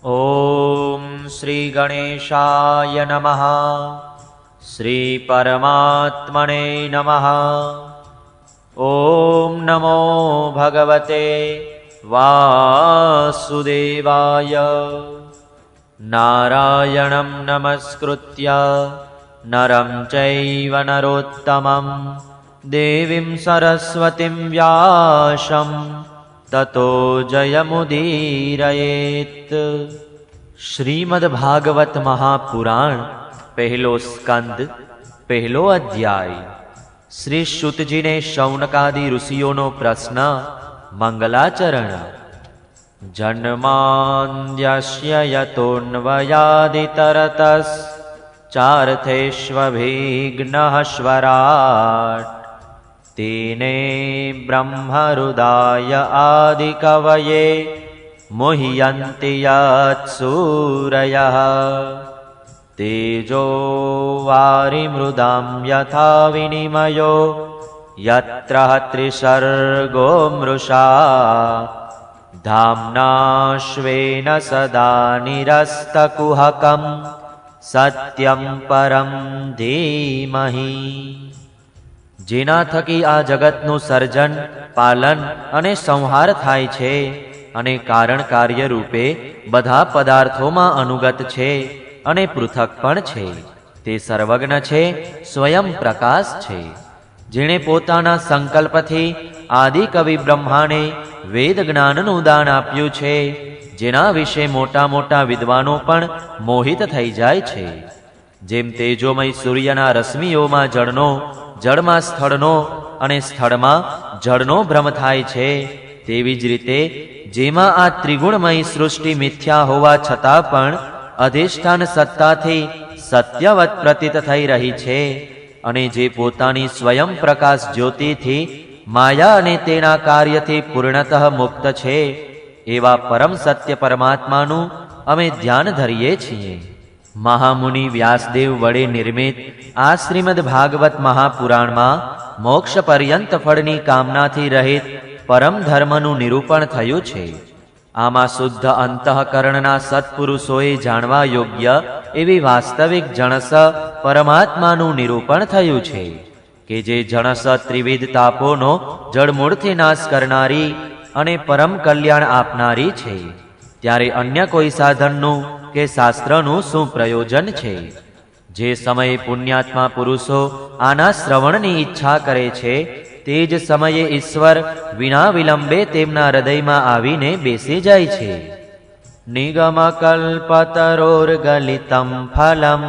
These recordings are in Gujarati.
ओम श्री गणेशाय नमः। श्री परमात्मने नमः। ओम नमो भगवते वासुदेवाय। नारायणं नमस्कृत्य नरं चैव नरोत्तमं देवीं सरस्वतीं व्यासं ततो जयमुदीरयेत्। श्रीमद्भागवत महापुराण पहलो स्कंद पहलो अध्याय। श्री शुतजी ने शौनकादि ऋषियों प्रश्न मंगलाचरण। जन्माद्यस्य यतोऽन्वयादितरतश्चार्थेष्वभिघ्नः स्वराट् तेने ब्रह्महृदाय आदिकवये मुह्यन्ति यत्सूरयः। तेजो वारिमृदां यथा विनिमयो यत्र त्रिसर्गो मृषा धाम्ना स्वेन सदा निरस्तकुहकं सत्यं परं धीमहि। जेना थकी आ जगतનું સર્જન પાલન અને સંહાર થાય છે અને કારણ કાર્ય રૂપે બધા પદાર્થોમાં અનુગત છે અને પૃથક પણ છે। તે સર્વજ્ઞ છે, સ્વયં પ્રકાશ છે। જેણે પોતાના સંકલ્પથી આદિ કવિ બ્રહ્માને વેદ જ્ઞાનનું દાન આપ્યું છે, જેના વિશે મોટા મોટા વિદ્વાનો પણ મોહિત થઈ જાય છે। જેમ તેજોમય સૂર્યના રશ્મિઓમાં જળનો, જળમાં સ્થળનો અને સ્થળમાં જળનો ભ્રમ થાય છે, તેવી જ રીતે જેમાં આ ત્રિગુણમય સૃષ્ટિ મિથ્યા હોવા છતાં પણ અધિષ્ઠાન સત્તાથી સત્યવત પ્રતીત થઈ રહી છે અને જે પોતાની સ્વયં પ્રકાશ જ્યોતિથી માયા અને તેના કાર્યથી પૂર્ણતઃ મુક્ત છે, એવા પરમ સત્ય પરમાત્માનું અમે ધ્યાન ધરીએ છીએ। મહામુનિ વ્યાસદેવ વડે નિર્મિત આ શ્રીમદ ભાગવત મહાપુરાણમાં મોક્ષ પર્યંત ફળની કામનાથી રહિત પરમ ધર્મનું નિરૂપણ થયું છે। આમાં શુદ્ધ અંતઃકરણના સત્પુરુષોએ જાણવા યોગ્ય એવી વાસ્તવિક જણસ પરમાત્માનું નિરૂપણ થયું છે કે જે જણસ ત્રિવિધ તાપોનો જળમૂળથી નાશ કરનારી અને પરમ કલ્યાણ આપનારી છે। ત્યારે અન્ય કોઈ સાધનનું કે શાસ્ત્રનું શું પ્રયોજન છે? જે સમયે પુણ્યાત્મા પુરુષો આના શ્રવણની ઈચ્છા કરે છે, તે જ સમયે ઈશ્વર વિના વિલંબે તેમના હૃદયમાં આવીને બેસી જાય છે। નિગમકલ્પતરોર્ગલિતમ ફલમ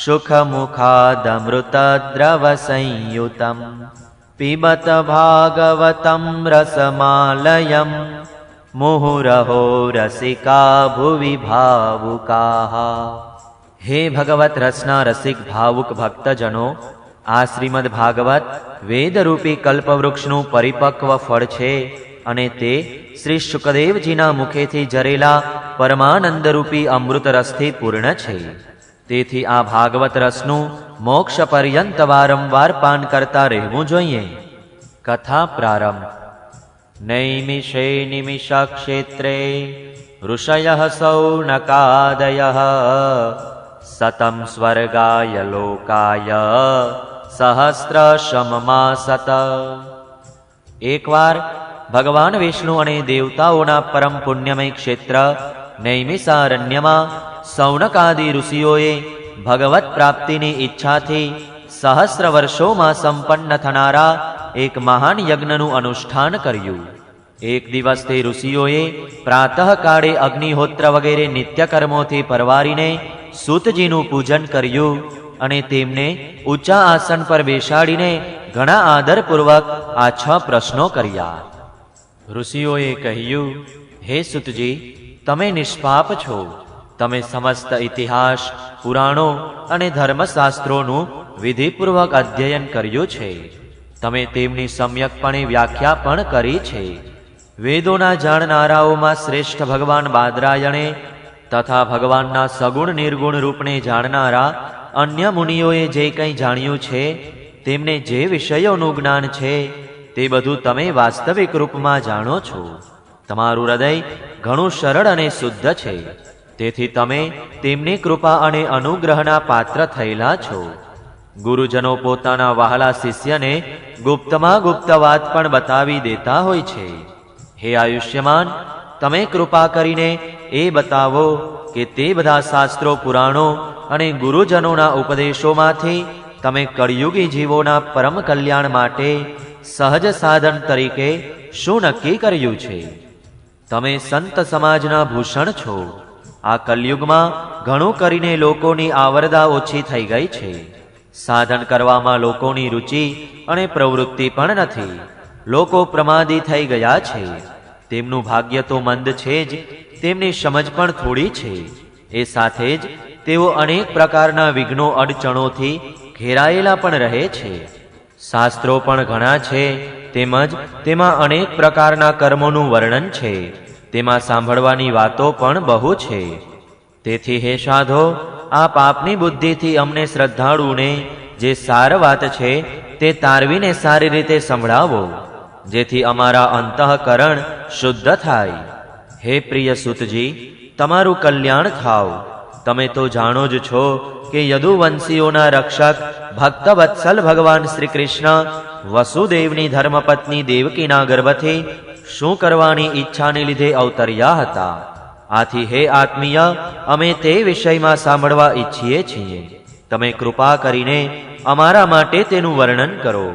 સુખમુખાદમૃતદ્રવ સંયુતમ પિબત ભાગવતમ રસમાલયમ મુહુરહો રસિકા ભુવિ ભાવુકાહ। હે ભગવત રસના રસિક ભાવુક ભક્તજનો, આ શ્રીમદ ભાગવત વેદરૂપી કલ્પવૃક્ષનું પરિપક્વ ફળ છે અને તે શ્રી શુકદેવજીના મુખેથી જરેલા પરમાનંદરૂપી અમૃત રસથી પૂર્ણ છે। તેથી આ ભાગવત રસનું મોક્ષ પર્યંત વારંવાર પાન કરતા રહેવું જોઈએ। કથા પ્રારંભ। નૈમિષે નિમિષ ક્ષેત્રે ઋષયઃ સૌનકાદયઃ સતમ સ્વર્ગાય લોકાય સહસ્રશમમાસત। એકવાર ભગવાન વિષ્ણુ અને દેવતાઓના પરમ પુણ્યમય ક્ષેત્ર નૈમિષારણ્યમાં સૌનકાદિ ઋષિઓએ ભગવત પ્રાપ્તિની ઈચ્છાથી સહસ્ર વર્ષોમાં સંપન્ન થનારા એક મહાન યજ્ઞનું અનુષ્ઠાન કર્યું। એક દિવસ તે ઋષિઓએ પ્રાતઃકાળે અગ્નિહોત્ર વગેરે નિત્ય કર્મોથી પરવારીને સૂતજીનું પૂજન કર્યું અને તેમને ઊંચા આસન પર બેસાડીને ઘણા આદરપૂર્વક આ 6 પ્રશ્નો કર્યા। ઋષિઓએ કહ્યું, હે સૂતજી, તમે નિષ્પાપ છો। તમે સમસ્ત ઇતિહાસ, પુરાણો અને ધર્મશાસ્ત્રોનું વિધિપૂર્વક અધ્યયન કર્યું છે। તમે તેમની સમ્યકપણે વ્યાખ્યા પણ કરી છે। વેદોના જાણનારાઓમાં શ્રેષ્ઠ ભગવાન બાદરાયણે તથા ભગવાનના સગુણ નિર્ગુણ રૂપને જાણનારા અન્ય મુનિઓએ જે કંઈ જાણ્યું છે, તેમને જે વિષયોનું જ્ઞાન છે, તે બધું તમે વાસ્તવિક રૂપમાં જાણો છો। તમારું હૃદય ઘણું સરળ અને શુદ્ધ છે। તેથી તમે તેમની કૃપા અને અનુગ્રહના પાત્ર થયેલા છો. ગુરુજનો પોતાના વહાલા શિષ્યને ગુપ્તમાં ગુપ્ત વાત પણ બતાવી દેતા હોય છે. હે આયુષ્યમાન, તમે કૃપા કરીને એ બતાવો કે તે બધા શાસ્ત્રો, પુરાણો અને ગુરુજનોના ઉપદેશોમાંથી તમે કળિયુગી જીવોના પરમ કલ્યાણ માટે સહજ સાધન તરીકે શું નક્કી કર્યું છે? તમે સંત સમાજના ભૂષણ છો. આ કલયુગમાં ઘણું કરીને લોકોની આવરદા ઓછી થઈ ગઈ છે. સાધન કરવામાં લોકોની રુચિ અને પ્રવૃત્તિ પણ નથી. લોકો પ્રમાદી થઈ ગયા છે. તેમનું ભાગ્ય તો મંદ છે જ, તેમની સમજ પણ થોડી છે. એ સાથે જ તેઓ અનેક પ્રકારના વિઘ્નો, અડચણોથી ઘેરાયેલા પણ રહે છે. શાસ્ત્રો પણ ઘણા છે, તેમજ તેમાં અનેક પ્રકારના કર્મોનું વર્ણન છે. તેમાં સાંભળવાની વાતો પણ બહુ છે. તેથી હે સાધો, આ પાપની બુદ્ધિથી અમને શ્રદ્ધાળુને જે સાર વાત છે તે તારવીને સારી રીતે સંભળાવો, જેથી અમારા અંતઃકરણ શુદ્ધ થાય. હે પ્રિય સુતજી, તમારું કલ્યાણ થાવ. તમે તો જાણો જ છો કે યદુવંશીઓના રક્ષક ભક્તવત્સલ ભગવાન શ્રી કૃષ્ણ વસુદેવની ધર્મપત્ની દેવકીના ગર્ભથી શું કરવાની ઈચ્છાને લીધે અવતર્યા હતા. આથી હે આત્મીય, અમે તે વિષયમાં સાંભળવા ઈચ્છીએ છીએ. તમે કૃપા કરીને અમારા માટે તેનું વર્ણન કરો.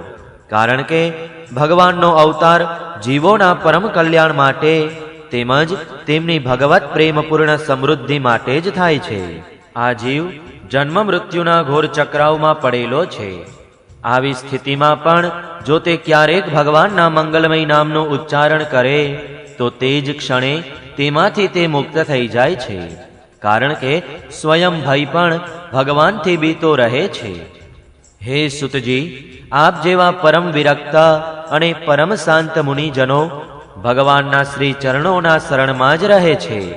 કારણ કે ભગવાનનો અવતાર જીવોના પરમ કલ્યાણ માટે તેમજ તેમની ભગવત પ્રેમપૂર્ણ સમૃદ્ધિ માટે જ થાય છે. આ જીવ જન્મ મૃત્યુના ઘોર ચક્રાવમાં પડેલો છે. આવી સ્થિતિમાં પણ જો તે ક્યારેક ભગવાનના મંગલમય નામનું ઉચ્ચારણ કરે તો તે જ ક્ષણે તેમાંથી તે મુક્ત થઈ જાય છે. કારણ કે સ્વયં ભય પણ ભગવાનથી બીતો રહે છે. હે સુતજી, આપ જેવા પરમ વિરક્ત અને પરમ શાંત મુનિજનો ભગવાનના શ્રી ચરણોના શરણમાં જ રહે છે.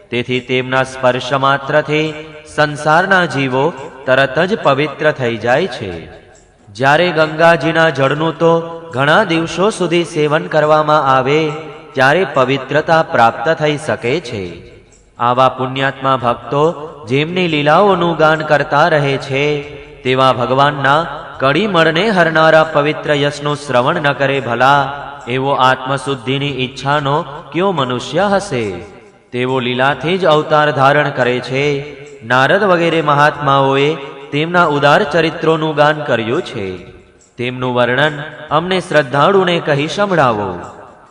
તેથી તેમના સ્પર્શ માત્રથી સંસારના જીવો તરત જ પવિત્ર થઈ જાય છે. જ્યારે ગંગાજીના જળનું તો ઘણા દિવસો સુધી સેવન કરવામાં આવે ત્યારે પવિત્રતા પ્રાપ્ત થઈ શકે છે. આવા પુણ્યાત્મા ભક્તો જેમની લીલાઓનું ગાન કરતા રહે છે, તેવા ભગવાનના કડીમળને હરનારા પવિત્ર યશનું શ્રવણ ન કરે ભલા, એવો આત્મશુદ્ધિની ઈચ્છાનો કયો મનુષ્ય હશે? તેઓ લીલાથી જ અવતાર ધારણ કરે છે. નારદ વગેરે મહાત્માઓએ તેમના ઉદાર ચરિત્રોનું ગાન કર્યું છે. તેમનું વર્ણન અમને શ્રદ્ધાળુને કહી સંભળાવો.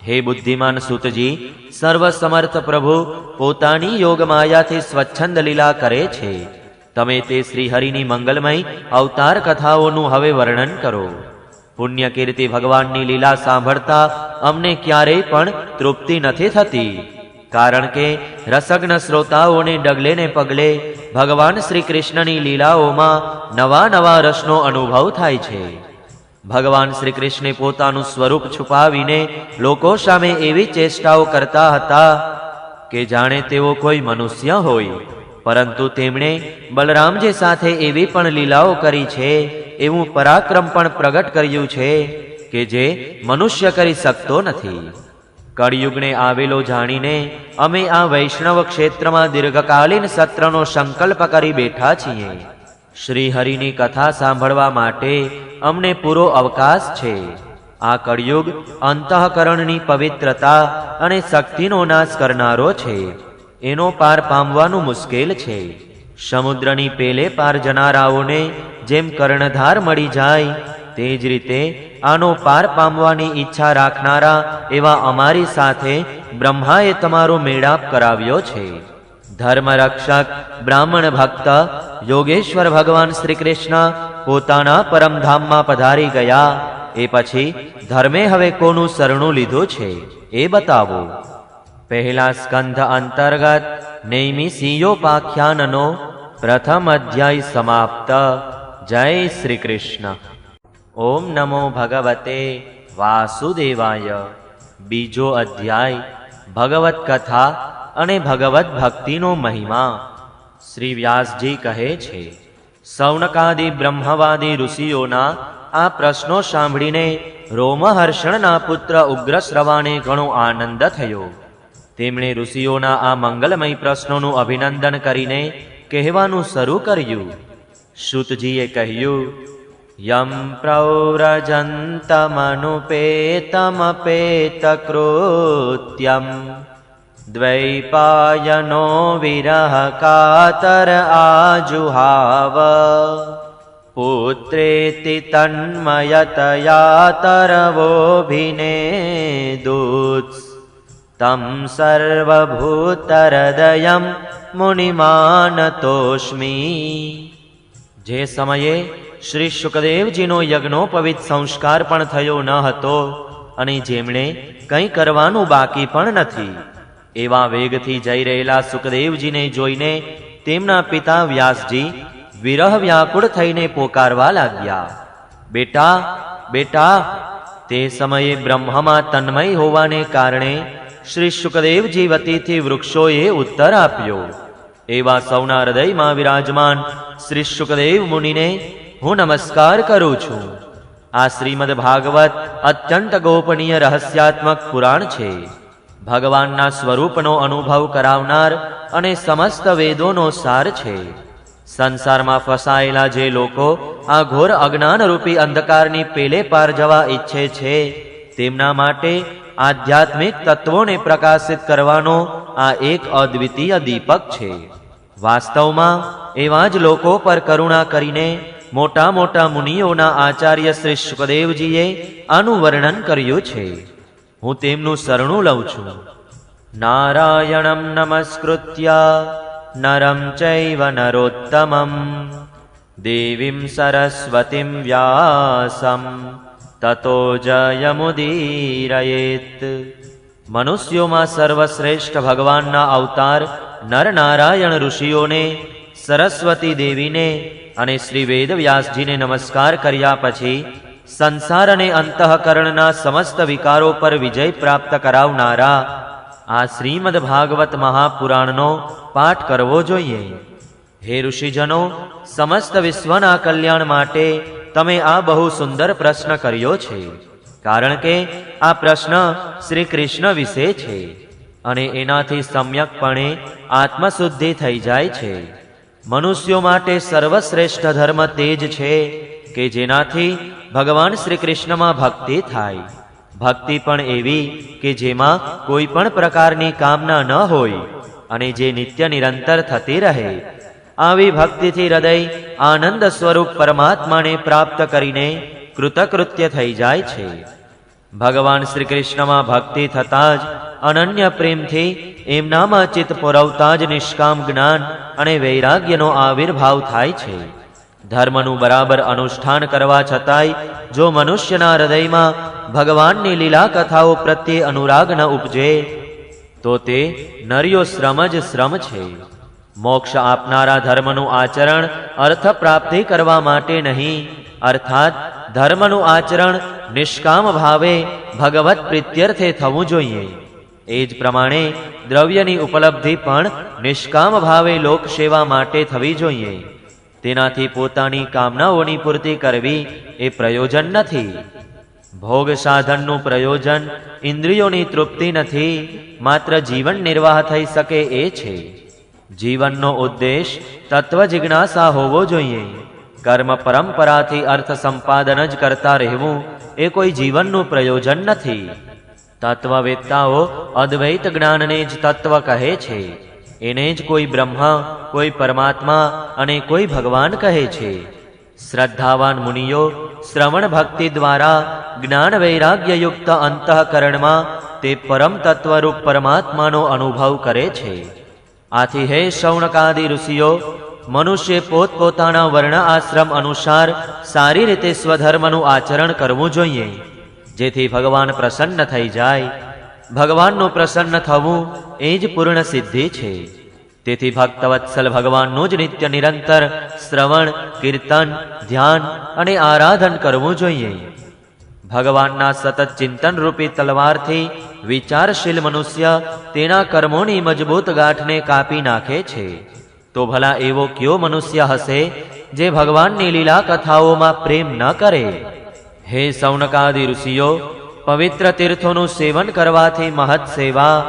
હે બુદ્ધિમાન સુતજી, સર્વસમર્થ પ્રભુ પોતાની યોગમાયાથી સ્વચ્છંદ લીલા કરે છે. તમે તે શ્રીહરિની મંગલમય અવતાર કથાઓનું હવે વર્ણન કરો. પુણ્ય કીર્તિ ભગવાનની લીલા સાંભળતા અમને ક્યારેય પણ તૃપ્તિ નથી થતી. કારણ કે રસજ્ઞ શ્રોતાઓને ડગલે ને પગલે ભગવાન શ્રી કૃષ્ણની લીલાઓમાં નવા નવા રસનો અનુભવ થાય છે. ભગવાન શ્રી કૃષ્ણે પોતાનું સ્વરૂપ છુપાવીને લોકો સામે એવી ચેષ્ટાઓ કરતા હતા કે જાણે તેઓ કોઈ મનુષ્ય હોય. પરંતુ તેમણે બલરામજી સાથે એવી પણ લીલાઓ કરી છે, એવું પરાક્રમ પણ પ્રગટ કર્યું છે કે જે મનુષ્ય કરી શકતો નથી. કળિયુગને આવેલો જાણીને અમે આ વૈષ્ણવ ક્ષેત્રમાં દીર્ઘકાલીન સત્રનો સંકલ્પ કરી બેઠા છીએ. શ્રી હરિની કથા સાંભળવા માટે અમને પૂરો અવકાશ છે. આ કળિયુગ અંતઃકરણની પવિત્રતા અને શક્તિનો નાશ કરનારો છે. એનો પાર પામવાનું મુશ્કેલ છે. સમુદ્રની પેલે પાર જનારાઓને જેમ કર્ણધાર મળી જાય, તે જ રીતે આનો પાર પામવાની ઈચ્છા રાખનારા એવા અમારી સાથે બ્રહ્માએ તમારો મેળાપ કરાવ્યો છે. ધર્મરક્ષક બ્રાહ્મણ ભક્ત યોગેશ્વર ભગવાન શ્રી કૃષ્ણ પોતાના પરમધામમાં પધારી ગયા. એ પછી ધર્મે હવે કોનું શરણું લીધું છે એ બતાવો. પહેલા સ્કંધ અંતર્ગત નૈમિષીયોપાખ્યાનનો પ્રથમ અધ્યાય સમાપ્ત. જય શ્રી કૃષ્ણ. ઓમ નમો ભગવતે વાસુદેવાય. બીજો અધ્યાય ભગવત કથા અને ભગવત ભક્તિનો મહિમા. શ્રી વ્યાસજી કહે છે, સૌનકાદિ બ્રહ્મવાદી ઋષિઓના આ પ્રશ્નો સાંભળીને રોમહર્ષણના પુત્ર ઉગ્રશ્રવાને ઘણો આનંદ થયો. તેમણે ઋષિઓના આ મંગલમય પ્રશ્નોનું અભિનંદન કરીને કહેવાનું શરૂ કર્યું. શુતજીએ કહ્યું, યમ પ્રવ્રજંતમનુપેતમપેતકૃત્યમ દ્વૈપાયનો વિરહ કાતર આજુહાવ પુત્રેતિ તન્મયતયા તરવોભિનેદુત્સ તમ સર્વભૂતહૃદયં મુનિમાનતોસ્મી. જે સમયે શ્રી શુકદેવજીનો યજ્ઞોપવિત સંસ્કાર પણ થયો ન હતો અને જેમણે કંઈ કરવાનું બાકી પણ નથી, એવા વેગથી જઈ રહેલા સુકદેવજીને જોઈને તેમના પિતા વ્યાસજી વિરહ વ્યાકુળ થઈને પોકારવા લાગ્યા, બેટા બેટા. તે સમયે બ્રહ્મમાં તન્મય હોવાને કારણે શ્રી શુકદેવજી વતીથી વૃક્ષોએ ઉત્તર આપ્યો. એવા સૌના હૃદયમાં વિરાજમાન શ્રી શુકદેવ મુનિને હું નમસ્કાર કરું છું. આ શ્રીમદ ભાગવત અત્યંત ગોપનીય રહસ્યાત્મક પુરાણ છે. ભગવાનના સ્વરૂપનો અનુભવ કરાવનાર અને સમસ્ત વેદોનો સાર છે. સંસારમાં ફસાયેલા જે લોકો આ ઘોર અજ્ઞાનરૂપી અંધકારની પેલે પાર જવા ઈચ્છે છે, તેમના માટે આધ્યાત્મિક તત્વોને પ્રકાશિત કરવાનો આ એક અદ્વિતીય દીપક છે. વાસ્તવમાં એવા જ લોકો પર કરુણા કરીને મોટા મોટા મુનિઓના આચાર્ય શ્રી શુકદેવજીએ આનું વર્ણન કર્યું છે. હું તેમનું શરણું લઉં છું. નારાયણમ નમસ્કૃત્ય નરમ ચૈવ નરોત્તમમ દેવીમ સરસ્વતીમ વ્યાસમ તતો જયમુદીરયેત. મનુષ્યોમાં સર્વશ્રેષ્ઠ ભગવાનના અવતાર નરનારાયણ ઋષિઓને, સરસ્વતી દેવીને અને શ્રી વેદવ્યાસજીને નમસ્કાર કર્યા પછી સંસાર અને અંતઃકરણના સમસ્ત વિકારો પર વિજય પ્રાપ્ત કરાવનારા આ શ્રીમદ ભાગવત મહાપુરાણનો પાઠ કરવો જોઈએ. હે ઋષિજનો, સમસ્ત વિશ્વના કલ્યાણ માટે તમે આ બહુ સુંદર પ્રશ્ન કર્યો છે, કારણ કે આ પ્રશ્ન શ્રી કૃષ્ણ વિશે છે અને એનાથી સમ્યકપણે આત્મશુદ્ધિ થઈ જાય છે. મનુષ્યો માટે સર્વશ્રેષ્ઠ ધર્મ તે જ છે કે જેનાથી ભગવાન શ્રી કૃષ્ણમાં ભક્તિ થાય. ભક્તિ પણ એવી કે જેમાં કોઈ પણ પ્રકારની કામના ન હોય અને જે નિત્ય નિરંતર થતી રહે. આવી ભક્તિથી હૃદય આનંદ સ્વરૂપ પરમાત્માને પ્રાપ્ત કરીને કૃતકૃત્ય થઈ જાય છે. ભગવાન શ્રી કૃષ્ણમાં ભક્તિ થતાં જ અનન્ય પ્રેમથી એમનામાં ચિત્ત પુરવતા જ નિષ્કામ જ્ઞાન અને વૈરાગ્યનો આવિર્ભાવ થાય છે. ધર્મનું બરાબર અનુષ્ઠાન કરવા છતાંય જો મનુષ્યના હૃદયમાં ભગવાનની લીલા કથાઓ પ્રત્યે અનુરાગ ન ઉપજે તો તે નર્યો શ્રમ જ શ્રમ છે. મોક્ષ આપનારા ધર્મનું આચરણ અર્થ પ્રાપ્તિ કરવા માટે નહીં, અર્થાત ધર્મનું આચરણ નિષ્કામ ભાવે ભગવત પ્રીત્યર્થે થવું જોઈએ. એ જ પ્રમાણે દ્રવ્યની ઉપલબ્ધિ પણ નિષ્કામ ભાવે લોકસેવા માટે થવી જોઈએ. તેનાથી પોતાની કામનાઓની પૂર્તિ કરવી એ પ્રયોજન નથી. ભોગ સાધનનું પ્રયોજન ઇન્દ્રિયોની તૃપ્તિ નથી, માત્ર જીવન નિર્વાહ થઈ શકે એ છે. જીવનનો ઉદ્દેશ તત્વ જિજ્ઞાસા હોવો જોઈએ. કર્મ પરંપરાથી અર્થ સંપાદન જ કરતા રહેવું એ કોઈ જીવનનું પ્રયોજન નથી. તત્વવેત્તાઓ અદ્વૈત જ્ઞાનને જ તત્વ કહે છે. એને જ કોઈ બ્રહ્મા, કોઈ પરમાત્મા અને કોઈ ભગવાન કહે છે. શ્રદ્ધાવાન મુનિઓ શ્રવણ ભક્તિ દ્વારા જ્ઞાન વૈરાગ્યયુક્ત અંતઃકરણમાં તે પરમ તત્વરૂપ પરમાત્માનો અનુભવ કરે છે. આથી હે શૌનકાદિ ઋષિઓ, મનુષ્ય પોતપોતાના વર્ણ આશ્રમ અનુસાર સારી રીતે સ્વધર્મનું આચરણ કરવું જોઈએ, જેથી ભગવાન પ્રસન્ન થઈ જાય. ભગવાનનું પ્રસન્ન થવું એ જ પૂર્ણ સિદ્ધિ છે. તેથી ભક્તવત્સલ ભગવાનનું જ નિત્ય નિરંતર શ્રવણ, કીર્તન, ધ્યાન અને આરાધન કરવું જોઈએ. ભગવાનના સતત ચિંતન રૂપી તલવારથી વિચારશીલ મનુષ્ય તેના કર્મોની મજબૂત ગાંઠને કાપી નાખે છે. તો ભલા એવો કયો મનુષ્ય હશે જે ભગવાનની લીલા કથાઓમાં પ્રેમ ન કરે? હે સૌનકાદિ ઋષિઓ, પવિત્ર તીર્થોનું સેવન કરવાથી મહત સેવા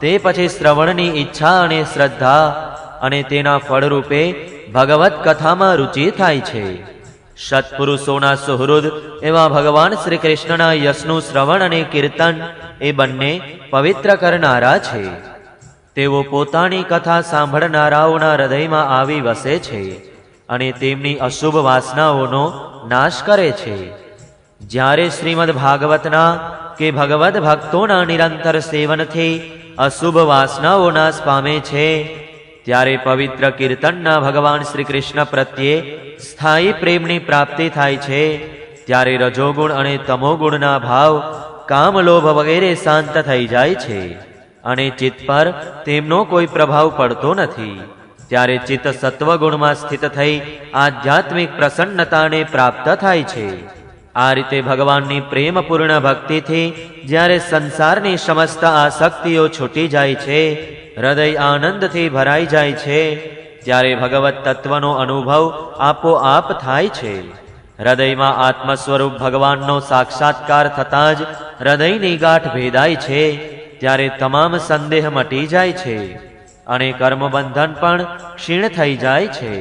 તે પછી શ્રવણની ઈચ્છા અને શ્રદ્ધા અને તેના ફળરૂપે ભગવત કથામાં રુચિ થાય છે. સત્પુરુષોના સુહૃદ એવા ભગવાન શ્રી કૃષ્ણના યશનું શ્રવણ અને કીર્તન એ બંને પવિત્ર કરનારા છે. તેઓ પોતાની કથા સાંભળનારાઓના હૃદયમાં આવી વસે છે અને તેમની અશુભ વાસનાઓનો નાશ કરે છે. જ્યારે શ્રીમદ ભાગવતના કે ભગવદ ભક્તોના નિરંતર સેવનથી અશુભ વાસનાઓ નાશ પામે છે, ત્યારે પવિત્ર કીર્તનના ભગવાન શ્રી કૃષ્ણ પ્રત્યે સ્થાયી પ્રેમની પ્રાપ્તિ થાય છે. ત્યારે રજોગુણ અને તમોગુણના ભાવ, કામ, લોભ વગેરે શાંત થઈ જાય છે અને ચિત્ત પર તેમનો કોઈ પ્રભાવ પડતો નથી. ત્યારે ચિત્ત સત્વગુણમાં સ્થિત થઈ આધ્યાત્મિક પ્રસન્નતાને પ્રાપ્ત થાય છે. આ રીતે ભગવાનની પ્રેમપૂર્ણ ભક્તિથી જ્યારે સંસારની સમસ્ત આસક્તિઓ છૂટી જાય છે, હૃદય આનંદથી ભરાઈ જાય છે, ત્યારે ભગવત તત્વનો અનુભવ આપોઆપ થાય છે. હૃદયમાં આત્મ સ્વરૂપ ભગવાનનો સાક્ષાત્કાર થતાં જ હૃદયની ગાંઠ ભેદાય છે. ત્યારે તમામ સંદેહ મટી જાય છે અને કર્મબંધન પણ ક્ષીણ થઈ જાય છે.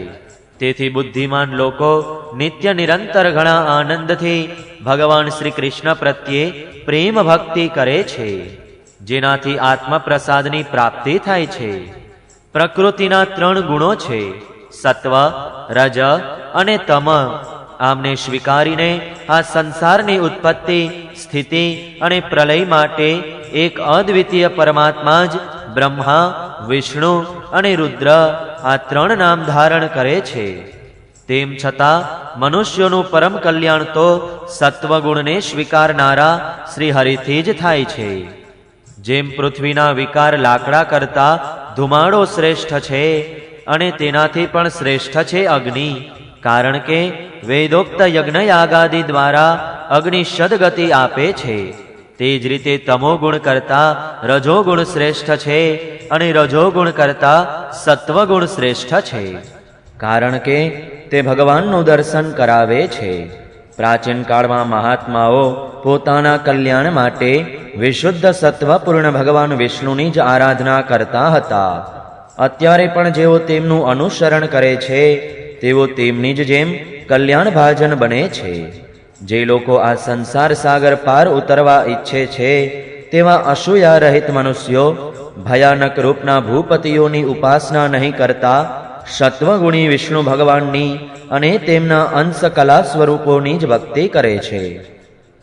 તેથી બુદ્ધિમાન લોકો નિત્ય નિરંતર ઘણા આનંદથી ભગવાન શ્રી કૃષ્ણ પ્રત્યે પ્રેમ ભક્તિ કરે છે, જેનાથી આત્મપ્રસાદની પ્રાપ્તિ થાય છે. પ્રકૃતિના 3 ગુણો છે, સત્વ, રજ અને તમ. આમને સ્વીકારીને આ સંસારની ઉત્પત્તિ, સ્થિતિ અને પ્રલય માટે એક અદ્વિતીય પરમાત્મા જ બ્રહ્મા, વિષ્ણુ અને રુદ્ર આ 3 નામ ધારણ કરે છે. તેમ છતાં મનુષ્યોનું પરમ કલ્યાણ તો સત્વગુણને સ્વીકારનારા શ્રી હરિથી જ થાય છે. જેમ પૃથ્વીના વિકાર લાકડા કરતા ધુમાડો શ્રેષ્ઠ છે અને તેનાથી પણ શ્રેષ્ઠ છે અગ્નિ, કારણ કે વેદોક્ત યજ્ઞયાગાદિ દ્વારા અગ્નિ સદગતિ આપે છે. તે જ રીતે તમોગુણ કરતા રજોગુણ શ્રેષ્ઠ છે અને રજોગુણ કરતા સત્વગુણ શ્રેષ્ઠ છે, કારણ કે તે ભગવાનનું દર્શન કરાવે છે. પ્રાચીન કાળમાં મહાત્માઓ પોતાના કલ્યાણ માટે વિશુદ્ધ સત્વપૂર્ણ ભગવાન વિષ્ણુની જ આરાધના કરતા હતા. અત્યારે પણ જેઓ તેમનું અનુસરણ કરે છે તેઓ તેમની જ જેમ કલ્યાણ ભાજન બને છે. જે લોકો આ સંસાર સાગર પાર ઉતરવા ઈચ્છે છે તેવા અસૂયા રહિત મનુષ્યો ભયાનક રૂપના ભૂપતિઓની ઉપાસના નહીં કરતા સત્વગુણી વિષ્ણુ ભગવાનની અને તેમના અંશ કલા સ્વરૂપોની જ ભક્તિ કરે છે.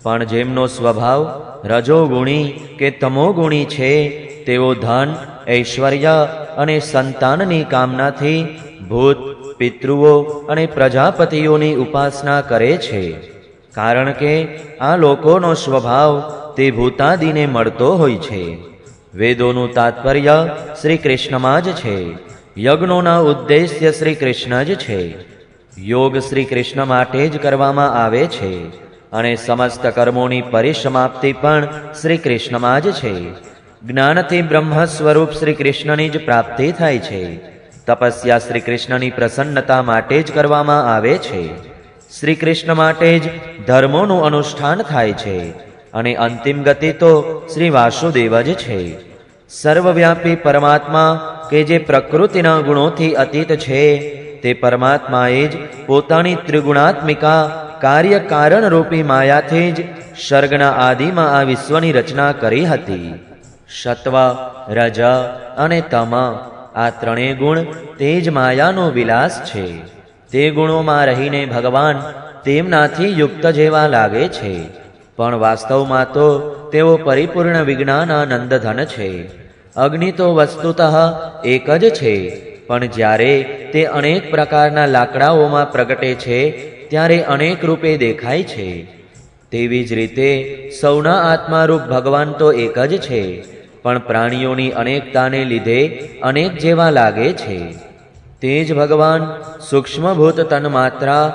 પણ જેમનો સ્વભાવ રજોગુણી કે તમોગુણી છે, તેઓ ધન, ઐશ્વર્ય અને સંતાનની કામનાથી ભૂત, પિતૃઓ અને પ્રજાપતિઓની ઉપાસના કરે છે. કારણ કે આ લોકોનો સ્વભાવ તે ભૂતાદિને મળતો હોય છે. વેદોનું તાત્પર્ય શ્રી કૃષ્ણમાં જ છે. યજ્ઞોના ઉદ્દેશ્ય શ્રી કૃષ્ણ જ છે. યોગ શ્રી કૃષ્ણ માટે જ કરવામાં આવે છે અને સમસ્ત કર્મોની પરિસમાપ્તિ પણ શ્રી કૃષ્ણમાં જ છે. જ્ઞાનથી બ્રહ્મ સ્વરૂપ શ્રી કૃષ્ણની જ પ્રાપ્તિ થાય છે. તપસ્યા શ્રી કૃષ્ણની પ્રસન્નતા માટે જ કરવામાં આવે છે. શ્રી કૃષ્ણ માટે જ ધર્મોનું અનુષ્ઠાન થાય છે અને અંતિમ ગતિ તો શ્રી વાસુદેવ જ છે. સર્વવ્યાપી પરમાત્મા કે જે પ્રકૃતિના ગુણોથી અતીત છે, તે પરમાત્માએ જ પોતાની ત્રિગુણાત્મિકા કાર્ય કારણ રૂપી માયાથી જ સર્ગના આદિમાં આ વિશ્વની રચના કરી હતી. સત્વ, રજ અને તમ આ 3 ગુણ તે જ માયાનો વિલાસ છે. તે ગુણોમાં રહીને ભગવાન તેમનાથી યુક્ત જેવા લાગે છે, પણ વાસ્તવમાં તો તેઓ પરિપૂર્ણ વિજ્ઞાનાનંદ ધન છે. અગ્નિ તો વસ્તુતઃ એક જ છે, પણ જ્યારે તે અનેક પ્રકારના લાકડાઓમાં પ્રગટે છે ત્યારે અનેક રૂપે દેખાય છે. તેવી જ રીતે સૌના આત્મારૂપ ભગવાન તો એક જ છે, પણ પ્રાણીઓની અનેકતાને લીધે અનેક જેવા લાગે છે. તે જ ભગવાન સૂક્ષ્મભૂત તન્માત્રા,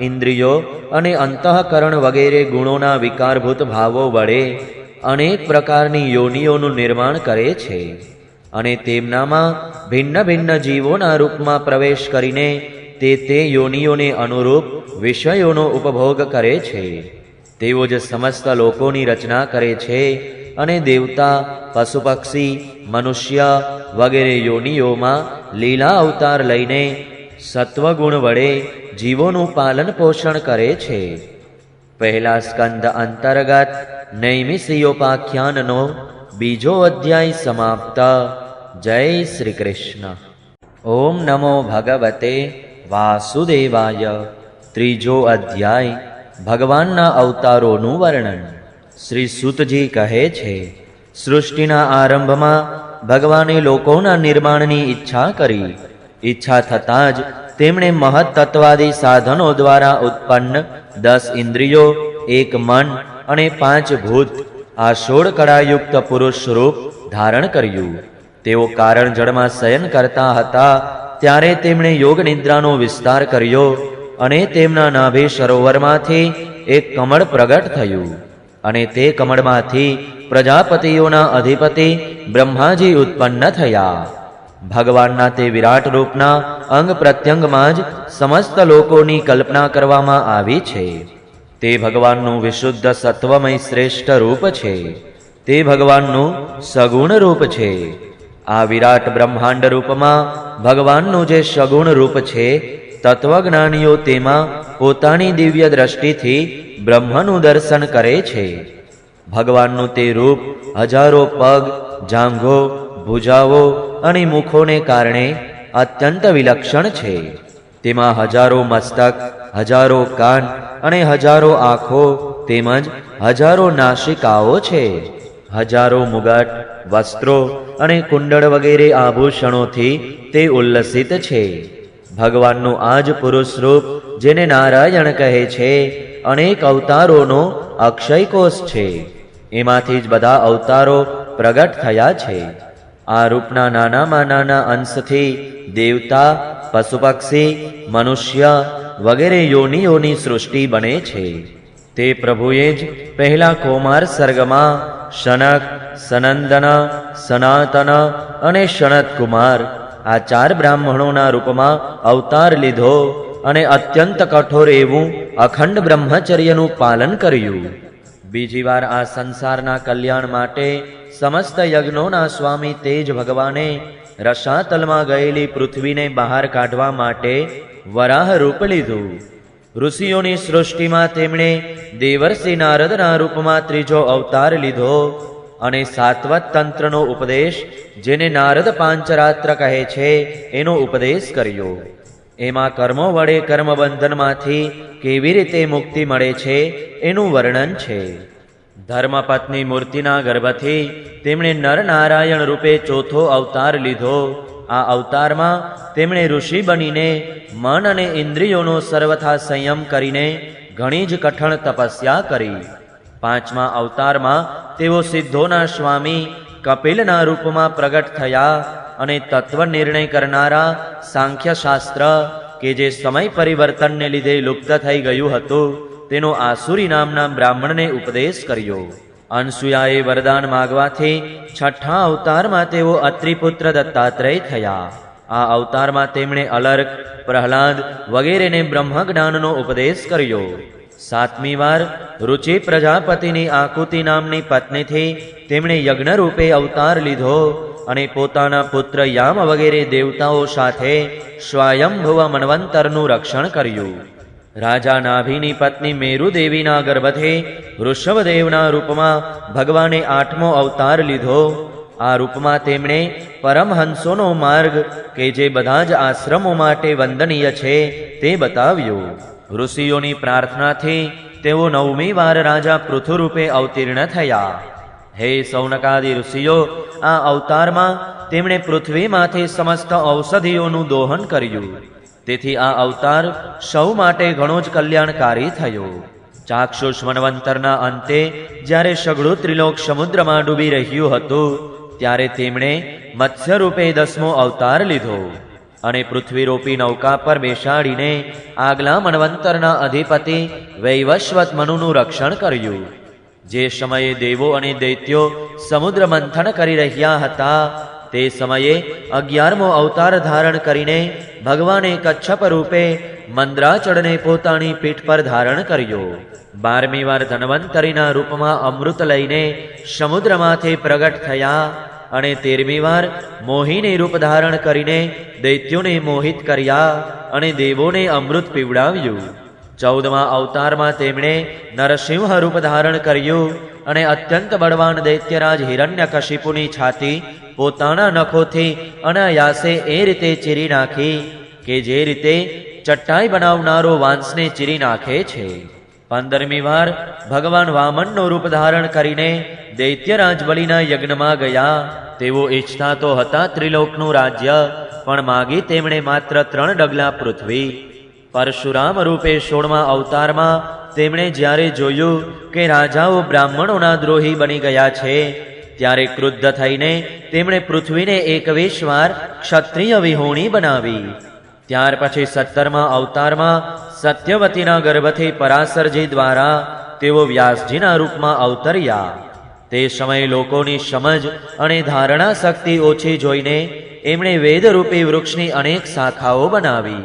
ઇન્દ્રિયો અને અંતઃકરણ વગેરે ગુણોના વિકારભૂત ભાવો વડે અનેક પ્રકારની યોનિઓનું નિર્માણ કરે છે અને તેમનામાં ભિન્ન ભિન્ન જીવોના રૂપમાં પ્રવેશ કરીને તે યોનિઓને અનુરૂપ વિષયોનો ઉપભોગ કરે છે. તેઓ જ સમસ્ત લોકોની રચના કરે છે અને દેવતા, પશુ પક્ષી, મનુષ્ય વગેરે યોનિઓમાં લીલા અવતાર લઈને સત્વગુણ વડે જીવોનું પાલન પોષણ કરે છે. પહેલા સ્કંદ અંતર્ગત નૈમિષિયોપાખ્યાનનો બીજો અધ્યાય સમાપ્ત. જય શ્રી કૃષ્ણ. ઓમ નમો ભગવતે વાસુદેવાય. ત્રીજો અધ્યાય ભગવાનના અવતારોનું વર્ણન. શ્રી સૂતજી કહે છે, સૃષ્ટિના આરંભમાં ભગવાને લોકોના નિર્માણની ઈચ્છા કરી. ઈચ્છા થતાં જ તેમણે મહત્તત્વાદી સાધનો દ્વારા ઉત્પન્ન 10 ઇન્દ્રિયો, 1 મન અને 5 ભૂત આ 16 કળાયુક્ત પુરુષ રૂપ ધારણ કર્યું. તેઓ કારણ જળમાં શયન કરતા હતા ત્યારે તેમણે યોગ નિદ્રાનો વિસ્તાર કર્યો અને તેમના નાભી સરોવરમાંથી એક કમળ પ્રગટ થયું અને તે કમળમાંથી પ્રજાપતિઓના અધિપતિ બ્રહ્માજી ઉત્પન્ન થયા. ભગવાનના તે વિરાટ રૂપના અંગ પ્રત્યંગમાં જ સમસ્ત લોકોની કલ્પના કરવામાં આવી છે. તે ભગવાનનું વિશુદ્ધ સત્વમય શ્રેષ્ઠ રૂપ છે. તે ભગવાનનું સગુણ રૂપ છે. આ વિરાટ બ્રહ્માંડ રૂપમાં ભગવાનનું જે સગુણ રૂપ છે, તત્વજ્ઞાનીઓ તેમાં પોતાની દિવ્ય દ્રષ્ટિથી બ્રહ્મનું દર્શન કરે છે. ભગવાનનું તે રૂપ હજારો પગ, જાંઘો, ભુજાઓ અને મુખોને કારણે અત્યંત વિલક્ષણ છે. તેમાં હજારો મસ્તક, હજારો કાન અને હજારો આંખો તેમજ હજારો નાસિકાઓ છે. હજારો મુગટ, વસ્ત્રો અને કુંડળ વગેરે આભૂષણોથી તે ઉલ્લસિત છે. ભગવાનનું આ જ પુરુષ રૂપ જેને નારાયણ કહે છે, અનેક અવતારોનો અક્ષયકોષ છે. એમાંથી જ બધા અવતારો પ્રગટ થયા છે. આ રૂપના નાનામાં નાના અંશથી દેવતા, પશુ પક્ષી, મનુષ્ય વગેરે યોનિઓની સૃષ્ટિ બને છે. તે પ્રભુએ જ પહેલા કૌમાર સર્ગમાં શનક, સનંદન, સનાતન અને સનત કુમાર આ 4 બ્રાહ્મણોના રૂપમાં અવતાર લીધો અને અત્યંત કઠોર એવું અખંડ બ્રહ્મચર્યનું પાલન કર્યું. બીજી વાર આ સંસારના કલ્યાણ માટે સમસ્ત યજ્ઞોના સ્વામી તેજ ભગવાને રસાતલમાં ગયેલી પૃથ્વીને બહાર કાઢવા માટે વરાહ રૂપ લીધું. ઋષિઓની સૃષ્ટિમાં તેમણે દેવર્ષિ નારદના રૂપમાં ત્રીજો અવતાર લીધો અને સાત્વત તંત્રનો ઉપદેશ, જેને નારદ પાંચરાત્ર કહે છે, એનો ઉપદેશ કર્યો. એમાં કર્મો વડે કર્મબંધનમાંથી કેવી રીતે મુક્તિ મળે છે એનું વર્ણન છે. ધર્મપત્ની મૂર્તિના ગર્ભથી તેમણે નરનારાયણ રૂપે ચોથો અવતાર લીધો. આ અવતારમાં તેમણે ઋષિ બનીને મન અને ઇન્દ્રિયોનો સર્વથા સંયમ કરીને ઘણી જ કઠણ તપસ્યા કરી. 5મા અવતારમાં તેઓ સિદ્ધોના સ્વામી કપિલના રૂપમાં પ્રગટ થયા અને તત્વ નિર્ણય કરનારા સાંખ્ય શાસ્ત્ર કે જે સમય પરિવર્તનને લીધે લુપ્ત થઈ ગયું હતું તેનો આસુરી નામના બ્રાહ્મણને ઉપદેશ કર્યો. અનસુયાએ વરદાન માગવાથી 6ઠ્ઠા અવતારમાં તેઓ અત્રિપુત્ર દત્તાત્રેય થયા. આ અવતારમાં તેમણે અલર્ક, પ્રહલાદ વગેરેને બ્રહ્મજ્ઞાનનો ઉપદેશ કર્યો. 7મી વાર રુચિ પ્રજાપતિની આકુતિ નામની પત્નીથી તેમણે યજ્ઞ રૂપે અવતાર લીધો અને પોતાના પુત્ર યામ વગેરે દેવતાઓ સાથે સ્વયંભુવ મન્વંતરનું રક્ષણ કર્યું. રાજા નાભીની પત્ની મેરુદેવીના ગર્ભથી વૃષભદેવના રૂપમાં ભગવાને 8મો અવતાર લીધો. આ રૂપમાં તેમણે પરમહંસોનો માર્ગ કે જે બધા જ આશ્રમો માટે વંદનીય છે તે બતાવ્યું. ઋષિઓની પ્રાર્થનાથી તેઓ 9મી વાર રાજા પૃથુ રૂપે અવતીર્ણ થયા. હે સૌનકાદિ ઋષિઓ, આ અવતારમાં તેમણે પૃથ્વીમાંથી સમસ્ત ઔષધિઓનું દોહન કર્યું. તેથી આ અવતાર સૌ માટે ઘણો જ કલ્યાણકારી થયો. ચાક્ષુષ મન્વંતરના અંતે જ્યારે સઘળું ત્રિલોક સમુદ્રમાં ડૂબી રહ્યું હતું ત્યારે તેમણે મત્સ્ય રૂપે 10મો અવતાર લીધો અને પૃથ્વીરૂપી નૌકા પર બેસાડીને આગલા મન્વંતરના અધિપતિ વૈવસ્વત મનુનું રક્ષણ કર્યું. જે સમયે દેવો અને દૈત્યો સમુદ્ર મંથન કરી રહ્યા હતા તે સમયે 11મો અવતાર ધારણ કરીને ભગવાને કચ્છપ રૂપે મંદ્રાચળને પોતાની પીઠ પર ધારણ કર્યો. 12મી વાર ધન્વંતરીના રૂપમાં અમૃત લઈને સમુદ્રમાંથી પ્રગટ થયા અને 13મી વાર મોહિની રૂપ ધારણ કરીને દૈત્યોને મોહિત કર્યા અને દેવોને અમૃત પીવડાવ્યું. 14મા અવતારમાં તેમણે નરસિંહ રૂપ ધારણ કર્યું અને અત્યંત બળવાન દૈત્યરાજ હિરણ્યકશિપુની છાતી પોતાના નખોથી અનાયાસે એ રીતે ચીરી નાખી કે જે રીતે ચટ્ટાઈ બનાવનારો વાંસને ચીરી નાખે છે. 15મી વાર ભગવાન વામનનો રૂપ ધારણ કરીને દૈત્યરાજ બલિના યજ્ઞમાં ગયા. તેઓ ઈચ્છતા તો હતા ત્રિલોકનું રાજ્ય, પણ માગી તેમણે માત્ર 3 ડગલા પૃથ્વી. પરશુરામ રૂપે 16મા અવતારમાં તેમણે જ્યારે જોયું કે રાજાઓ બ્રાહ્મણોના દ્રોહી બની ગયા છે, ત્યારે ક્રુદ્ધ થઈને તેમણે પૃથ્વીને 21 વાર ક્ષત્રિય વિહોણી બનાવી. ત્યાર પછી 17મા અવતારમાં સત્યવતીના ગર્ભથી પરાશરજી દ્વારા તેઓ વ્યાસજીના રૂપમાં અવતર્યા. તે સમયે લોકોની સમજ અને ધારણા શક્તિ ઓછી જોઈને એમણે વેદરૂપી વૃક્ષની અનેક શાખાઓ બનાવી.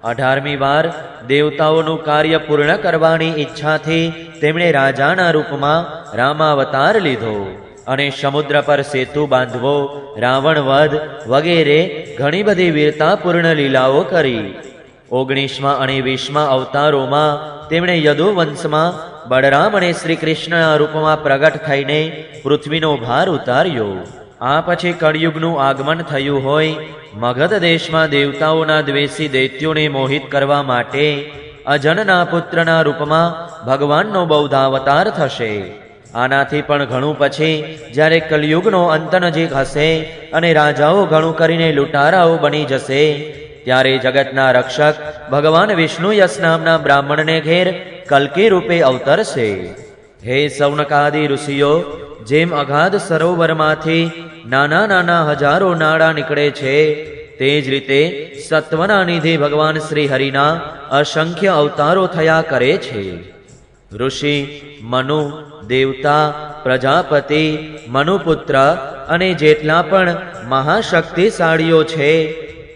18મી વાર દેવતાઓનું કાર્ય પૂર્ણ કરવાની ઈચ્છાથી તેમણે રાજાના રૂપમાં રામાવતાર લીધો અને સમુદ્ર પર સેતુ બાંધવો, રાવણ વધ વગેરે ઘણી બધી વીરતાપૂર્ણ લીલાઓ કરી. 19મા અને 20મા અવતારોમાં તેમણે યદુવંશમાં બળરામ અને શ્રી કૃષ્ણના રૂપમાં પ્રગટ થઈને પૃથ્વીનો ભાર ઉતાર્યો. આ પછી કળિયુગનું આગમન થયું હોય. મગધ દેશમાં દેવતાઓના દ્વેષી દૈત્યોને મોહિત કરવા માટે અજનના પુત્રના રૂપમાં ભગવાનનો બૌદ્ધાવતાર થશે. આનાથી પણ ઘણું પછી જ્યારે કલિયુગનો અંત નજીક હશે અને રાજાઓ ઘણું કરીને લૂંટારાઓ બની જશે, ત્યારે જગતના રક્ષક ભગવાન વિષ્ણુ યશ નામના બ્રાહ્મણને ઘેર કલ્કી રૂપે અવતરશે. હે સૌનકાદિ ઋષિઓ, જેમ અગાધ સરોવરમાંથી નાના નાના હજારો નાળા નીકળે છે, તે જ રીતે સત્વના નિધિ ભગવાન શ્રી હરિના અસંખ્ય અવતારો થયા કરે છે. ઋષિ, મનુ, દેવતા, પ્રજાપતિ, મનુપુત્ર અને જેટલા પણ મહાશક્તિશાળીઓ છે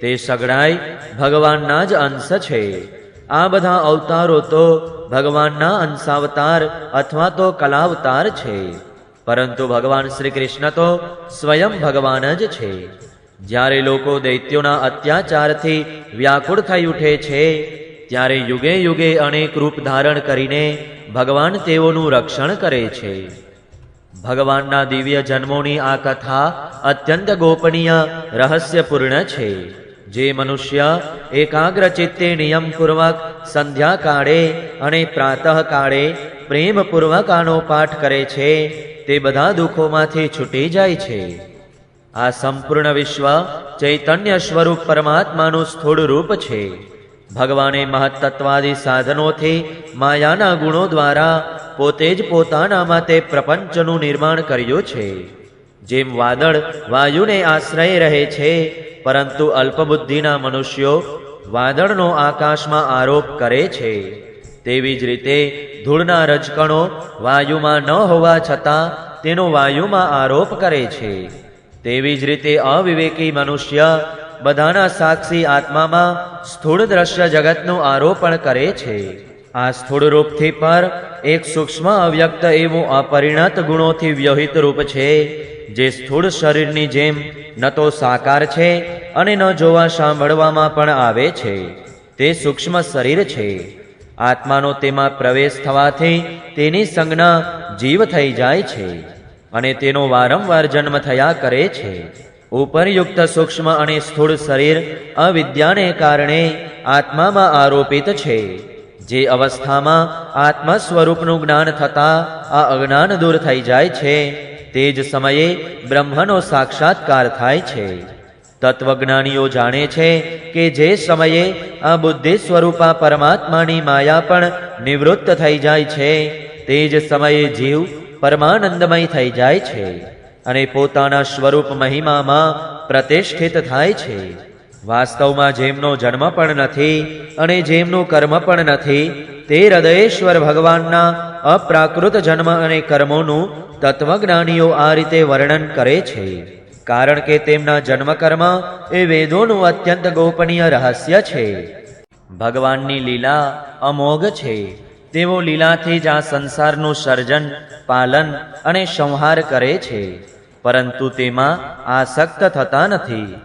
તે સગડાય ભગવાનના જ અંશ છે. આ બધા અવતારો તો ભગવાનના અંશાવતાર અથવા તો કલાવતાર છે, પરંતુ ભગવાન શ્રી કૃષ્ણ તો સ્વયં ભગવાન જ છે. જ્યારે લોકો દૈત્યોના અત્યાચારથી વ્યાકુળ થઈ ઉઠે છે, ત્યારે યુગે યુગે અનેક રૂપ ધારણ કરીને ભગવાન તેઓનું રક્ષણ કરે છે. ભગવાનના દિવ્ય જન્મોની આ કથા અત્યંત ગોપનીય રહસ્યપૂર્ણ છે. જે મનુષ્ય એકાગ્ર ચિત્તે નિયમપૂર્વક સંધ્યાકાળે અને પ્રાતઃકાળે પ્રેમપૂર્વક આનો પાઠ કરે છે, તે બધા દુઃખોમાંથી છૂટી જાય છે. આ સંપૂર્ણ વિશ્વ ચૈતન્ય સ્વરૂપ પરમાત્માનું સ્થૂળ રૂપ છે. ભગવાને મહત્તત્વાદી સાધનોથી માયાના ગુણો દ્વારા પોતે જ પોતાનામાં તે પ્રપંચનું નિર્માણ કર્યું છે. જેમ વાદળ વાયુને આશ્રય રહે છે, પરંતુ અલ્પબુદ્ધિના મનુષ્યો વાદળનો આકાશમાં આરોપ કરે છે, તેવી જ રીતે ધૂળના રજકણો વાયુમાં ન હોવા છતાં તેનો વાયુમાં આરોપ કરે છે. તેવી જ રીતે અવિવેકી મનુષ્ય બધાના સાક્ષી આત્મામાં સ્થૂળ દ્રશ્ય જગતનું આરોપણ કરે છે. આ સ્થૂળ રૂપથી પર એક સૂક્ષ્મ અવ્યક્ત એવું અપરિણત ગુણોથી વ્યહિત રૂપ છે, જે સ્થૂળ શરીરની જેમ ન તો સાકાર છે અને ન જોવા સાંભળવામાં પણ આવે છે. તે સૂક્ષ્મ શરીર છે. આત્માનો તેમાં પ્રવેશ થવાથી તેની સંજ્ઞા જીવ થઈ જાય છે અને તેનો વારંવાર જન્મ થયા કરે છે. ઉપરયુક્ત સૂક્ષ્મ અને સ્થૂળ શરીર અવિદ્યાને કારણે આત્મામાં આરોપિત છે. જે અવસ્થામાં આત્મા સ્વરૂપનું જ્ઞાન થતાં આ અજ્ઞાન દૂર થઈ જાય છે, તે જ સમયે બ્રહ્મનો સાક્ષાત્કાર થાય છે. તત્વજ્ઞાનીઓ જાણે છે કે જે સમયે આ બુદ્ધિ સ્વરૂપા પરમાત્માની માયા પણ નિવૃત્ત થઈ જાય છે, તે જ સમયે જીવ પરમાનંદમય થઈ જાય છે અને પોતાના સ્વરૂપ મહિમામાં પ્રતિષ્ઠિત થાય છે. વાસ્તવમાં જેમનો જન્મ પણ નથી અને જેમનું કર્મ પણ નથી, તે હૃદયેશ્વર ભગવાનના અપ્રાકૃત જન્મ અને કર્મોનું તત્વજ્ઞાનીઓ આ રીતે વર્ણન કરે છે. કારણ કે તેમના જન્મકર્મ એ વેદોનું અત્યંત ગોપનીય રહસ્ય છે. ભગવાનની લીલા અમોઘ છે. તેઓ લીલાથી જ આ સંસારનું સર્જન, પાલન અને સંહાર કરે છે, પરંતુ તેમાં આસક્ત થતા નથી.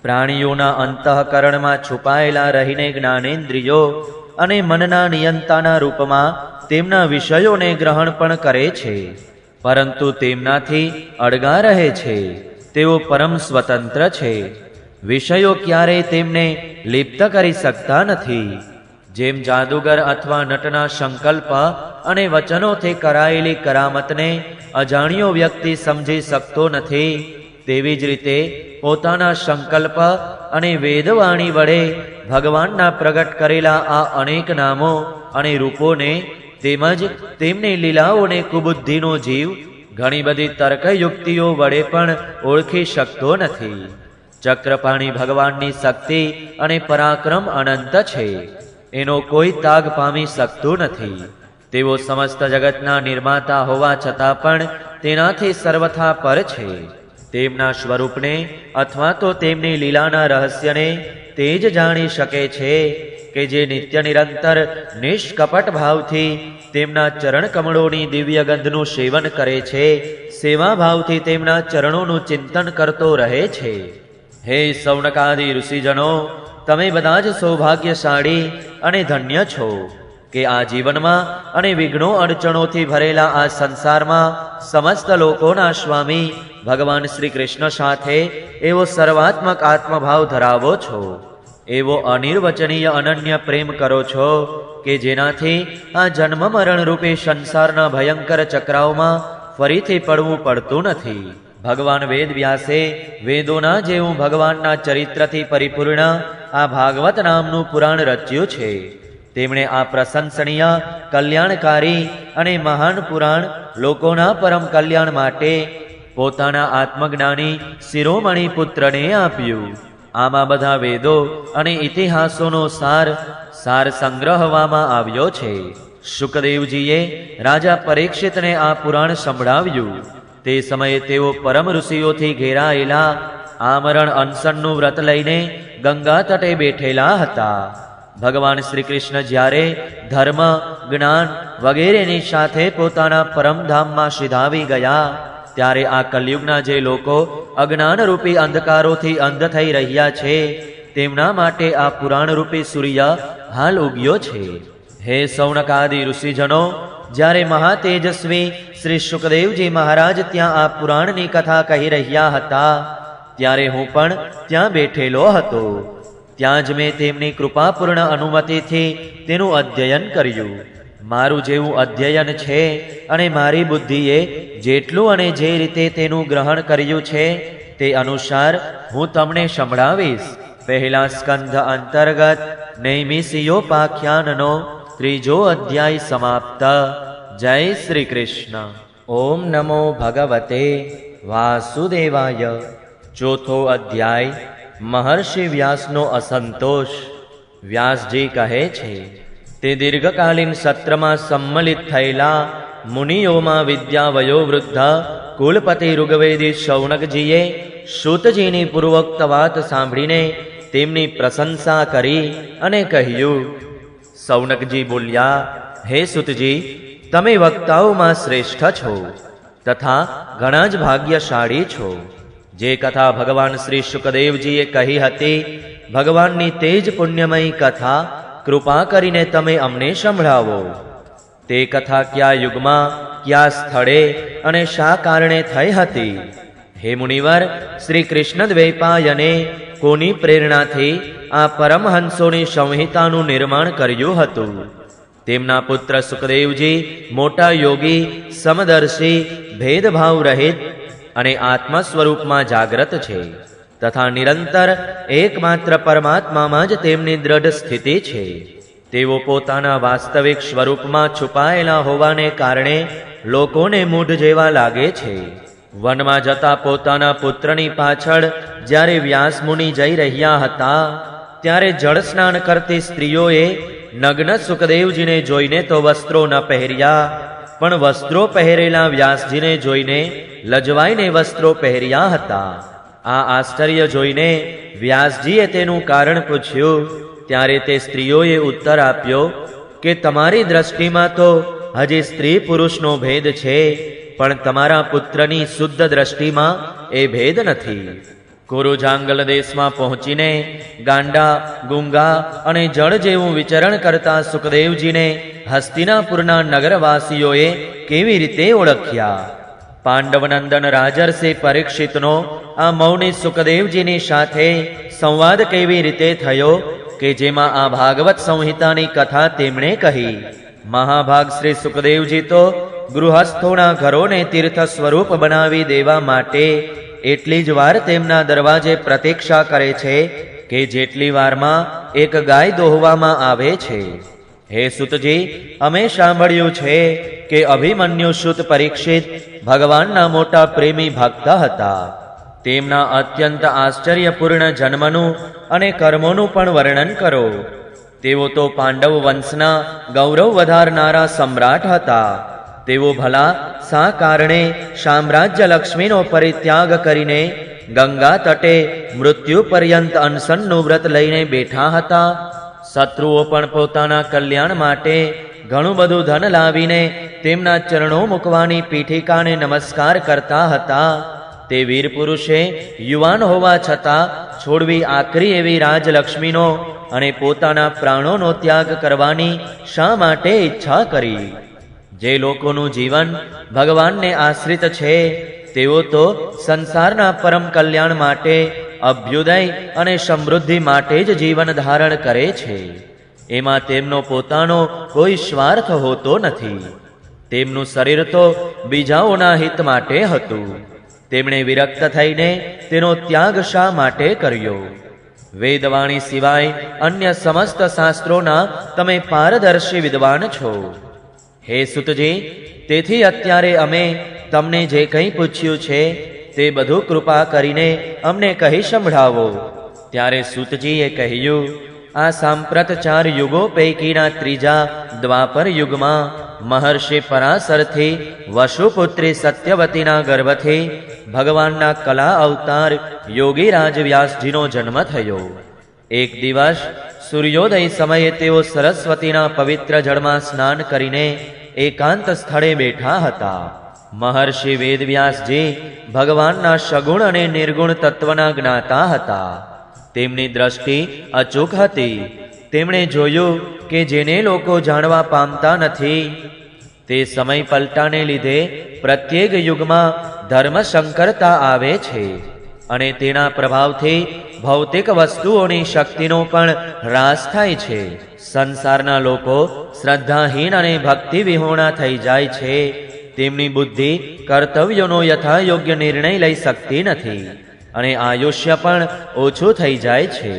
પ્રાણીઓના અંતઃકરણમાં છુપાયેલા રહીને જ્ઞાનેન્દ્રિયો અને મનના નિયંતાના રૂપમાં તેમના વિષયોને ગ્રહણ પણ કરે છે, પરંતુ તેમનાથી અળગા રહે છે. તેઓ પરમ સ્વતંત્ર છે. વિષયો ક્યારેય તેમને લિપ્ત કરી શકતા નથી. જેમ જાદુગર અથવા નટના સંકલ્પ અને વચનોથી કરાયેલી કરામતને અજાણ્યો વ્યક્તિ સમજી શકતો નથી, તેવી જ રીતે પોતાના સંકલ્પ અને વેદવાણી વડે ભગવાનના પ્રગટ કરેલા આ અનેક નામો અને રૂપોને તેમજ તેમની લીલાઓને કુબુદ્ધિનો જીવ ઘણી બધી તર્કયુક્તિઓ વડે પણ ઓળખી શકતો નથી. ચક્રપાણી ભગવાનની શક્તિ અને પરાક્રમ અનંત છે. એનો કોઈ તાગ પામી શકતું નથી. તેઓ સમસ્ત જગતના નિર્માતા હોવા છતાં પણ તેનાથી સર્વથા પર છે. તેમના સ્વરૂપને અથવા તો તેમની લીલાના રહસ્યને તે જ જાણી શકે છે કે જે નિત્ય નિરંતર નિષ્કપટ ભાવથી તેમના ચરણ કમળોની દિવ્ય ગંધનું સેવન કરે છે, સેવા ભાવથી તેમના ચરણોનું ચિંતન કરતો રહે છે. હે સૌનકાદિ ઋષિજનો, તમે બધા જ સૌભાગ્યશાળી અને ધન્ય છો કે આ જીવનમાં અને વિઘ્નો અડચણોથી ભરેલા આ સંસારમાં સમસ્ત લોકોના સ્વામી ભગવાન શ્રી કૃષ્ણ સાથે એવો સર્વાત્મક આત્મભાવ ધરાવો છો, એવો અનિર્વચનીય અનન્ય પ્રેમ કરો છો કે જેનાથી આ જન્મ મરણ રૂપે સંસારના ભયંકર ચક્રાઓમાં ફરીથી પડવું પડતું નથી. ભગવાન વેદ વ્યાસે વેદોના જેવું ભગવાનના ચરિત્રથી પરિપૂર્ણ આ ભાગવત નામનું પુરાણ રચ્યું છે. તેમણે આ પ્રશંસનીય, કલ્યાણકારી અને મહાન પુરાણ લોકોના પરમ કલ્યાણ માટે પોતાના આત્મજ્ઞાની શિરોમણી પુત્રને આપ્યું. આમાં બધા વેદો અને ઇતિહાસોનો સાર સંગ્રહવામાં આવ્યો છે. શુકદેવજીએ રાજા પરીક્ષિતને આ પુરાણ સંભળાવ્યું. તે સમયે તેઓ પરમ ઋષિઓથી ઘેરાયેલા આમરણ અનશનનું વ્રત લઈને ગંગા તટે બેઠેલા હતા. ભગવાન શ્રી કૃષ્ણ જ્યારે ધર્મ, જ્ઞાન વગેરેની સાથે પોતાના પરમધામમાં સિધાવી ગયા, ત્યારે આ કલયુગના જે લોકો અજ્ઞાનરૂપી અંધકારોથી અંધ થઈ રહ્યા છે, તેમના માટે આ પુરાણરૂપી સૂર્ય હાલ ઉગ્યો છે. હે સૌનકાદિ ઋષિજનો, જ્યારે મહાતેજસ્વી શ્રી શુકદેવજી મહારાજ ત્યાં આ પુરાણની કથા કહી રહ્યા હતા, ત્યારે હું પણ ત્યાં બેઠેલો હતો. ત્યાં જ મેં તેમની કૃપાપૂર્ણ અનુમતિથી તેનું અધ્યયન કર્યું. મારું જેવું અધ્યયન છે અને મારી બુદ્ધિએ જેટલું અને જે રીતે તેનું ગ્રહણ કર્યું છે તે અનુસાર હું તમને સંભળાવીશ. પહેલા સ્કંધ અંતર્ગત નૈમિષિયોપાખ્યાનનો 3જો અધ્યાય સમાપ્ત. જય શ્રી કૃષ્ણ. ઓમ નમો ભગવતે વાસુદેવાય. ચોથો અધ્યાય મહર્ષિ વ્યાસનો અસંતોષ. વ્યાસજી કહે છે, તે દીર્ઘકાલીન સત્રમાં સંમલિત થયેલા મુનિઓમાં વિદ્યા વયોવૃદ્ધ કુલપતિ ઋગ્વેદી શૌનકજીએ સૂતજીની પૂર્વોક્ત વાત સાંભળીને તેમની પ્રશંસા કરી અને કહ્યું. શૌનકજી બોલ્યા, હે સૂતજી, તમે વક્તાઓમાં શ્રેષ્ઠ છો તથા ઘણા જ ભાગ્યશાળી છો. જે કથા ભગવાન શ્રી શુકદેવજીએ કહી હતી, ભગવાનની તેજ પુણ્યમયી કથા કૃપા કરીને તમે અમને સંભળાવો. તે કથા કયા યુગમાં, કયા સ્થળે અને શા કારણે થઈ હતી? હે મુનિવર, શ્રી કૃષ્ણ દ્વૈપાયને કોની પ્રેરણાથી આ પરમહંસોની સંહિતાનું નિર્માણ કર્યું હતું? તેમના પુત્ર સુખદેવજી મોટા યોગી, સમદર્શી, ભેદભાવ રહિત અને આત્મા સ્વરૂપમાં જાગ્રત છે તથા નિરંતર એકમાત્ર પરમાત્મામાં જ તેમની દ્રઢ સ્થિતિ છે. તેઓ પોતાના વાસ્તવિક સ્વરૂપમાં છુપાયેલા હોવાને કારણે લોકોને મૂઢ જેવા લાગે છે. વનમાં જતા પોતાના પુત્રની પાછળ જ્યારે વ્યાસ મુનિ જઈ રહ્યા હતા, ત્યારે જળ સ્નાન કરતી સ્ત્રીઓએ નગ્ન સુખદેવજીને જોઈને તો વસ્ત્રો ન પહેર્યા, પણ વસ્ત્રો પહેરેલા વ્યાસજીને જોઈને લજવાઈને વસ્ત્રો પહેર્યા હતા. આ આશ્ચર્ય જોઈને વ્યાસજીએ તેનું કારણ પૂછ્યું. ત્યારે તે સ્ત્રીઓએ ઉત્તર આપ્યો કે તમારી દ્રષ્ટિમાં તો હજી સ્ત્રી પુરુષનો ભેદ છે, પણ તમારા પુત્રની શુદ્ધ દ્રષ્ટિમાં એ ભેદ નથી. કુરુજાંગલ દેશમાં પહોંચીને ગાંડા, ગુંગા અને જળ જેવું વિચરણ કરતા સુખદેવજીને હસ્તિનાપુરના નગરવાસીઓએ કેવી રીતે ઓળખ્યા? પાંડવનંદન રાજર્ષિ પરીક્ષિતનો આ મૌની સુખદેવજીની સાથે સંવાદ કેવી રીતે થયો કે જેમાં આ ભાગવત સંહિતાની કથા તેમણે કહી. મહાભાગ શ્રી સુખદેવજી તો ગૃહસ્થોના ઘરોને તીર્થ સ્વરૂપ બનાવી દેવા માટે એટલી જ વાર તેમના દરવાજે પ્રતીક્ષા કરે છે કે જેટલી વારમાં એક ગાય દોહવામાં આવે છે. હે સુતજી, અમે સાંભળ્યું છે કે અભિમન્યુ સુત પરીક્ષિત ભગવાનના મોટા પ્રેમી ભક્ત હતા. તેમના અત્યંત આશ્ચર્યપૂર્ણ જન્મનું અને કર્મોનું પણ વર્ણન કરો. તેઓ તો પાંડવ વંશના ગૌરવ વધારનારા સમ્રાટ હતા. તેઓ ભલા શા કારણે સામ્રાજ્ય લક્ષ્મીનો પરિત્યાગ કરીને ગંગા તટે મૃત્યુ પર્યંત અનશનનું વ્રત લઈને બેઠા હતા? શત્રુઓ પણ પોતાના કલ્યાણ માટે ઘણું બધું ધન લાવીને તેમના ચરણો મૂકવાની પીઠિકાને નમસ્કાર કરતા હતા. તે વીર પુરુષે યુવાન હોવા છતાં છોડવી આકરી એવી રાજલક્ષ્મીનો અને પોતાના પ્રાણોનો ત્યાગ કરવાની શા માટે ઈચ્છા કરી? જે લોકોનું જીવન ભગવાનને આશ્રિત છે તેઓ તો સંસારના પરમ કલ્યાણ માટે, અભ્યુદય અને સમૃદ્ધિ માટે જ જીવન ધારણ કરે છે. એમાં તેમનો પોતાનો કોઈ સ્વાર્થ હોતો નથી. તેમનું શરીર તો બીજાઓના હિત માટે હતું. તેમણે વિરક્ત થઈને તેનો ત્યાગ શા માટે કર્યો? વેદવાણી સિવાય અન્ય સમસ્ત શાસ્ત્રોના તમે પારદર્શી વિદ્વાન છો. હે સુતજી, તેથી અત્યારે અમે તમને જે કંઈ પૂછ્યું છે તે બધું કૃપા કરીને અમને કહી સંભળાવો. ત્યારે સુતજીએ કહ્યું, આ સાંપ્રત 4 યુગો પૈકીના ત્રીજા દ્વાપર યુગમાં મહર્ષિ પરાશરથી વસુપુત્રી સત્યવતીના ગર્ભથી ભગવાનના કલા અવતાર યોગીરાજ વ્યાસજીનો જન્મ થયો. એક દિવસ સૂર્યોદય સમયે તેઓ સરસ્વતીના પવિત્ર જળમાં સ્નાન કરીને એકાંત સ્થળે બેઠા હતા. મહર્ષિ વેદવ્યાસજી ભગવાનના સગુણ અને નિર્ગુણ તત્વના જ્ઞાતા હતા. તેમની દ્રષ્ટિ અચૂક હતી. તેમણે જોયું કે જેને લોકો જાણવા પામતા નથી તે સમય પલટાને લીધે પ્રત્યેક યુગમાં ધર્મ સંકરતા આવે છે અને તેના પ્રભાવથી ભૌતિક વસ્તુઓની શક્તિનો પણ હ્રાસ થાય છે. સંસારના લોકો શ્રદ્ધાહીન અને ભક્તિ વિહોણા થઈ જાય છે. તેમની બુદ્ધિ કર્તવ્યોનો યથાયોગ્ય નિર્ણય લઈ શકતી નથી અને આયુષ્ય પણ ઓછું થઈ જાય છે.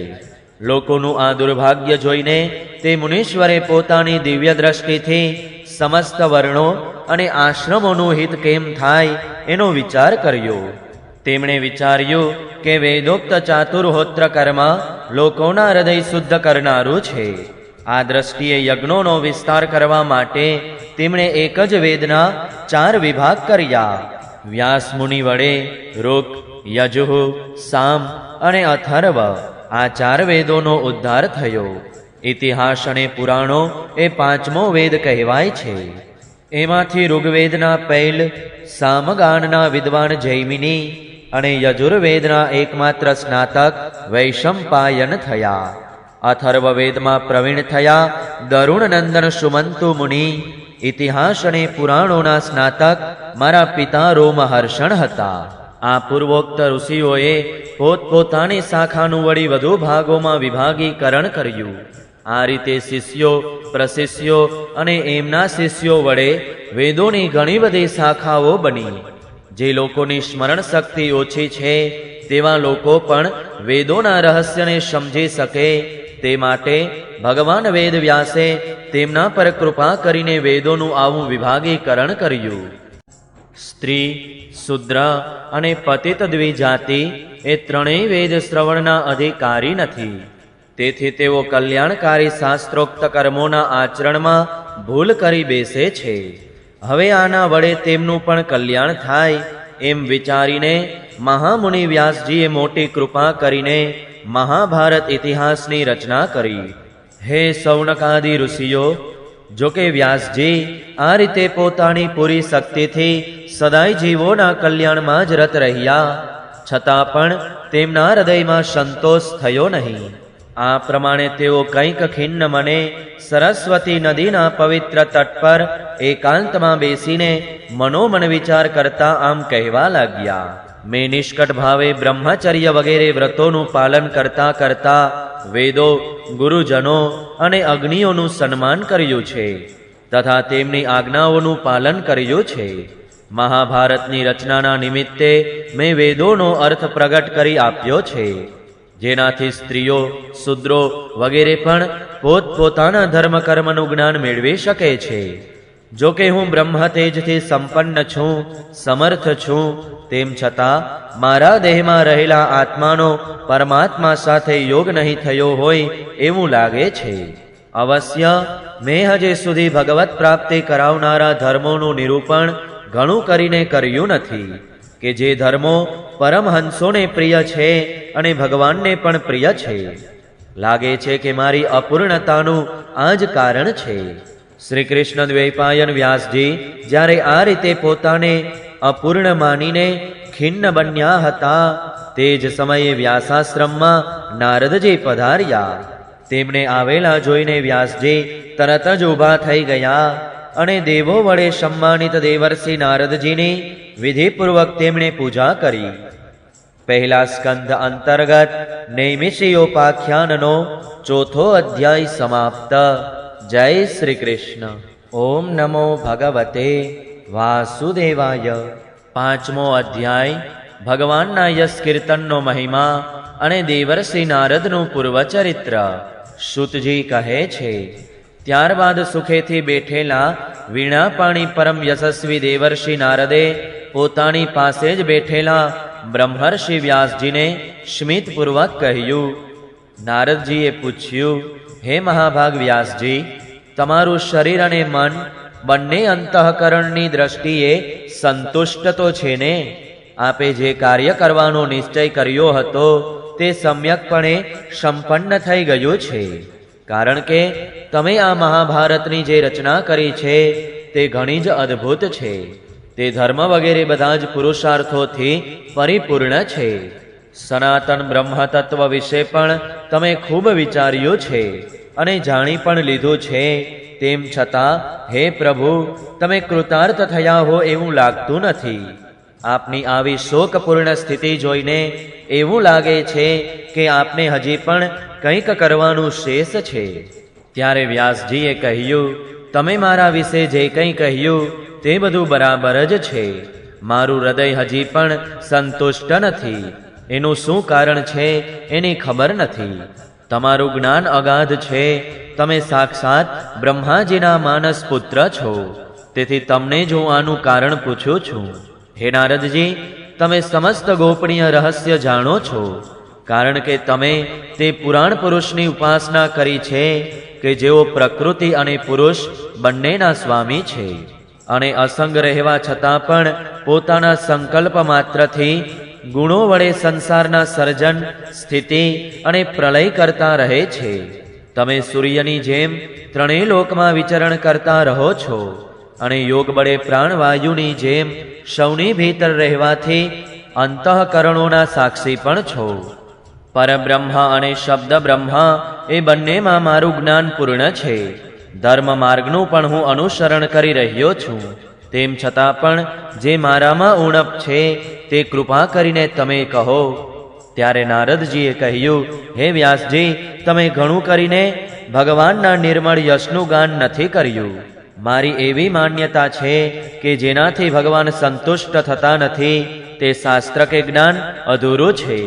લોકોનું આ દુર્ભાગ્ય જોઈને તે મુનીશ્વરે પોતાની દિવ્ય દ્રષ્ટિથી સમસ્ત વર્ણો અને આશ્રમોનું હિત કેમ થાય એનો વિચાર કર્યો. તેમણે વિચાર્યું કે વેદોક્ત ચાતુર્હોત્ર કર્મ લોકોના હૃદય શુદ્ધ કરનારું છે. આ દ્રષ્ટિએ યજ્ઞોનો વિસ્તાર કરવા માટે તેમણે એક જ વેદના 4 વિભાગ કર્યા. વ્યાસ મુનિ વડે ઋક, યજુઃ, સામ અને અથર્વ આ 4 વેદોનો ઉદ્ધાર થયો. ઇતિહાસ અને પુરાણો એ 5મો વેદ કહેવાય છે. એમાંથી ઋગ્વેદના પૈલ સામગાનના વિદ્વાન જૈમિની અને યજુર્વેદના એકમાત્ર સ્નાતક વૈશંપાયન થયા. અથર્વવેદમાં પ્રવીણ થયા ગરુણનંદન સુમંતુ મુનિ. ઇતિહાસ અને પુરાણોના સ્નાતક મારા પિતા રોમહર્ષણ હતા. આ પૂર્વોક્ત ઋષિઓએ પોતપોતાની શાખાનું વળી વધુ ભાગોમાં વિભાગીકરણ કર્યું. આ રીતે શિષ્યો, પ્રશિષ્યો અને એમના શિષ્યો વડે વેદોની ઘણી બધી શાખાઓ બની. જે લોકોની સ્મરણ શક્તિ ઓછી છે તેવા લોકો પણ વેદોના રહસ્યને સમજી શકે તે માટે ભગવાન વેદ વ્યાસે તેમના પર કૃપા કરીને વેદોનું આવું વિભાગીકરણ કર્યું. સ્ત્રી, શુદ્ર અને પતિત દ્વિજાતિ એ ત્રણેય વેદ શ્રવણના અધિકારી નથી. તેથી તેઓ કલ્યાણકારી શાસ્ત્રોક્ત કર્મોના આચરણમાં ભૂલ કરી બેસે છે. હવે આના વડે તેમનું પણ કલ્યાણ થાય એમ વિચારીને મહામુનિ વ્યાસજીએ મોટી કૃપા કરીને મહાભારત ઇતિહાસની રચના કરી. હે સૌનકાદિ ઋષિઓ, જો કે વ્યાસજી આ રીતે પોતાની પૂરી શક્તિથી સદાય જીવોના કલ્યાણમાં જ રત રહ્યા, છતાં પણ તેમના હૃદયમાં સંતોષ થયો નહીં. આ પ્રમાણે તેઓ કંઈક ખિન્ન મને સરસ્વતી નદીના પવિત્ર તટ પર એકાંતમાં બેસીને મનોમન વિચાર કરતા આમ કહેવા લાગ્યા. મેં નિષ્કટ ભાવે બ્રહ્મચર્ય વગેરે વ્રતોનું પાલન કરતા કરતા વેદો, ગુરુજનો અને અગ્નિઓનું સન્માન કર્યું છે તથા તેમની આજ્ઞાઓનું પાલન કર્યું છે. મહાભારતની રચનાના નિમિત્તે મેં વેદોનો અર્થ પ્રગટ કરી આપ્યો છે, જેનાથી સ્ત્રીઓ, શૂદ્રો વગેરે પણ પોતપોતાના ધર્મ કર્મનું જ્ઞાન મેળવી શકે છે. જો કે હું બ્રહ્મ તેજથી સંપન્ન છું, સમર્થ છું, તેમ છતાં મારા દેહમાં રહેલા આત્માનો પરમાત્મા સાથે યોગ નહીં થયો હોય એવું લાગે છે. અવશ્ય મેં હજી સુધી ભગવત પ્રાપ્તિ કરાવનારા ધર્મોનું નિરૂપણ ઘણું કરીને કર્યું નથી કે જે ધર્મો પરમહંસોને પ્રિય છે અને ભગવાનને પણ પ્રિય છે. લાગે છે કે મારી અપૂર્ણતાનું આ જ કારણ છે. શ્રી કૃષ્ણ દ્વૈપાયન વ્યાસજી જ્યારે આ રીતે પોતાને અપૂર્ણ માનીને ખિન્ન બન્યા હતા, તે જ સમયે વ્યાસાશ્રમમાં નારદજી પધાર્યા. તેમને આવેલા જોઈને વ્યાસજી તરત જ ઊભા થઈ ગયા અને દેવો વડે સમ્માનિત દેવર્ષિ નારદજીની વિધિપૂર્વક તેમણે પૂજા કરી. પહેલા સ્કંદ અંતર્ગત નૈમિષિયોપાખ્યાનનો ચોથો અધ્યાય સમાપ્ત. જય શ્રી કૃષ્ણ. ઓમ નમો ભગવતે વાસુદેવાય. પાંચમો અધ્યાય ભગવાનના યશ કીર્તનનો મહિમા અને દેવર્ષિ નારદનું પૂર્વચરિત્ર. શુતજી કહે છે, ત્યારબાદ સુખેથી બેઠેલા વીણાપાણી પરમ યશસ્વી દેવર્ષિ નારદે પોતાની પાસે જ બેઠેલા બ્રહ્મર્ષિ વ્યાસજીને સ્મિતપૂર્વક કહ્યું. નારદજીએ પૂછ્યું, હે મહાભાગ વ્યાસજી, તમારું શરીર અને મન બંને અંતઃકરણની દ્રષ્ટિએ સંતુષ્ટ તો છે ને? આપે જે કાર્ય કરવાનો નિશ્ચય કર્યો હતો તે સમ્યકપણે સંપન્ન થઈ ગયું છે, કારણ કે તમે આ મહાભારતની જે રચના કરી છે તે ઘણી જ અદ્ભુત છે. તે ધર્મ વગેરે બધા જ પુરુષાર્થોથી પરિપૂર્ણ છે. સનાતન બ્રહ્મ તત્વ વિશે પણ તમે ખૂબ વિચાર્યું છે અને જાણી પણ લીધું છે. તેમ છતાં હે પ્રભુ, તમે કૃતાર્થ થયા હો એવું લાગતું નથી. આપની આવી શોકપૂર્ણ સ્થિતિ જોઈને એવું લાગે છે કે આપને હજી પણ કંઈક કરવાનું શેષ છે. ત્યારે વ્યાસજીએ કહ્યું, તમે મારા વિશે જે કંઈ કહ્યું તે બધું બરાબર જ છે. મારું હૃદય હજી પણ સંતુષ્ટ નથી. એનું શું કારણ છે એની ખબર નથી. તમારું જ્ઞાન અગાધ છે. તમે સાક્ષાત બ્રહ્માજીના માનસ પુત્ર છો. તેથી તમને જ હું આનું કારણ પૂછું છું. હે નારદજી, તમે સમસ્ત ગોપનીય રહસ્ય જાણો છો, કારણ કે તમે તે પુરાણ પુરુષની ઉપાસના કરી છે કે જેઓ પ્રકૃતિ અને પુરુષ બંનેના સ્વામી છે અને અસંગ રહેવા છતાં પણ પોતાના સંકલ્પ માત્રથી ગુણો વડે સંસારના સર્જન, સ્થિતિ અને પ્રલય કરતા રહે છે. તમે સૂર્યની જેમ ત્રણેય લોકમાં વિચરણ કરતા રહો છો અને યોગ બળે પ્રાણવાયુની જેમ સૌની ભીતર રહેવાથી અંતઃકરણોના સાક્ષી પણ છો. પરબ્રહ્મ અને શબ્દ બ્રહ્મ એ બંનેમાં મારું જ્ઞાન પૂર્ણ છે. ધર્મ માર્ગનું પણ હું અનુસરણ કરી રહ્યો છું. તેમ છતાં પણ જે મારામાં ઉણપ છે તે કૃપા કરીને તમે કહો. ત્યારે નારદજીએ કહ્યું, હે વ્યાસજી, તમે ઘણું કરીને ભગવાનના નિર્મળ યશનું ગાન નથી કર્યું. મારી એવી માન્યતા છે કે જેનાથી ભગવાન સંતુષ્ટ થતા નથી તે શાસ્ત્ર કે જ્ઞાન અધૂરું છે.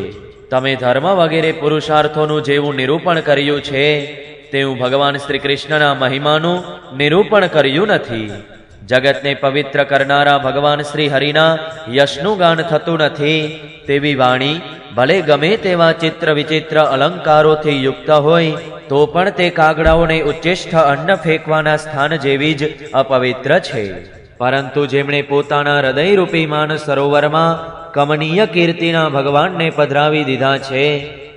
તમે ધર્મ વગેરે પુરુષાર્થોનું જેવું નિરૂપણ કર્યું છે તેવું ભગવાન શ્રી કૃષ્ણના મહિમાનું નિરૂપણ કર્યું નથી. જગતને પવિત્ર કરનારા ભગવાન શ્રી હરિના યશનું ગાન થતું નથી. તેવી વાણી ભલે ગમે તેવા ચિત્ર વિચિત્ર અલંકારોથી યુક્ત હોય તો પણ તે કાગડાઓને ઉચ્ચિષ્ઠ અન્ન ફેંકવાના સ્થાન જેવી જ અપવિત્ર છે. પરંતુ જેમણે પોતાના હૃદયરૂપી માન સરોવરમાં કમનીય કીર્તિના ભગવાનને પધરાવી દીધા છે,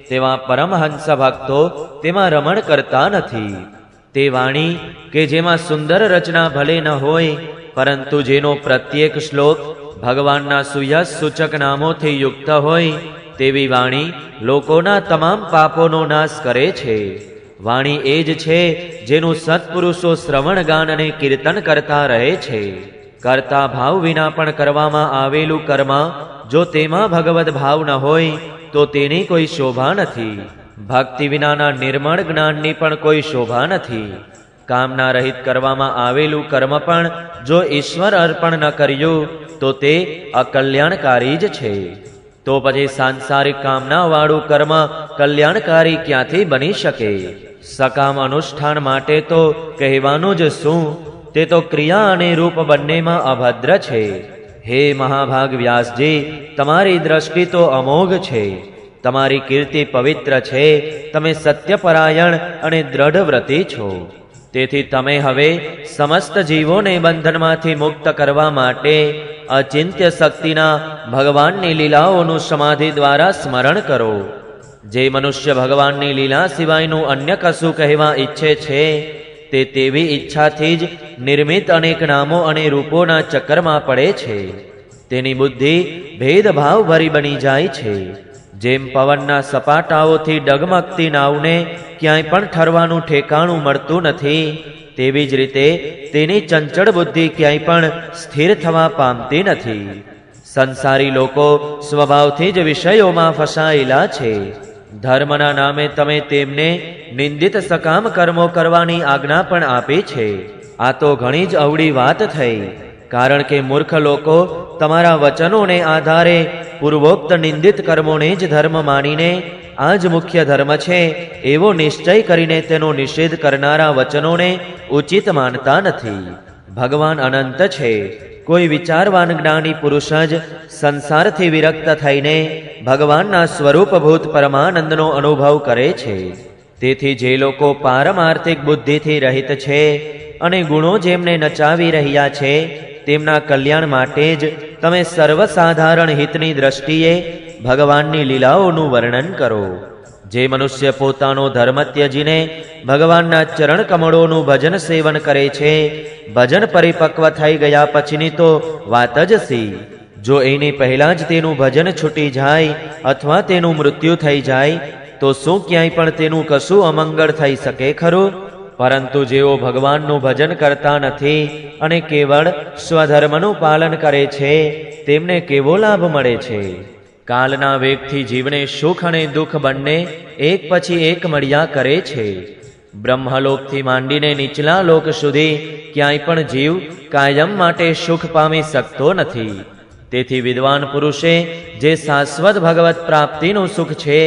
તેવા પરમહંસ ભક્તો તેમાં રમણ કરતા નથી. તે વાણી કે જેમાં સુંદર રચના ભલે ન હોય, પરંતુ જેનો પ્રત્યેક શ્લોક ભગવાનના સુયશ સૂચક નામોથી યુક્ત હોય, તેવી વાણી લોકોના તમામ પાપોનો નાશ કરે છે. વાણી એ જ છે જેનું સત્પુરુષો શ્રવણ ગાન અને કીર્તન કરતા રહે છે. કરતા ભાવ વિના પણ કરવામાં આવેલું કર્મ જો તેમાં ભગવદ ભાવ ન હોય તો તેની કોઈ શોભા નથી. ભક્તિ વિનાના નિર્મળ જ્ઞાનની પણ કોઈ શોભા નથી. કામના રહિત કરવામાં આવેલું કર્મ પણ જો ઈશ્વર અર્પણ ન કર્યું તો તે અકલ્યાણકારી જ છે. તો પછી સાંસારિક કામનાવાળું કર્મ કલ્યાણકારી ક્યાંથી બની શકે? સકામ અનુષ્ઠાન માટે તો કહેવાનું જ શું, તે તો ક્રિયા અને રૂપ બંનેમાં અભદ્ર છે. હે મહાભાગ વ્યાસજી, તમારી દ્રષ્ટિ તો અમોઘ છે. તમારી કીર્તિ પવિત્ર છે. તમે સત્યપરાયણ અને દ્રઢવ્રતી છો. તેથી તમે હવે સમસ્ત જીવોને બંધનમાંથી મુક્ત કરવા માટે અચિંત્ય શક્તિના ભગવાનની લીલાઓનું સમાધિ દ્વારા સ્મરણ કરો. જે મનુષ્ય ભગવાનની લીલા સિવાયનું અન્ય કશું કહેવા ઈચ્છે છે, તે તેવી ઈચ્છાથી જ નિર્મિત અનેક નામો અને રૂપોના ચક્કરમાં પડે છે. તેની બુદ્ધિ ભેદભાવ ભરી બની જાય છે. જેમ પવનના સપાટાઓથી ડગમગતી નાવને ક્યાંય પણ ઠરવાનું ઠેકાણું મળતું નથી, તેવી જ રીતે તેની ચંચળ બુદ્ધિ ક્યાંય પણ સ્થિર થવા પામતી નથી. સંસારી લોકો સ્વભાવથી જ વિષયોમાં ફસાયેલા છે. ધર્મના નામે તમે તેમને નિંદિત સકામ કર્મો કરવાની આજ્ઞા પણ આપી છે. આ તો ઘણી જ અવળી વાત થઈ. કારણ કે મૂર્ખ લોકો તમારા વચનોને આધારે પૂર્વોક્ત નિંદિત કર્મોને જ ધર્મ માનીને આ જ મુખ્ય ધર્મ છે એવો નિશ્ચય કરીને તેનો નિષેધ કરનારા વચનોને ઉચિત માનતા નથી. ભગવાન અનંત છે. કોઈ વિચારવાન જ્ઞાની પુરુષ જ સંસારથી વિરક્ત થઈને ભગવાનના સ્વરૂપભૂત પરમાનંદનો અનુભવ કરે છે. તેથી જે લોકો પારમાર્થિક બુદ્ધિથી રહિત છે અને ગુણો જેમને નચાવી રહ્યા છે, તેમના કલ્યાણ માટે જ તમે સર્વસાધારણ હિતની દ્રષ્ટિએ ભગવાનની લીલાઓનું વર્ણન કરો. જે મનુષ્ય પોતાનો ધર્મ ત્યજીને ભગવાનના ચરણ કમળોનું ભજન સેવન કરે છે, ભજન પરિપક્વ થઈ ગયા પછીની તો વાત જ સી. જો એની પહેલાં જ તેનું ભજન છૂટી જાય અથવા તેનું મૃત્યુ થઈ જાય તો શું ક્યાંય પણ તેનું કશું અમંગળ થઈ શકે ખરું? પરંતુ જેઓ ભગવાનનું ભજન કરતા નથી અને કેવળ સ્વધર્મનું પાલન કરે છે, તેમને કેવો લાભ મળે છે? કાલના વેગથી જીવને સુખ અને દુઃખ બંને એક પછી એક મળ્યા કરે છે. બ્રહ્મલોકથી માંડીને નીચલા લોક સુધી ક્યાંય પણ જીવ કાયમ માટે સુખ પામી શકતો નથી. તેથી વિદ્વાન પુરુષે જે શાશ્વત ભગવત પ્રાપ્તિનું સુખ છે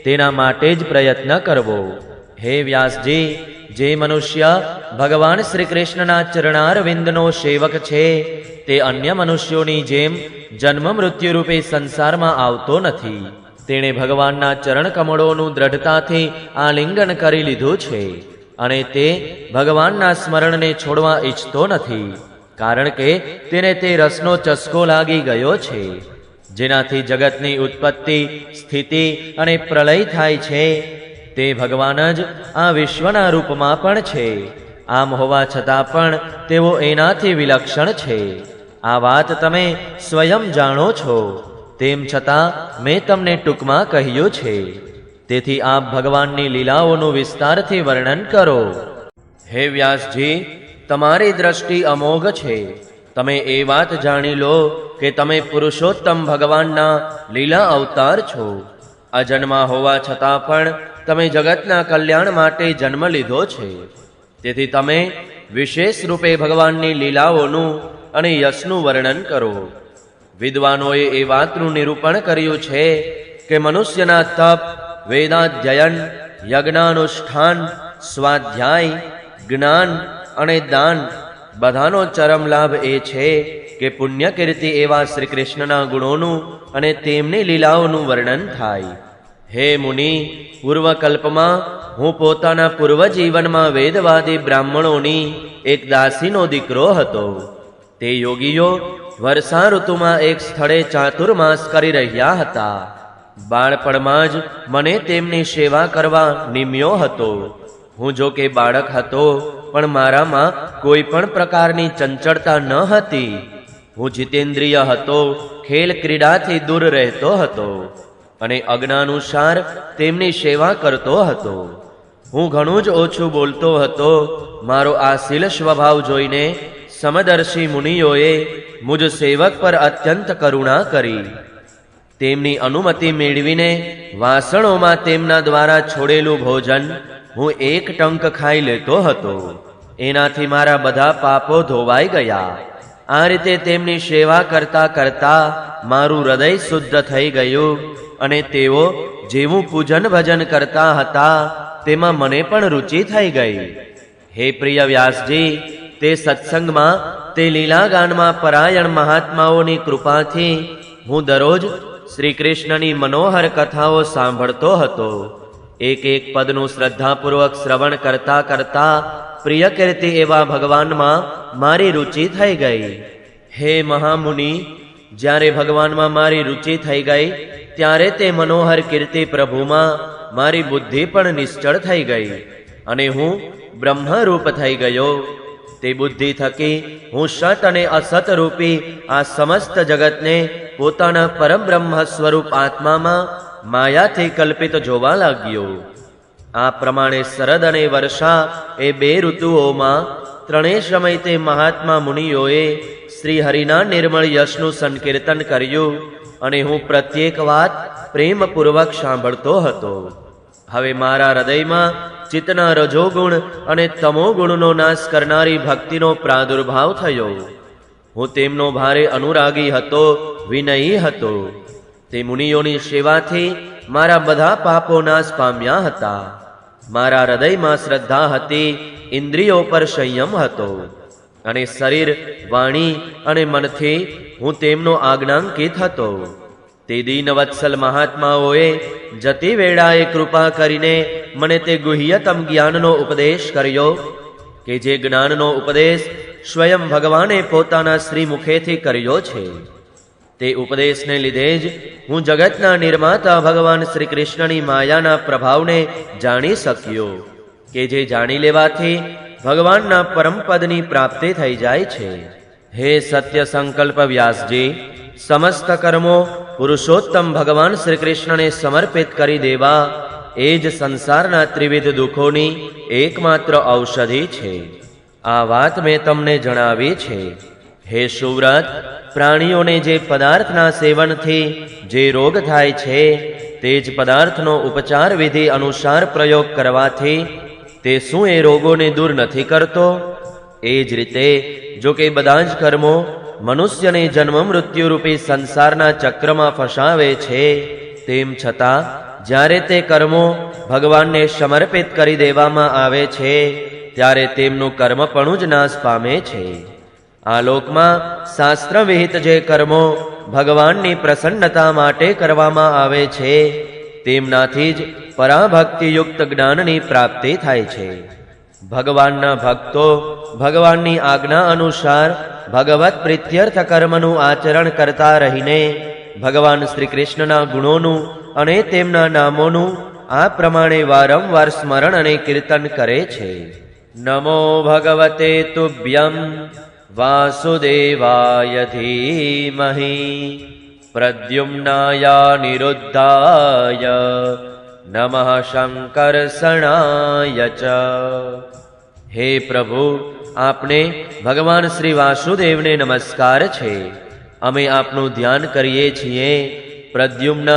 તેના માટે જ પ્રયત્ન કરવો. હે વ્યાસજી, જે મનુષ્ય ભગવાન શ્રી કૃષ્ણના ચરણારવિંદનો સેવક છે, તે અન્ય મનુષ્યોની જેમ જન્મ મૃત્યુરૂપે સંસારમાં આવતો નથી. તેણે ભગવાનના ચરણ કમળોનું દ્રઢતાથી આલિંગન કરી લીધું છે અને તે ભગવાનના સ્મરણને છોડવા ઈચ્છતો નથી. કારણ કે તેને તે રસનો ચસ્કો લાગી ગયો છે, જેનાથી જગતની ઉત્પત્તિ, સ્થિતિ અને પ્રલય થાય છે. તે ભગવાન જ આ વિશ્વના રૂપમાં પણ છે. આમ હોવા છતાં પણ તેઓ એનાથી વિલક્ષણ છે. આ વાત તમે સ્વયં જાણો છો. તેમ છતાં મેં તમને ટૂંકમાં કહ્યું છે. તેથી આપ ભગવાનની લીલાઓનું વિસ્તારથી વર્ણન કરો. હે વ્યાસજી, તમારી દ્રષ્ટિ અમોઘ છે. તમે એ વાત જાણી લો કે તમે પુરુષોત્તમ ભગવાનના લીલા અવતાર છો. અજન્મા હોવા છતાં પણ તમે જગતના કલ્યાણ માટે જન્મ લીધો છે. તેથી તમે વિશેષ રૂપે ભગવાનની લીલાઓનું અને યશનું વર્ણન કરો. વિદ્વાનોએ એ વાતનું નિરૂપણ કર્યું છે કે મનુષ્યના તપ, વેદાધ્યયન, યજ્ઞાનુષ્ઠાન, સ્વાધ્યાય, જ્ઞાન અને દાન બધાનો ચરમ લાભ એ છે કે પુણ્ય કીર્તિ એવા શ્રી કૃષ્ણના ગુણોનું અને તેમની લીલાઓનું વર્ણન થાય. હે મુનિ, પૂર્વકલ્પમાં હું પોતાના પૂર્વ જીવનમાં વેદવાદી બ્રાહ્મણોની એક દાસીનો દીકરો હતો. તે યોગીઓ વર્ષા ઋતુમાં એક સ્થળે ચાતુર્માસ કરી રહ્યા હતા. બાળપણમાં જ મને તેમની સેવા કરવા નિમ્યો હતો. હું જો કે બાળક હતો, પણ મારામાં કોઈ પણ પ્રકારની ચંચળતા ન હતી. હું જીતેન્દ્રિય હતો, ખેલ ક્રીડાથી દૂર રહેતો હતો અને અજ્ઞાનુસાર તેમની સેવા કરતો હતો. હું ઘણું જ ઓછું બોલતો હતો. મારો આ શીલ સ્વભાવ જોઈને સમદર્શી મુનિઓએ મુજ સેવક પર અત્યંત કરુણા કરી. તેમની અનુમતિ મેળવીને વાસણોમાં તેમના દ્વારા છોડેલું ભોજન હું એક ટંક ખાઈ લેતો હતો. એનાથી મારા બધા પાપો ધોવાઈ ગયા. આ રીતે તેમની સેવા કરતા કરતા મારું હૃદય શુદ્ધ થઈ ગયું અને તેઓ જેવું પૂજન ભજન કરતા હતા તેમાં મને પણ રુચિ થઈ ગઈ. હે પ્રિય વ્યાસજી, તે સત્સંગમાં, તે લીલાગાનમાં પરાયણ મહાત્માઓની કૃપાથી હું દરરોજ શ્રી કૃષ્ણની મનોહર કથાઓ સાંભળતો હતો. એક એક પદનું શ્રદ્ધાપૂર્વક શ્રવણ કરતા કરતા પ્રિય કીર્તિ એવા ભગવાનમાં મારી રુચિ થઈ ગઈ. હે મહામુનિ, જ્યારે ભગવાનમાં મારી રુચિ થઈ ગઈ ત્યારે તે મનોહર કીર્તિ પ્રભુમાં મારી બુદ્ધિ પણ નિશ્ચળ થઈ ગઈ અને હું બ્રહ્મરૂપ થઈ ગયો. તે બુદ્ધિ થકી હું સત અને અસત રૂપી આ સમસ્ત જગતને પોતાના પરબ્રહ્મ સ્વરૂપ આત્મામાં માયાથી કલ્પિત જોવા લાગ્યો. આ પ્રમાણે શરદ અને વર્ષા એ બે ઋતુઓમાં ત્રણેય સમય તે મહાત્મા મુનિઓએ શ્રી હરિના નિર્મળ યશનું સંકીર્તન કર્યું અને હું પ્રત્યેક વાત પ્રેમપૂર્વક સાંભળતો હતો. હવે મારા હૃદયમાં ચિત્તના રજોગુણ અને તમોગુણનો નાશ કરનારી ભક્તિનો પ્રાદુર્ભાવ થયો. હું તેમનો ભારે અનુરાગી હતો, વિનયી હતો. તે મુનિઓની સેવાથી મારા બધા પાપો નાશ પામ્યા હતા. મારા હૃદયમાં શ્રદ્ધા હતી, ઇન્દ્રિયો પર સંયમ હતો અને શરીર, વાણી અને મનથી હું તેમનો આજ્ઞાંકિત હતો. તે દીનવત્સલ મહાત્માઓએ જતી વેળાએ કૃપા કરીને મને તે ગુહ્યતમ જ્ઞાનનો ઉપદેશ કર્યો કે જે જ્ઞાનનો ઉપદેશ સ્વયં ભગવાને પોતાના શ્રી મુખેથી કર્યો છે. તે ઉપદેશને લીધે જ હું જગતના નિર્માતા ભગવાન શ્રી કૃષ્ણની માયાના પ્રભાવને જાણી શક્યો કે જે જાણી લેવાથી ભગવાનના પરમપદની પ્રાપ્તિ થઈ જાય છે. હે સત્ય સંકલ્પ વ્યાસજી, સમસ્ત કર્મો પુરુષોત્તમ ભગવાન શ્રી કૃષ્ણને સમર્પિત કરી દેવા એ જ સંસારના ત્રિવિધ દુઃખોની એકમાત્ર ઔષધિ છે. આ વાત મેં તમને જણાવી છે. હે સુવ્રત, પ્રાણીઓને જે પદાર્થના સેવનથી જે રોગ થાય છે તે જ પદાર્થનો ઉપચાર વિધિ અનુસાર પ્રયોગ કરવાથી તે શું એ રોગોને દૂર નથી કરતો? એ જ રીતે જો કે બધા જ કર્મો મનુષ્યને જન્મ મૃત્યુરૂપી સંસારના ચક્રમાં ફસાવે છે, તેમ છતાં જ્યારે તે કર્મો ભગવાનને સમર્પિત કરી દેવામાં આવે છે ત્યારે તેમનું કર્મપણું જ નાશ પામે છે. આ લોકમાં શાસ્ત્ર વિહિત જે કર્મો ભગવાનની પ્રસન્નતા માટે કરવામાં આવે છે તેમનાથી જ પરાભક્તિયુક્ત જ્ઞાનની પ્રાપ્તિ થાય છે. ભગવાનના ભક્તો ભગવાનની આજ્ઞા અનુસાર ભગવત પ્રીત્યર્થ કર્મનું આચરણ કરતા રહીને ભગવાન શ્રી કૃષ્ણના ગુણોનું અને તેમના નામોનું આ પ્રમાણે વારંવાર સ્મરણ અને કીર્તન કરે છે. નમો ભગવતે તુભ્યં વાસુદેવાય ધીમહિ પ્રદ્યુમ્નાય નિરુદ્ધાય નમઃ શંકરસણાય ચ. હે પ્રભુ, આપને ભગવાન શ્રી વાસુદેવને નમસ્કાર છે. અમે આપનું ધ્યાન કરીએ છીએ. પ્રદ્યુમ્ન,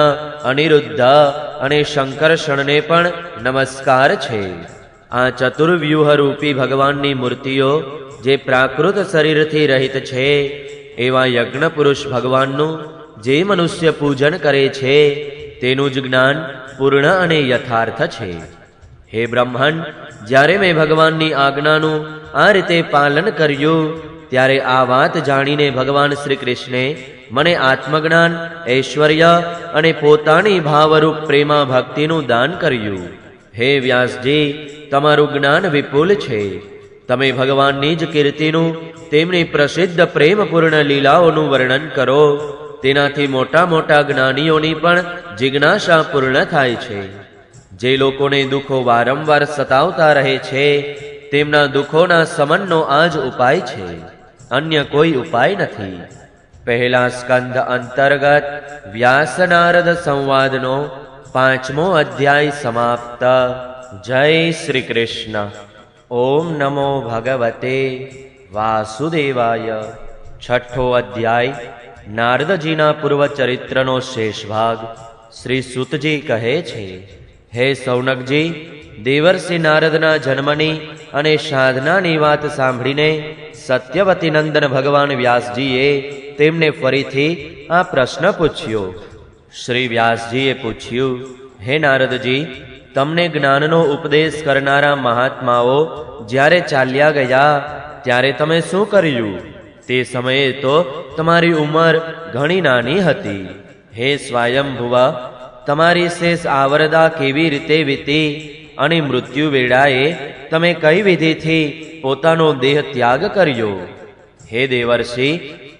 અનિરુદ્ધ અને શંકરષણને પણ નમસ્કાર છે. આ ચતુર્વ્યૂહરૂપી ભગવાનની મૂર્તિઓ જે પ્રાકૃત શરીરથી રહિત છે એવા યજ્ઞ પુરુષ ભગવાનનું જે મનુષ્ય પૂજન કરે છે તેનું જ જ્ઞાન પૂર્ણ અને યથાર્થ છે. હે બ્રહ્મણ, જ્યારે મેં ભગવાનની આજ્ઞાનું આ રીતે પાલન કર્યું ત્યારે આ વાત જાણીને ભગવાન શ્રી કૃષ્ણે મને આત્મજ્ઞાન, ઐશ્વર્ય અને પોતાની ભાવરૂપ પ્રેમા ભક્તિનું દાન કર્યું. હે વ્યાસજી, તમારું જ્ઞાન વિપુલ છે. તમે ભગવાનની જ કીર્તિનું, તેમની પ્રસિદ્ધ પ્રેમપૂર્ણ લીલાઓનું વર્ણન કરો. તેનાથી મોટા મોટા જ્ઞાનીઓની પણ જિજ્ઞાસા પૂર્ણ થાય છે. જે લોકોને દુઃખો વારંવાર સતાવતા રહે છે, તેમના દુઃખોના શમનનો આ જ ઉપાય છે, અન્ય કોઈ ઉપાય નથી. પહેલા સ્કંદ અંતર્ગત વ્યાસ નારદ સંવાદનો 5મો અધ્યાય સમાપ્ત. જય શ્રી કૃષ્ણ. ઓમ નમો ભગવતે વાસુદેવાય. 6ઠ્ઠો અધ્યાય નારદજીના પૂર્વ ચરિત્રનો શેષ ભાગ. શ્રી સુતજી કહે છે, હે સૌનકજી, દેવર્ષિ નારદના જન્મની અને સાધનાની વાત સાંભળીને સત્યવતી નંદન ભગવાન વ્યાસજીએ તેમને ફરીથી આ પ્રશ્ન પૂછ્યો. શ્રી વ્યાસજીએ પૂછ્યું, હે નારદજી, તમને જ્ઞાનનો ઉપદેશ કરનારા મહાત્માઓ જ્યારે ચાલ્યા ગયા ત્યારે તમે શું કર્યું? તે સમયે તો તમારી ઉંમર ઘણી નાની હતી. હે સ્વયંભુવા, તમારી શેષ આવરદા કેવી રીતે વીતી અને મૃત્યુ વેળાએ તમે કઈ વિધિથી પોતાનો દેહ ત્યાગ કર્યો? હે દેવર્ષિ,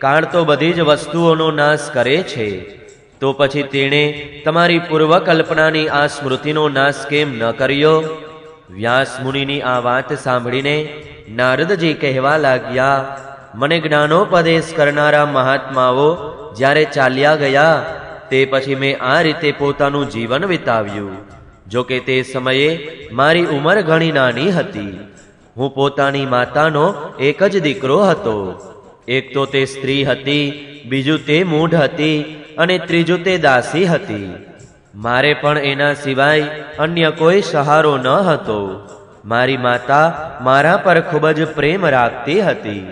કાળ તો બધી જ વસ્તુઓનો નાશ કરે છે, તો પછી તેણે તમારી પૂર્વ કલ્પનાની આ સ્મૃતિનો નાશ કેમ ન કર્યો? વ્યાસ મુનિની આ વાત સાંભળીને નારદજી કહેવા લાગ્યા, મને જ્ઞાનોપદેશ કરનારા મહાત્માઓ જ્યારે ચાલ્યા ગયા તે પછી મેં આ રીતે પોતાનું જીવન વિતાવ્યું. જો કે તે સમયે મારી ઉંમર ઘણી નાની હતી. હું પોતાની માતાનો એક જ દીકરો હતો. એક તો તે સ્ત્રી હતી, બીજું તે મૂઢ હતી અને ત્રીજું તે દાસી હતી. મારે પણ એના સિવાય અન્ય કોઈ સહારો ન હતો. મારી માતા મારા પર ખૂબ જ પ્રેમ રાખતી હતી.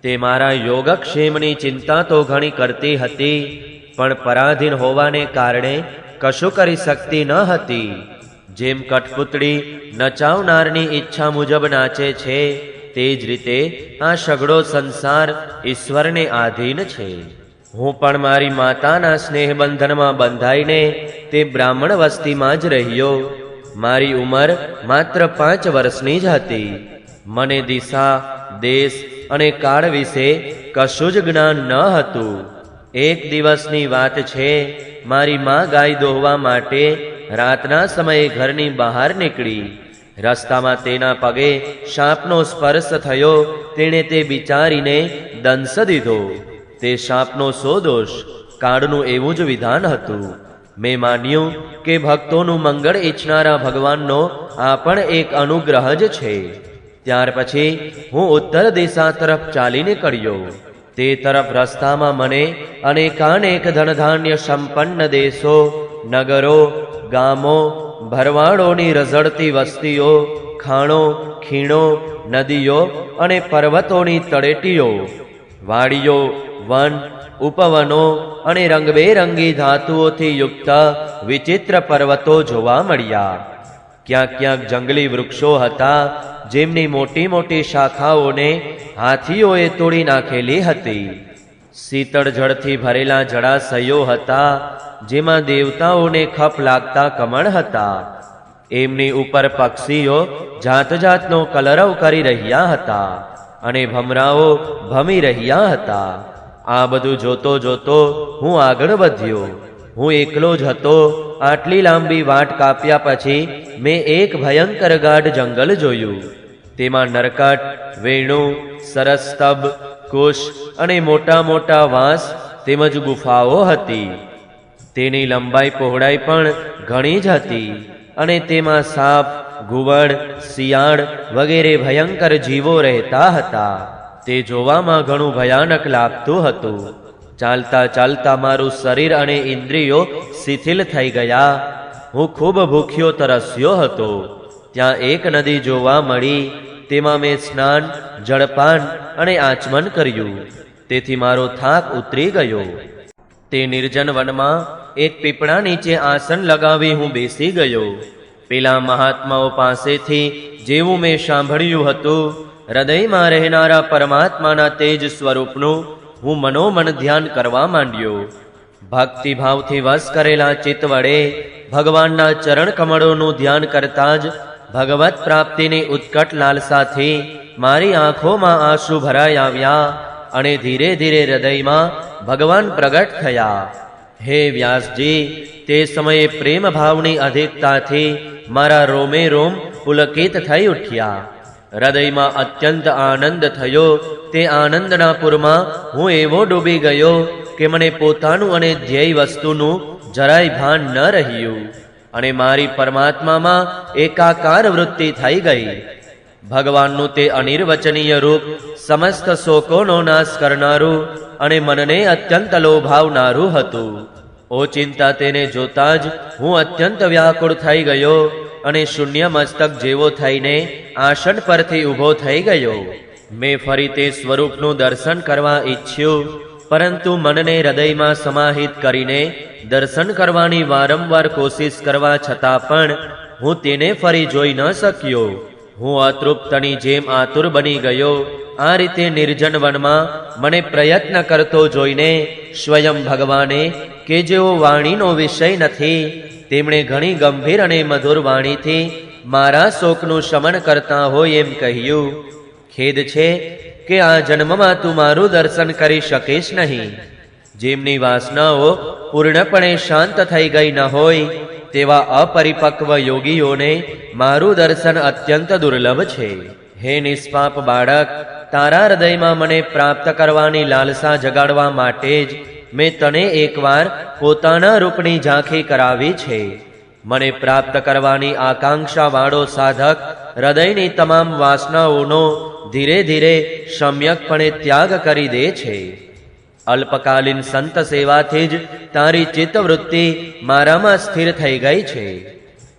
તે મારા યોગક્ષેમની ચિંતા તો ઘણી કરતી હતી, પણ પરાધીન હોવાને કારણે કશું કરી શકતી ન હતી. જેમ કઠપુતળી નચાવનારની ઈચ્છા મુજબ નાચે છે, તે જ રીતે આ સઘળો સંસાર ઈશ્વરને આધીન છે. હું પણ મારી માતાના સ્નેહબંધનમાં બંધાઈને તે બ્રાહ્મણ વસ્તીમાં જ રહ્યો. મારી ઉંમર માત્ર 5 વર્ષની જ હતી. મને દિશા, દેશ અને કાળ વિશે કશું જ જ્ઞાન ન હતું. એક દિવસની વાત છે, મારી મા ગાય દોહવા માટે રાતના સમયે ઘરની બહાર નીકળી. રસ્તામાં તેના પગે સાપનો સ્પર્શ થયો. તેણે તે બિચારીને દંશ દીધો. તે સાપનો શો દોષ? કાળનું એવું જ વિધાન હતું. મેં માન્યું કે ભક્તોનું મંગળ ઈચ્છનારા ભગવાનનો આ પણ એક અનુગ્રહ જ છે. ત્યાર પછી હું ઉત્તર દિશા તરફ ચાલી નીકળ્યો. તે તરફ રસ્તામાં મને અનેકાનેક ધનધાન્ય સંપન્ન દેશો, નગરો, ગામો, ભરવાડોની રઝળતી વસ્તીઓ, ખાણો, ખીણો, નદીઓ અને પર્વતોની તળેટીઓ, વાડીઓ, વન, ઉપવનો અને રંગબેરંગી ધાતુઓથી યુક્ત વિચિત્ર પર્વતો જોવા મળ્યા. ક્યાંક ક્યાંક જંગલી વૃક્ષો હતા, જેમની મોટી મોટી શાખાઓને હાથીઓએ તોડી નાખેલી હતી. શીતળ જળથી ભરેલા જળાશયો હતા, જેમાં દેવતાઓને ખપ લાગતા કમળ હતા. એમની ઉપર પક્ષીઓ જાત જાતનો કલરવ કરી રહ્યા હતા અને ભમરાઓ ભમી રહ્યા હતા. આ બધું જોતો જોતો હું આગળ વધ્યો. હું એકલો જ હતો. આટલી લાંબી વાટ કાપ્યા પછી મેં એક ભયંકર ગાઢ જંગલ જોયું. તેમાં નરકટ, વેણુ, સરસ્તબ, કુશ અને મોટા મોટા વાંસ તેમજ ગુફાઓ હતી. તેની લંબાઈ પહોળાઈ પણ ઘણી જ હતી અને તેમાં સાપ, ઘુવડ, શિયાળ વગેરે ભયંકર જીવો રહેતા હતા. તે જોવામાં ઘણું ભયાનક લાગતું હતું. ચાલતા ચાલતા મારું શરીર અને ઇન્દ્રિયો શિથિલ થઈ ગયા. હું ખૂબ ભૂખ્યો તરસ્યો હતો. ત્યાં એક નદી જોવા મળી. તેમાં મેં સ્નાન, જળપાન અને આચમન કર્યું. તેથી મારો થાક ઉતરી ગયો. તે નિર્જન વનમાં એક પીપળા નીચે આસન લગાવી હું બેસી ગયો. પેલા મહાત્માઓ પાસેથી જેવું મેં સાંભળ્યું હતું, હૃદયમાં રહેનારા પરમાત્માના તેજ સ્વરૂપનું હું મનોમન ધ્યાન કરવા માંડ્યો. ભક્તિભાવથી વશ કરેલા ચિત્ત વડે ભગવાનના ચરણ કમળોનું ધ્યાન કરતા જ ભગવત પ્રાપ્તિની ઉત્કટ લાલસાથી મારી આંખોમાં આંસુ ભરાઈ આવ્યા અને ધીરે ધીરે હૃદયમાં ભગવાન પ્રગટ થયા. હે વ્યાસજી, તે સમયે પ્રેમ ભાવની અધિકતાથી મારા રોમે રોમ પુલકિત થઈ ઉઠ્યા. હૃદયમાં અત્યંત આનંદ થયો. તે આનંદના પૂરમાં હું એવો ડૂબી ગયો કે મને પોતાનું અને ધ્યેય વસ્તુનું જરાય ભાન ન રહ્યું અને મારી પરમાત્મામાં એકાકાર વૃત્તિ થઈ ગઈ. ભગવાનનું તે અનિર્વચનીય રૂપ સમસ્ત શોકોનો નાશ કરનારું અને મનને અત્યંત લોભાવનારું હતું. ઓચિંતા તેને જોતા જ હું અત્યંત વ્યાકુળ થઈ ગયો અને શૂન્ય મસ્તક જેવો થઈને આસન પરથી ઊભો થઈ ગયો. મેં ફરી તે સ્વરૂપનું દર્શન કરવા ઈચ્છ્યું, પરંતુ મનને હૃદયમાં સમાહિત કરીને દર્શન કરવાની વારંવાર કોશિશ કરવા છતાં પણ હું તેને ફરી જોઈ ન શક્યો. હું અતૃપ્તની જેમ આતુર બની ગયો. આ રીતે નિર્જન વનમાં મને પ્રયત્ન કરતો જોઈને સ્વયં ભગવાને, કે જેઓ વાણીનો વિષય નથી, તેમણે ઘણી ગંભીર અને મધુર વાણીથી મારા શોકનું શમન કરતા હોય એમ કહ્યું, ખેદ છે કે આ જન્મમાં તું મારું દર્શન કરી શકીશ નહીં. જેમની વાસનાઓ પૂર્ણપણે શાંત થઈ ગઈ ન હોય તેવા અપરિપક્વ યોગીઓને મારું દર્શન અત્યંત દુર્લભ છે. હે નિષ્પાપ બાળક, તારા હૃદયમાં મને પ્રાપ્ત કરવાની લાલસા જગાડવા માટે જ મેં તને એકવાર પોતાના રૂપની ઝાંખી કરાવી છે. મને પ્રાપ્ત કરવાની આકાંક્ષાવાળો સાધક હૃદયની તમામ વાસનાઓનો ધીરે ધીરે સમ્યકપણે ત્યાગ કરી દે છે. અલ્પકાલીન સંત સેવાથી જ તારી ચિત્તવૃત્તિ મારામાં સ્થિર થઈ ગઈ છે.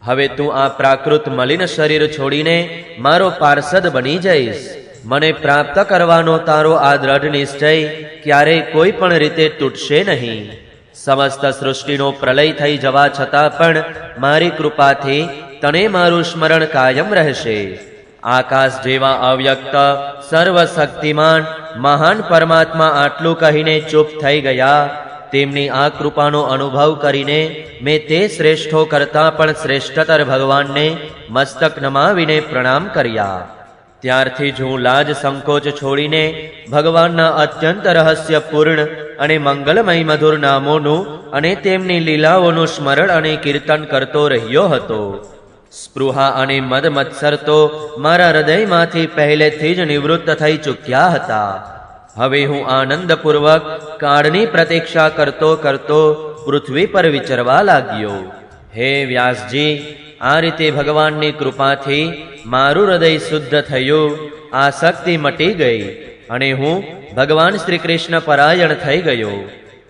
હવે તું આ પ્રાકૃત મલિન શરીર છોડીને મારો પાર્ષદ બની જઈશ. મને પ્રાપ્ત કરવાનો તારો આ દ્રઢ નિશ્ચય ક્યારેય કોઈ પણ રીતે તૂટશે નહીં. સમસ્ત સૃષ્ટિનો પ્રલય થઈ જવા છતાં પણ મારી કૃપાથી તને મારું સ્મરણ કાયમ રહેશે. આકાશ જેવા અવ્યક્ત સર્વશક્તિમાન મહાન પરમાત્મા આટલું કહીને ચૂપ થઈ ગયા. તેમની આ કૃપાનો અનુભવ કરીને મેં તે શ્રેષ્ઠો કરતાં પણ શ્રેષ્ઠતર ભગવાનને મસ્તક નમાવીને પ્રણામ કર્યા. ત્યારથી જ હું લાજ સંકોચ છોડીને ભગવાનના અત્યંત રહસ્યપૂર્ણ અને મંગલમય મધુર નામોનું અને તેમની લીલાઓનું સ્મરણ અને કીર્તન કરતો રહ્યો હતો. સ્પૃહા અને મદ મત્સર તો મારા હૃદયમાંથી પહેલેથી જ નિવૃત્ત થઈ ચૂક્યા હતા. હવે હું આનંદપૂર્વક કાળની પ્રતીક્ષા કરતો કરતો પૃથ્વી પર વિચરવા લાગ્યો. હે વ્યાસજી, આ રીતે ભગવાનની કૃપાથી મારું હૃદય શુદ્ધ થયું, આસક્તિ મટી ગઈ અને હું ભગવાન શ્રી કૃષ્ણ પરાયણ થઈ ગયો.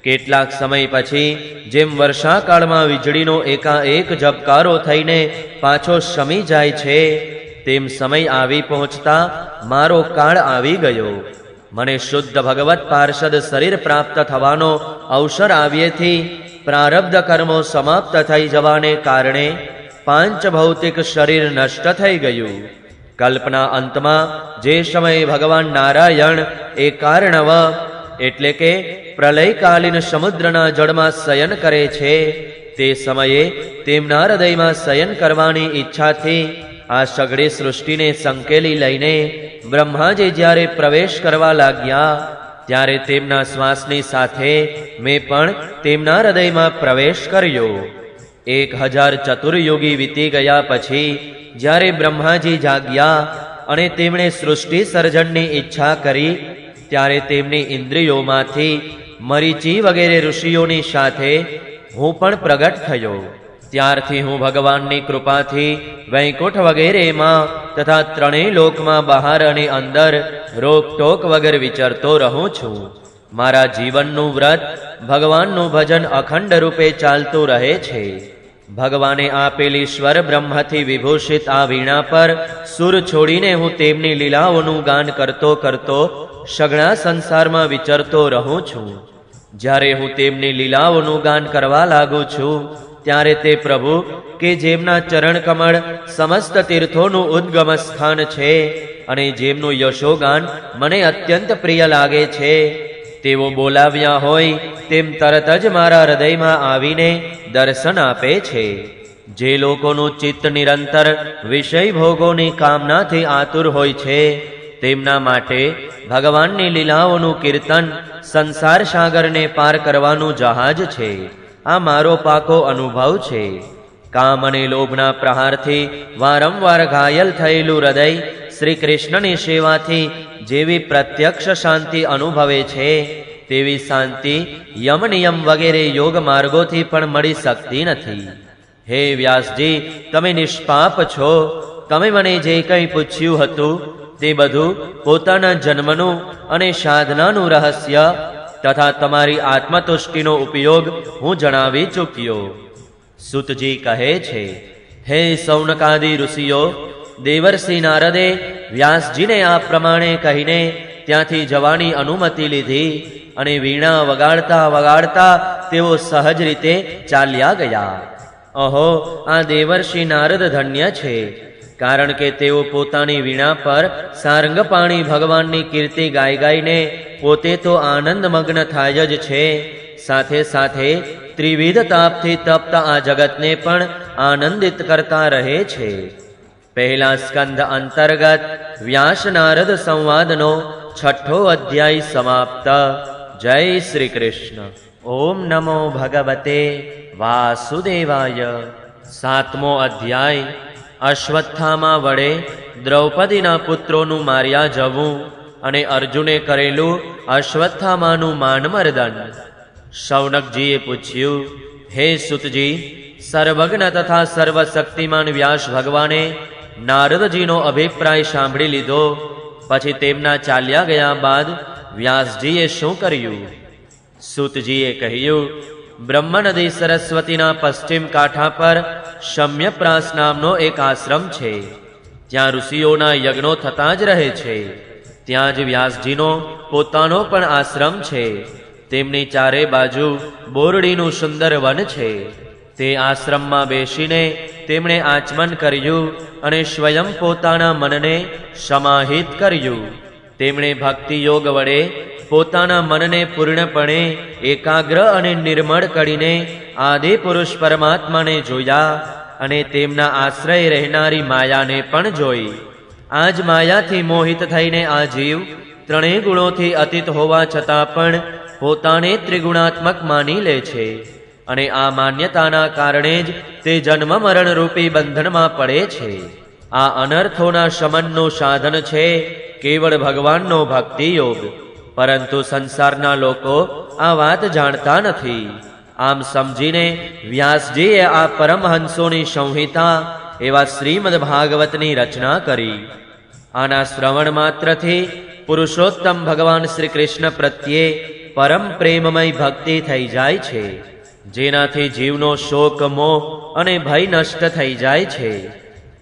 કેટલાક સમય પછી જેમ વર્ષાકાળમાં વીજળીનો એકાએક ઝબકારો થઈને પાછો શમી જાય છે, તેમ સમય આવી પહોંચતા મારો કાળ આવી ગયો. મને શુદ્ધ ભગવત પાર્ષદ શરીર પ્રાપ્ત થવાનો અવસર આવ્યેથી પ્રારબ્ધ કર્મો સમાપ્ત થઈ જવાને કારણે પાંચ ભૌતિક શરીર નષ્ટ થઈ ગયું. કલ્પના અંતમાં જે સમયે ભગવાન નારાયણ એ કારણવ એટલે કે પ્રલયકાલીન સમુદ્રના જળમાં શયન કરે છે, તે સમયે તેમના હૃદયમાં શયન કરવાની ઈચ્છાથી આ સઘળી સૃષ્ટિને સંકેલી લઈને બ્રહ્માજી જ્યારે પ્રવેશ કરવા લાગ્યા, ત્યારે તેમના શ્વાસની સાથે મેં પણ તેમના હૃદયમાં પ્રવેશ કર્યો. 1000 ચતુર્યુગી વીતી ગયા પછી જ્યારે બ્રહ્માજી જાગ્યા અને તેમણે સૃષ્ટિ સર્જનની ઈચ્છા કરી, ત્યારે તેમની ઇન્દ્રિયોમાંથી મરીચી વગેરે ઋષિઓની સાથે હું પણ પ્રગટ થયો. ત્યારથી હું ભગવાનની કૃપાથી વૈકુંઠ વગેરેમાં તથા ત્રણેય લોકમાં બહાર અને અંદર રોકટોક વગર વિચરતો રહું છું. મારા જીવનનું વ્રત ભગવાનનું ભજન અખંડ રૂપે ચાલતું રહે છે. ભગવાને આપેલી સ્વર બ્રહ્મથી વિભૂષિત આ વીણા પર સુર છોડીને હું તેમની લીલાઓનું ગાન કરતો કરતો સઘળા સંસારમાં વિચરતો રહું છું. જ્યારે હું તેમની લીલાઓનું ગાન કરવા લાગુ છું, ત્યારે તે પ્રભુ કે જેમના ચરણ કમળ સમસ્ત તીર્થોનું ઉદ્ગમ સ્થાન છે અને જેમનું યશોગાન મને અત્યંત પ્રિય લાગે છે, તેઓ બોલાવ્યા હોય તેમ તરત જ મારા હૃદયમાં આવીને દર્શન આપે છે. જે લોકોનું ચિત્ત નિરંતર વિષય ભોગોની કામનાથી આતુર હોય છે, તેમના માટે ભગવાનની લીલાઓનું કીર્તન સંસાર સાગરને પાર કરવાનું જહાજ છે. આ મારો પાકો અનુભવ છે. કામ અને લોભના પ્રહારથી વારંવાર ઘાયલ થયેલું હૃદય શ્રી કૃષ્ણની સેવાથી જેવી પ્રત્યક્ષ શાંતિ અનુભવે છે, તેવી શાંતિ યમ નિયમ વગેરે યોગ માર્ગોથી પણ મળી શકતી નથી. હે વ્યાસજી, તમે નિષ્પાપ છો. તમે મને જે કંઈ પૂછ્યું હતું તે બધું પોતાના જન્મનું અને સાધનાનું રહસ્ય તથા તમારી આત્મતુષ્ટિનો ઉપયોગ હું જણાવી ચૂક્યો. સુતજી કહે છે, હે સૌનકાદિ ઋષિઓ, દેવર્ષિ નારદે વ્યાસજીને આ પ્રમાણે કહીને ત્યાંથી જવાની અનુમતિ લીધી અને વીણા વગાડતા વગાડતા તેઓ સહજ રીતે ચાલ્યા ગયા. અહો, આ દેવર્ષિ નારદ ધન્ય છે, કારણ કે તેઓ પોતાની વીણા પર સારંગપાણી ભગવાનની કીર્તિ ગાઈ ગાઈને પોતે તો આનંદમગ્ન થાય જ છે, સાથે સાથે ત્રિવિધ તાપથી તપ્ત આ જગતને પણ આનંદિત કરતા રહે છે. પહેલા સ્કંદ અંતર્ગત વ્યાસ નારદ સંવાદનો 6થો અધ્યાય સમાપ્ત. જય શ્રી કૃષ્ણ. ઓમ નમો ભગવતે વાસુદેવાય. 7મો અધ્યાય અશ્વત્થામા વડે દ્રૌપદીના પુત્રોનું માર્યા જવું અને અર્જુને કરેલું અશ્વત્થામાનું માનમર્દન. શૌનકજીએ પૂછ્યું, હે સુતજી, સર્વજ્ઞ તથા સર્વશક્તિમાન વ્યાસ ભગવાને નારદજીનો અભિપ્રાય સાંભળી લીધો. પછી તેમના ચાલ્યા ગયા બાદ વ્યાસજીએ શું કર્યું? સુતજીએ કહ્યું, બ્રહ્મનદી સરસ્વતીના પશ્ચિમ કાંઠા પર શમ્યપ્રાસ નામનો એક આશ્રમ છે. ત્યાં ઋષિઓના યજ્ઞો થતા જ રહે છે. ત્યાં જ વ્યાસજીનો પોતાનો પણ આશ્રમ છે. તેમની ચારે બાજુ બોરડીનું સુંદર વન છે. તે આશ્રમમાં બેસીને તેમણે આચમન કર્યું અને સ્વયં પોતાના મનને સમાહિત કર્યું. તેમણે ભક્તિ યોગ વડે પોતાના મનને પૂર્ણપણે એકાગ્ર અને નિર્મળ કરીને આદિ પુરુષ પરમાત્માને જોયા અને તેમના આશ્રય રહેનારી માયાને પણ જોઈ. આ જ માયાથી મોહિત થઈને આ જીવ ત્રણેય ગુણોથી અતીત હોવા છતાં પણ પોતાને ત્રિગુણાત્મક માની લે છે અને આ માન્યતાના કારણે જ તે જન્મ મરણ રૂપી બંધનમાં પડે છે. આ અનર્થોના શમનનું સાધન છે કેવળ ભગવાનનો ભક્તિ યોગ. પરંતુ સંસારના લોકો આ વાત જાણતા નથી. આમ સમજીને વ્યાસજીએ આ પરમહંસોની સંહિતા એવા શ્રીમદ ભાગવતની રચના કરી. આના શ્રવણ માત્રથી પુરુષોત્તમ ભગવાન શ્રી કૃષ્ણ પ્રત્યે પરમ પ્રેમમય ભક્તિ થઈ જાય છે, જેનાથી જીવનો શોક, મોહ અને ભય નષ્ટ થઈ જાય છે.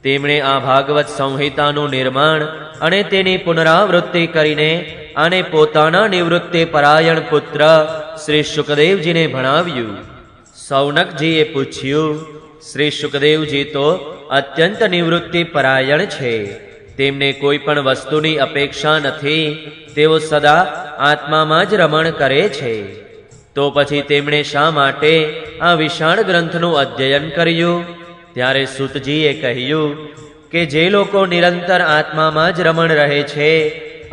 તેમણે આ ભાગવત સંહિતાનું નિર્માણ અને તેની પુનરાવૃત્તિ કરીને આને પોતાના નિવૃત્તિ પરાયણ પુત્ર શ્રી શુકદેવજીને ભણાવ્યું. સૌનકજીએ પૂછ્યું, શ્રી શુકદેવજી તો અત્યંત નિવૃત્તિ પરાયણ છે. તેમને કોઈ પણ વસ્તુની અપેક્ષા નથી. તેઓ સદા આત્મામાં જ રમણ કરે છે. તો પછી તેમણે શા માટે આ વિશાળ ગ્રંથનું અધ્યયન કર્યું? ત્યારે સુતજીએ કહ્યું કે જે લોકો નિરંતર આત્મામાં જ રમણ રહે છે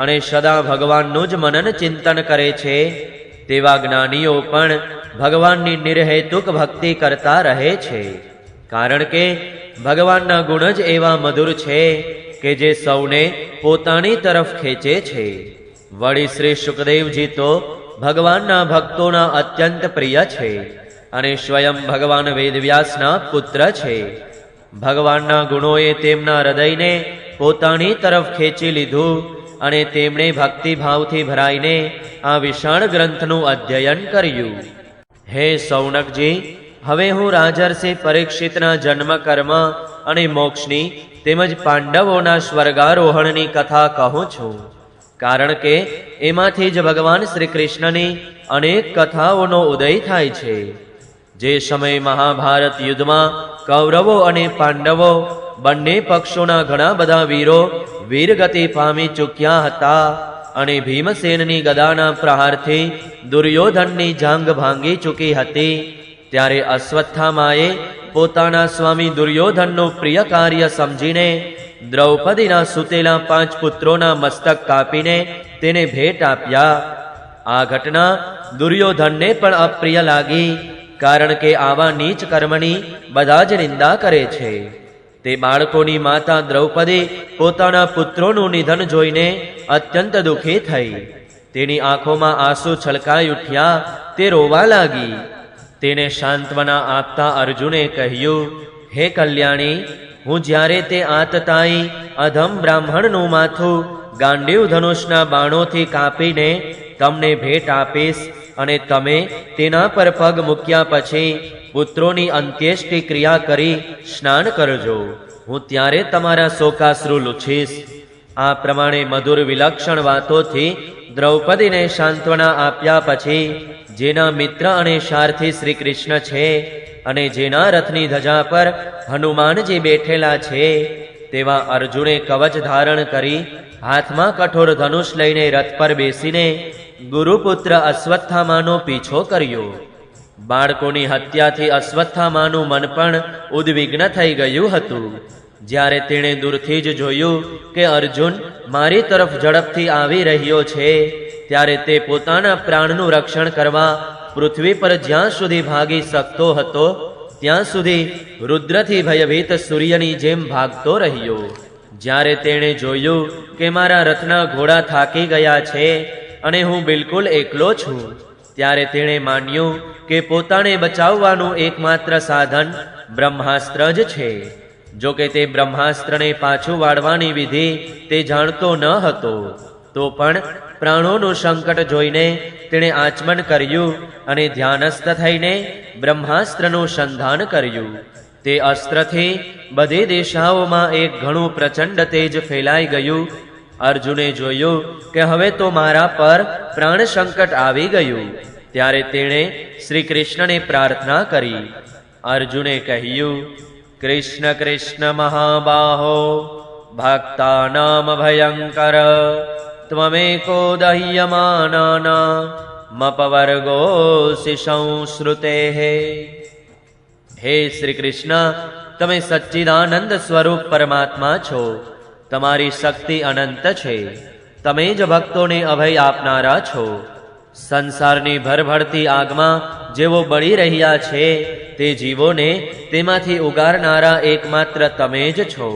અને સદા ભગવાનનું જ મનન ચિંતન કરે છે, તેવા જ્ઞાનીઓ પણ ભગવાનની નિર્હેતુક ભક્તિ કરતા રહે છે. કારણ કે ભગવાનના ગુણ જ એવા મધુર છે કે જે સૌને પોતાની તરફ ખેંચે છે. વળી શ્રી શુકદેવજી તો ભગવાનના ભક્તોના અત્યંત પ્રિય છે અને સ્વયં ભગવાન વેદવ્યાસના પુત્ર છે. ભગવાનના ગુણોએ તેમના હૃદયને પોતાની તરફ ખેંચી લીધું અને તેમણે ભક્તિભાવથી ભરાઈને આ વિશાળ ગ્રંથનું અધ્યયન કર્યું. હે સૌનકજી, હવે હું રાજર્ષિ પરીક્ષિતના જન્મ, કર્મ અને મોક્ષની તેમજ પાંડવોના સ્વર્ગારોહણની કથા કહું છું. કારણ કે એમાંથી જ ભગવાન શ્રી કૃષ્ણની અનેક કથાઓનો ઉદય થાય છે. જે સમય મહાભારત યુદ્ધમાં કૌરવો અને પાંડવો બંને પક્ષોના ઘણા બધા વીરો વીરગતિ પામી ચૂક્યા હતા અને ભીમસેનની ગદાના પ્રહારથી દુર્યોધનની જાંઘ ભાંગી ચૂકી હતી, ત્યારે અશ્વત્થામાએ પોતાના સ્વામી દુર્યોધનનું પ્રિય કાર્ય સમજીને દ્રૌપદીના સૂતેલા 5 પુત્રોના મસ્તક કાપીને તેને ભેટ આપ્યા. આ ઘટના દુર્યોધનને પણ અપ્રિય લાગી, કારણ કે આવા નીચ કર્મની બધા જ નિંદા કરે છે. તે બાળકોની માતા દ્રૌપદી પોતાના પુત્રોનું નિધન જોઈને અત્યંત દુઃખી થઈ. તેની આંખોમાં આંસુ છલકાઈ ઉઠ્યા. તે રોવા લાગી. તેને સાંત્વના આપતા અર્જુને કહ્યું, હે કલ્યાણી, હું જ્યારે તે આતતાઈ અધમ બ્રાહ્મણનું માથું ગાંડીવ ધનુષના બાણોથી કાપીને તમને ભેટ આપીશ અને તમે તેના પર પગ મૂક્યા પછી પુત્રોની અંત્યેષ્ટિ ક્રિયા કરી સ્નાન કરજો. હું ત્યારે તમારા શોકાશ્રુ લૂછીશ. આ પ્રમાણે મધુર વિલક્ષણ વાતોથી દ્રૌપદીને સાંત્વના આપ્યા પછી જેના મિત્ર અને સારથી શ્રી કૃષ્ણ છે અને જેના રથની ધજા પર હનુમાનજી બેઠેલા છે, તેવા અર્જુને કવચ ધારણ કરી હાથમાં કઠોર ધનુષ લઈને રથ પર બેસીને ગુરુપુત્ર અશ્વત્થામાનો પીછો કર્યો. બાળકોની હત્યાથી અશ્વત્થામાનું મન પણ ઉદ્વિગ્ન થઈ ગયું હતું. જ્યારે તેણે દૂરથી જ જોયું કે અર્જુન મારી તરફ ઝડપથી આવી રહ્યો છે, ત્યારે તે પોતાના પ્રાણનું રક્ષણ કરવા પૃથ્વી પર જ્યાં સુધી ભાગી શકતો હતો ત્યાં સુધી રુદ્રથી ભયભીત સૂર્યની જેમ ભાગતો રહ્યો. જ્યારે તેણે જોયું કે મારા રથના ઘોડા થાકી ગયા છે અને હું બિલકુલ એકલો છું, ત્યારે તેણે માન્યું કે પોતાને બચાવવાનું એકમાત્ર સાધન બ્રહ્માસ્ત્ર જ છે. જો કે તે બ્રહ્માસ્ત્રને પાછું વાળવાની વિધિ તે જાણતો ન હતો, તો પણ પ્રાણોનું સંકટ જોઈને તેણે આચમન કર્યું અને ધ્યાનસ્થ થઈને બ્રહ્માસ્ત્રનું સંધાન કર્યું. તે અસ્ત્રથી બધી દિશાઓમાં એક ઘણું પ્રચંડ તેજ ફેલાઈ ગયું. અર્જુને જોયું કે હવે તો મારા પર પ્રાણ સંકટ આવી ગયું. ત્યારે તેણે શ્રી કૃષ્ણને પ્રાર્થના કરી. અર્જુને કહ્યું, કૃષ્ણ કૃષ્ણ મહાબાહો ભક્તાનામ ભયંકર ત્વમેકો દહ્યમાનાના મપવર્ગોસી સંશ્રુતેઃ. હે શ્રી કૃષ્ણ, તમે સચ્ચિદાનંદ સ્વરૂપ પરમાત્મા છો. તમારી શક્તિ અનંત છે. તમે જ ભક્તોને અભય આપનારા છો. સંસારની ભરભરતી આગમાં જેવો બળી રહ્યા છે તે જીવોને તેમાંથી ઉગારનારા એકમાત્ર તમે જ છો.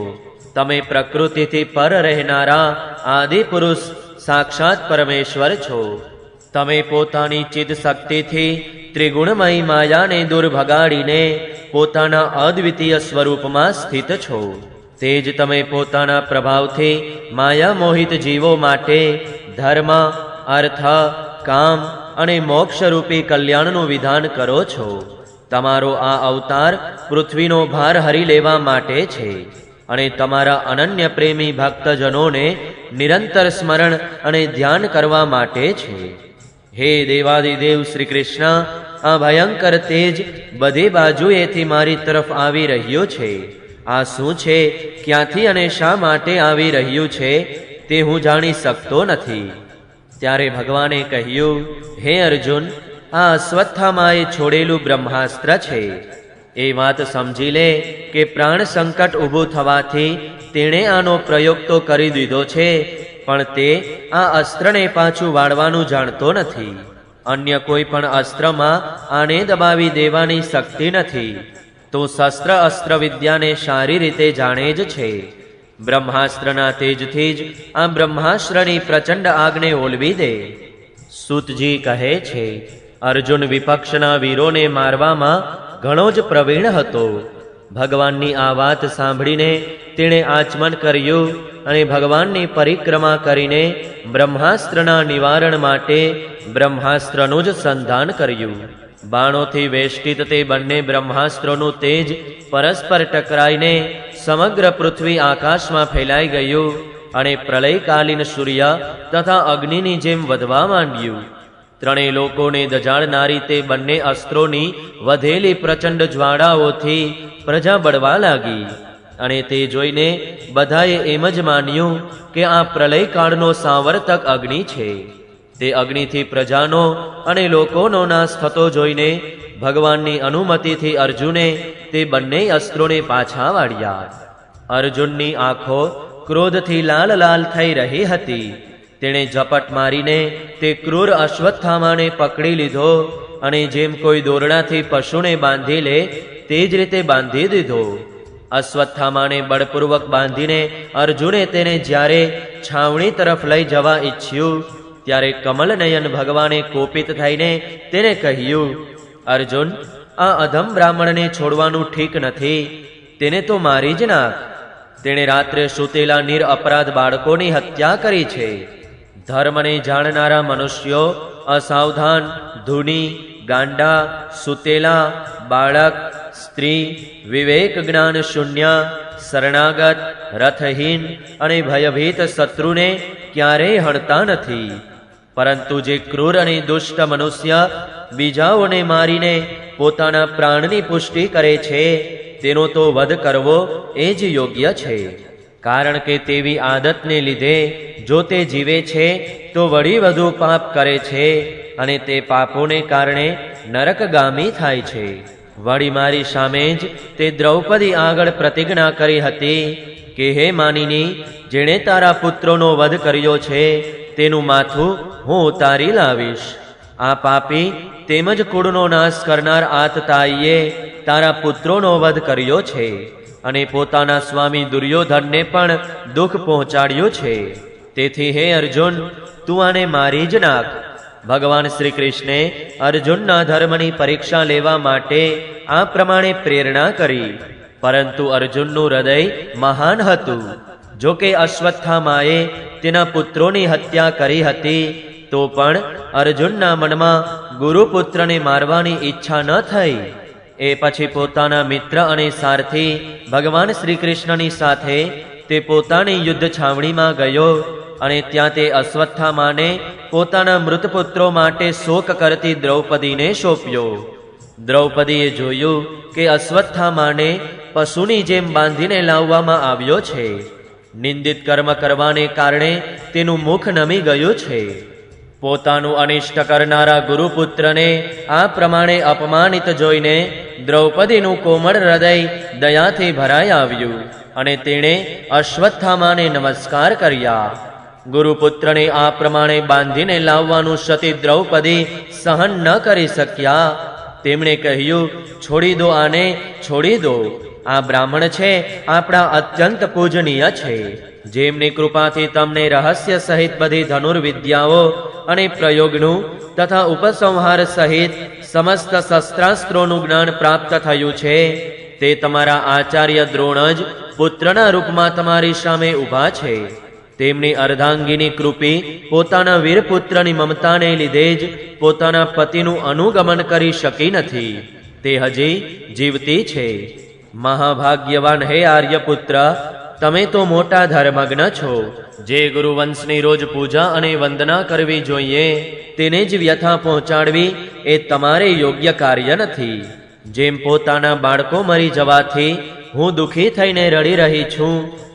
તમે પ્રકૃતિથી પર રહેનારા આદિ પુરુષ સાક્ષાત પરમેશ્વર છો. તમે પોતાની ચિદ શક્તિથી ત્રિગુણમયી માયાને દૂર ભગાડીને પોતાના અદ્વિતીય સ્વરૂપમાં સ્થિત છો. તે જ તમે પોતાના પ્રભાવથી માયા મોહિત જીવો માટે ધર્મ, અર્થ, કામ અને મોક્ષરૂપી કલ્યાણનું વિધાન કરો છો. તમારો આ અવતાર પૃથ્વીનો ભાર હરી લેવા માટે છે અને તમારા અનન્ય પ્રેમી ભક્તજનોને નિરંતર સ્મરણ અને ધ્યાન કરવા માટે છે. હે દેવાદિદેવ શ્રી કૃષ્ણ, આ ભયંકર તેજ બધી બાજુએથી મારી તરફ આવી રહ્યો છે. આ શું છે, ક્યાંથી અને શા માટે આવી રહ્યું છે તે હું જાણી શકતો નથી. ત્યારે ભગવાને કહ્યું, હે અર્જુન, આ અશ્વત્થામાએ છોડેલું બ્રહ્માસ્ત્ર છે. એ વાત સમજી લે કે પ્રાણ સંકટ ઊભું થવાથી તેણે આનો પ્રયોગ તો કરી દીધો છે, પણ તે આ અસ્ત્રને પાછું વાળવાનું જાણતો નથી. અન્ય કોઈ પણ અસ્ત્રમાં આને દબાવી દેવાની શક્તિ નથી. તો શસ્ત્ર અસ્ત્ર વિદ્યાને સારી રીતે જાણે જ છે. બ્રહ્માસ્ત્રના તેજથી જ આ બ્રહ્માસ્ત્રની પ્રચંડ આગને ઓલવી દે. સૂતજી કહે છે, અર્જુન વિપક્ષના વીરોને મારવામાં ઘણો જ પ્રવીણ હતો. ભગવાનની આ વાત સાંભળીને તેણે આચમન કર્યું અને ભગવાનની પરિક્રમા કરીને બ્રહ્માસ્ત્રના નિવારણ માટે બ્રહ્માસ્ત્રનું જ સંધાન કર્યું. બાણોથી વેષ્ટિત તે બંને બ્રહ્માસ્ત્રોનું તેજ પરસ્પર ટકરાઈને સમગ્ર પૃથ્વી આકાશમાં ફેલાઈ ગયું અને પ્રલયકાલીન સૂર્ય તથા અગ્નિની જેમ વધવા માંડ્યું. ત્રણેય લોકોને દજાડનારી તે બંને અસ્ત્રોની વધેલી પ્રચંડ જ્વાળાઓથી પ્રજા બળવા લાગી અને તે જોઈને બધાએ એમ જ માન્યું કે આ પ્રલયકાળનો સાંવર્તક અગ્નિ છે. તે અગ્નિથી પ્રજાનો અને લોકોનો નાશ થતો જોઈને ભગવાનની અનુમતિથી અર્જુને તે બંને અસ્ત્રોને પાછા વાળ્યા. અર્જુનની આંખો ક્રોધથી લાલ લાલ થઈ રહી હતી. તેણે ઝપટ મારીને તે ક્રૂર અશ્વત્થામાને પકડી લીધો અને જેમ કોઈ દોરડાથી પશુને બાંધી લે તે જ રીતે બાંધી દીધો. અશ્વત્થામાને બળપૂર્વક બાંધીને અર્જુને તેને જ્યારે છાવણી તરફ લઈ જવા ઈચ્છ્યું ત્યારે કમલનયન ભગવાને કોપિત થઈને તેને કહ્યું, અર્જુન, આ અધમ બ્રાહ્મણને છોડવાનું ઠીક નથી, તેને તો મારી જ નાખ. તેણે રાત્રે સૂતેલા નિરઅપરાધ બાળકોની હત્યા કરી છે. ધર્મને જાણનારા મનુષ્યો અસાવધાન, ધૂની, ગાંડા, સૂતેલા, બાળક, સ્ત્રી, વિવેક જ્ઞાન શૂન્ય, શરણાગત, રથહીન અને ભયભીત શત્રુને ક્યારેય હણતા નથી. પરંતુ જે ક્રૂર અને દુષ્ટ મનુષ્ય બીજાઓને મારીને પોતાના પ્રાણની પુષ્ટિ કરે છે તેનો તો વધ કરવો એ જ યોગ્ય છે. કારણ કે તેવી આદતને લીધે જો તે જીવે છે તો વળી વધુ પાપ કરે છે અને તે પાપોને કારણે નરકગામી થાય છે. વળી મારી સામે જ તે દ્રૌપદી આગળ પ્રતિજ્ઞા કરી હતી કે હે માનિની, જેણે તારા પુત્રોનો વધ કર્યો છે તેનું માથું હું ઉતારી લાવીશ. આ પાપી તેમજ કુળનો નાશ કરનાર આતતાઈએ તારા પુત્રોનો વધ કર્યો છે અને પોતાના સ્વામી દુર્યોધનને પણ દુઃખ પહોંચાડ્યું છે. તેથી હે અર્જુન, તું આને મારી જ નાખ. ભગવાન શ્રી કૃષ્ણે અર્જુનના ધર્મની પરીક્ષા લેવા માટે આ પ્રમાણે પ્રેરણા કરી. પરંતુ અર્જુનનું હૃદય મહાન હતું. જો કે અશ્વત્થામાએ તેના પુત્રોની હત્યા કરી હતી તો પણ અર્જુનના મનમાં ગુરુપુત્રને મારવાની ઈચ્છા ન થઈ. એ પછી પોતાના મિત્ર અને સારથી ભગવાન શ્રી કૃષ્ણની સાથે તે પોતાની યુદ્ધ છાવણીમાં ગયો અને ત્યાં તે અશ્વત્થામાને પોતાના મૃતપુત્રો માટે શોક કરતી દ્રૌપદીને સોંપ્યો. દ્રૌપદીએ જોયું કે અશ્વત્થામાને પશુની જેમ બાંધીને લાવવામાં આવ્યો છે. નિંદિત કર્મ કરવાને કારણે તેનું મુખ નમી ગયું છે. પોતાનું અનિષ્ટ કરનારા ગુરુપુત્રને આ પ્રમાણે અપમાનિત જોઈને દ્રૌપદીનું કોમળ હૃદય દયાથી ભરાઈ આવ્યું અને તેણે અશ્વત્થામાને નમસ્કાર કર્યા. ગુરુપુત્રને આ પ્રમાણે બાંધીને લાવવાનું સતી દ્રૌપદી સહન ન કરી શક્યા. તેમણે કહ્યું, છોડી દો આને, છોડી દો. આ બ્રાહ્મણ છે આપણા અત્યંત પૂજનીય છે, જેમની કૃપાથી તમને રહસ્ય સહિત બધી ધનુર્વિદ્યાઓ અને પ્રયોગનું તથા ઉપસંહાર સહિત સમસ્ત શસ્ત્રાસ્ત્રોનું જ્ઞાન પ્રાપ્ત થયું છે. તે તમારા આચાર્ય દ્રોણ જ પુત્રના રૂપમાં તમારી સામે ઊભા છે. તેમની અર્ધાંગીની કૃપી પોતાના વીરપુત્રની મમતાને લીધે જ પોતાના પતિનું અનુગમન કરી શકી નથી. તે હજી જીવતી છે. મહાભાગ્યવાન હે આર્યપુત્ર, તમે તો મોટા ધર્મજ્ઞ છો. જે ગુરુવંશની રોજ પૂજા અને વંદના કરવી જોઈએ તેને જ વ્યથા પહોંચાડવી એ તમારે યોગ્ય કાર્ય નથી. જેમ પોતાના બાળકો મરી જવાથી હું દુઃખી થઈને રડી રહી છું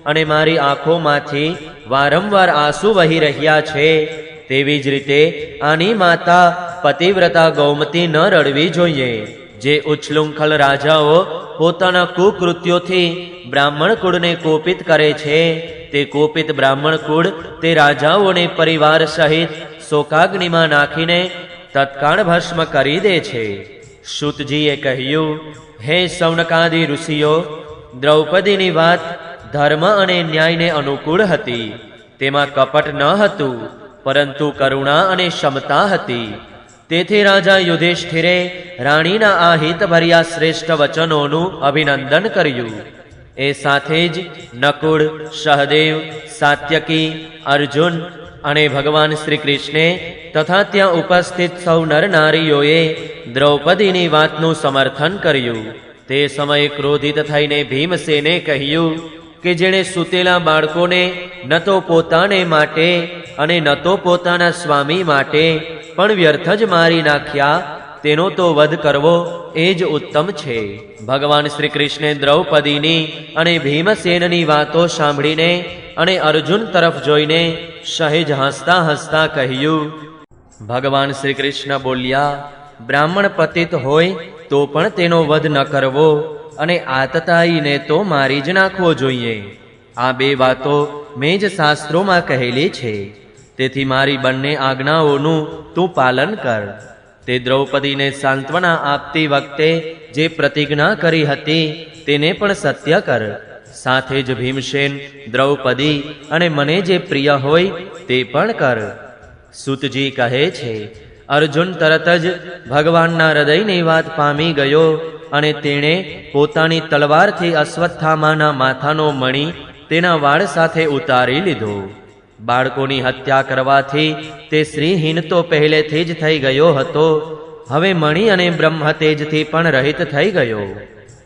અને મારી આંખોમાંથી વારંવાર આંસુ વહી રહ્યા છે, તેવી જ રીતે આની માતા પતિવ્રતા ગૌમતી ન રડવી જોઈએ. જે ઉચ્છૃંખલ રાજાઓ પોતાના કુકૃત્યોથી બ્રાહ્મણ કુળને કોપિત કરે છે તે કોપિત બ્રાહ્મણ કુળ તે રાજાઓને પરિવાર સહિત શોકાગ્નિમાં નાખીને તત્કાળ ભસ્મ કરી દે છે. શુતજીએ કહ્યું, હે સૌનકાદી ઋષિઓ, દ્રૌપદીની વાત ધર્મ અને ન્યાયને અનુકૂળ હતી. તેમાં કપટ ન હતું, પરંતુ કરુણા અને ક્ષમતા હતી. તેથી રાજા યુધિષ્ઠિરે રાણીના આ હિતભર્યા શ્રેષ્ઠ વચનોનું અભિનંદન કર્યું. એ સાથે જ નકુળ, સહદેવ, સાત્યકી, અર્જુન અને ભગવાન શ્રી કૃષ્ણે તથા ત્યાં ઉપસ્થિત સૌ નર નારીઓએ દ્રૌપદીની વાતનું સમર્થન કર્યું. તે સમયે ક્રોધિત થઈને ભીમસેને કહ્યું કે જેણે સૂતેલા બાળકોને ન તો પોતાને માટે અને ન તો પોતાના સ્વામી માટે પણ વ્યર્થ જ મારી નાખ્યા, તેનો તો વધ કરવો એ જ ઉત્તમ છે. ભગવાન શ્રી કૃષ્ણે દ્રૌપદીની અને ભીમસેનની વાતો સાંભળીને અને અર્જુન તરફ જોઈને સહેજ હસતા હસતા કહ્યું. ભગવાન શ્રી કૃષ્ણ બોલ્યા, બ્રાહ્મણ પતિત હોય તો પણ તેનો વધ ન કરવો અને આતતાયીને તો મારી જ નાખવો જોઈએ. આ બે વાતો મેં જ શાસ્ત્રોમાં કહેલી છે. તેથી મારી બંને આજ્ઞાઓનું તું પાલન કર. તે દ્રૌપદીને સાંત્વના આપતી વખતે જે પ્રતિજ્ઞા કરી હતી તેને પણ સત્ય કર. સાથે જ ભીમસેન, દ્રૌપદી અને મને જે પ્રિય હોય તે પણ કર. સૂતજી કહે છે, અર્જુન તરત જ ભગવાનના હૃદયની વાત પામી ગયો અને તેણે પોતાની તલવારથી અશ્વત્થામાના માથાનો મણી તેના વાળ સાથે ઉતારી લીધો. બાળકોની હત્યા કરવાથી તે શ્રીહીન તો પહેલેથી જ થઈ ગયો હતો, હવે મણી અને બ્રહ્મતેજથી પણ રહિત થઈ ગયો.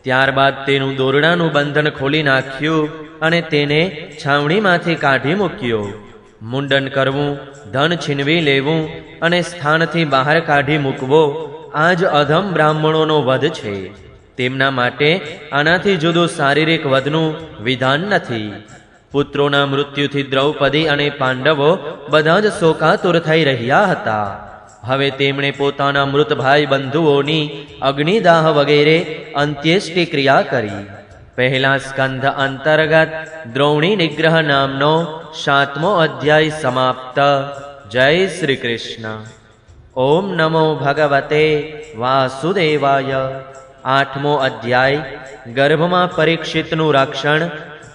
ત્યારબાદ તેનું દોરડાનું બંધન ખોલી નાખ્યું અને તેને છાવણીમાંથી કાઢી મૂક્યો. મુંડન કરવું, ધન છીનવી લેવું અને સ્થાનથી બહાર કાઢી મૂકવો, આ જ અધમ બ્રાહ્મણોનો વધ છે. તેમના માટે આનાથી જુદું શારીરિક વધનું વિધાન નથી. પુત્રોના મૃત્યુથી દ્રૌપદી અને પાંડવો બધા જ શોકાતુર થઈ રહ્યા હતા. હવે તેમણે પોતાના મૃત ભાઈ બંધુઓની અગ્નિદાહ વગેરે અંત્યેષ્ટિ ક્રિયા કરી. પહેલા સ્કંધ અંતર્ગત દ્રોણી નિગ્રહ નામનો 7મો અધ્યાય સમાપ્ત. જય શ્રી કૃષ્ણ. ઓમ નમો ભગવતે વાસુદેવાય. 8મો અધ્યાય ગર્ભમાં પરીક્ષિતનું રક્ષણ,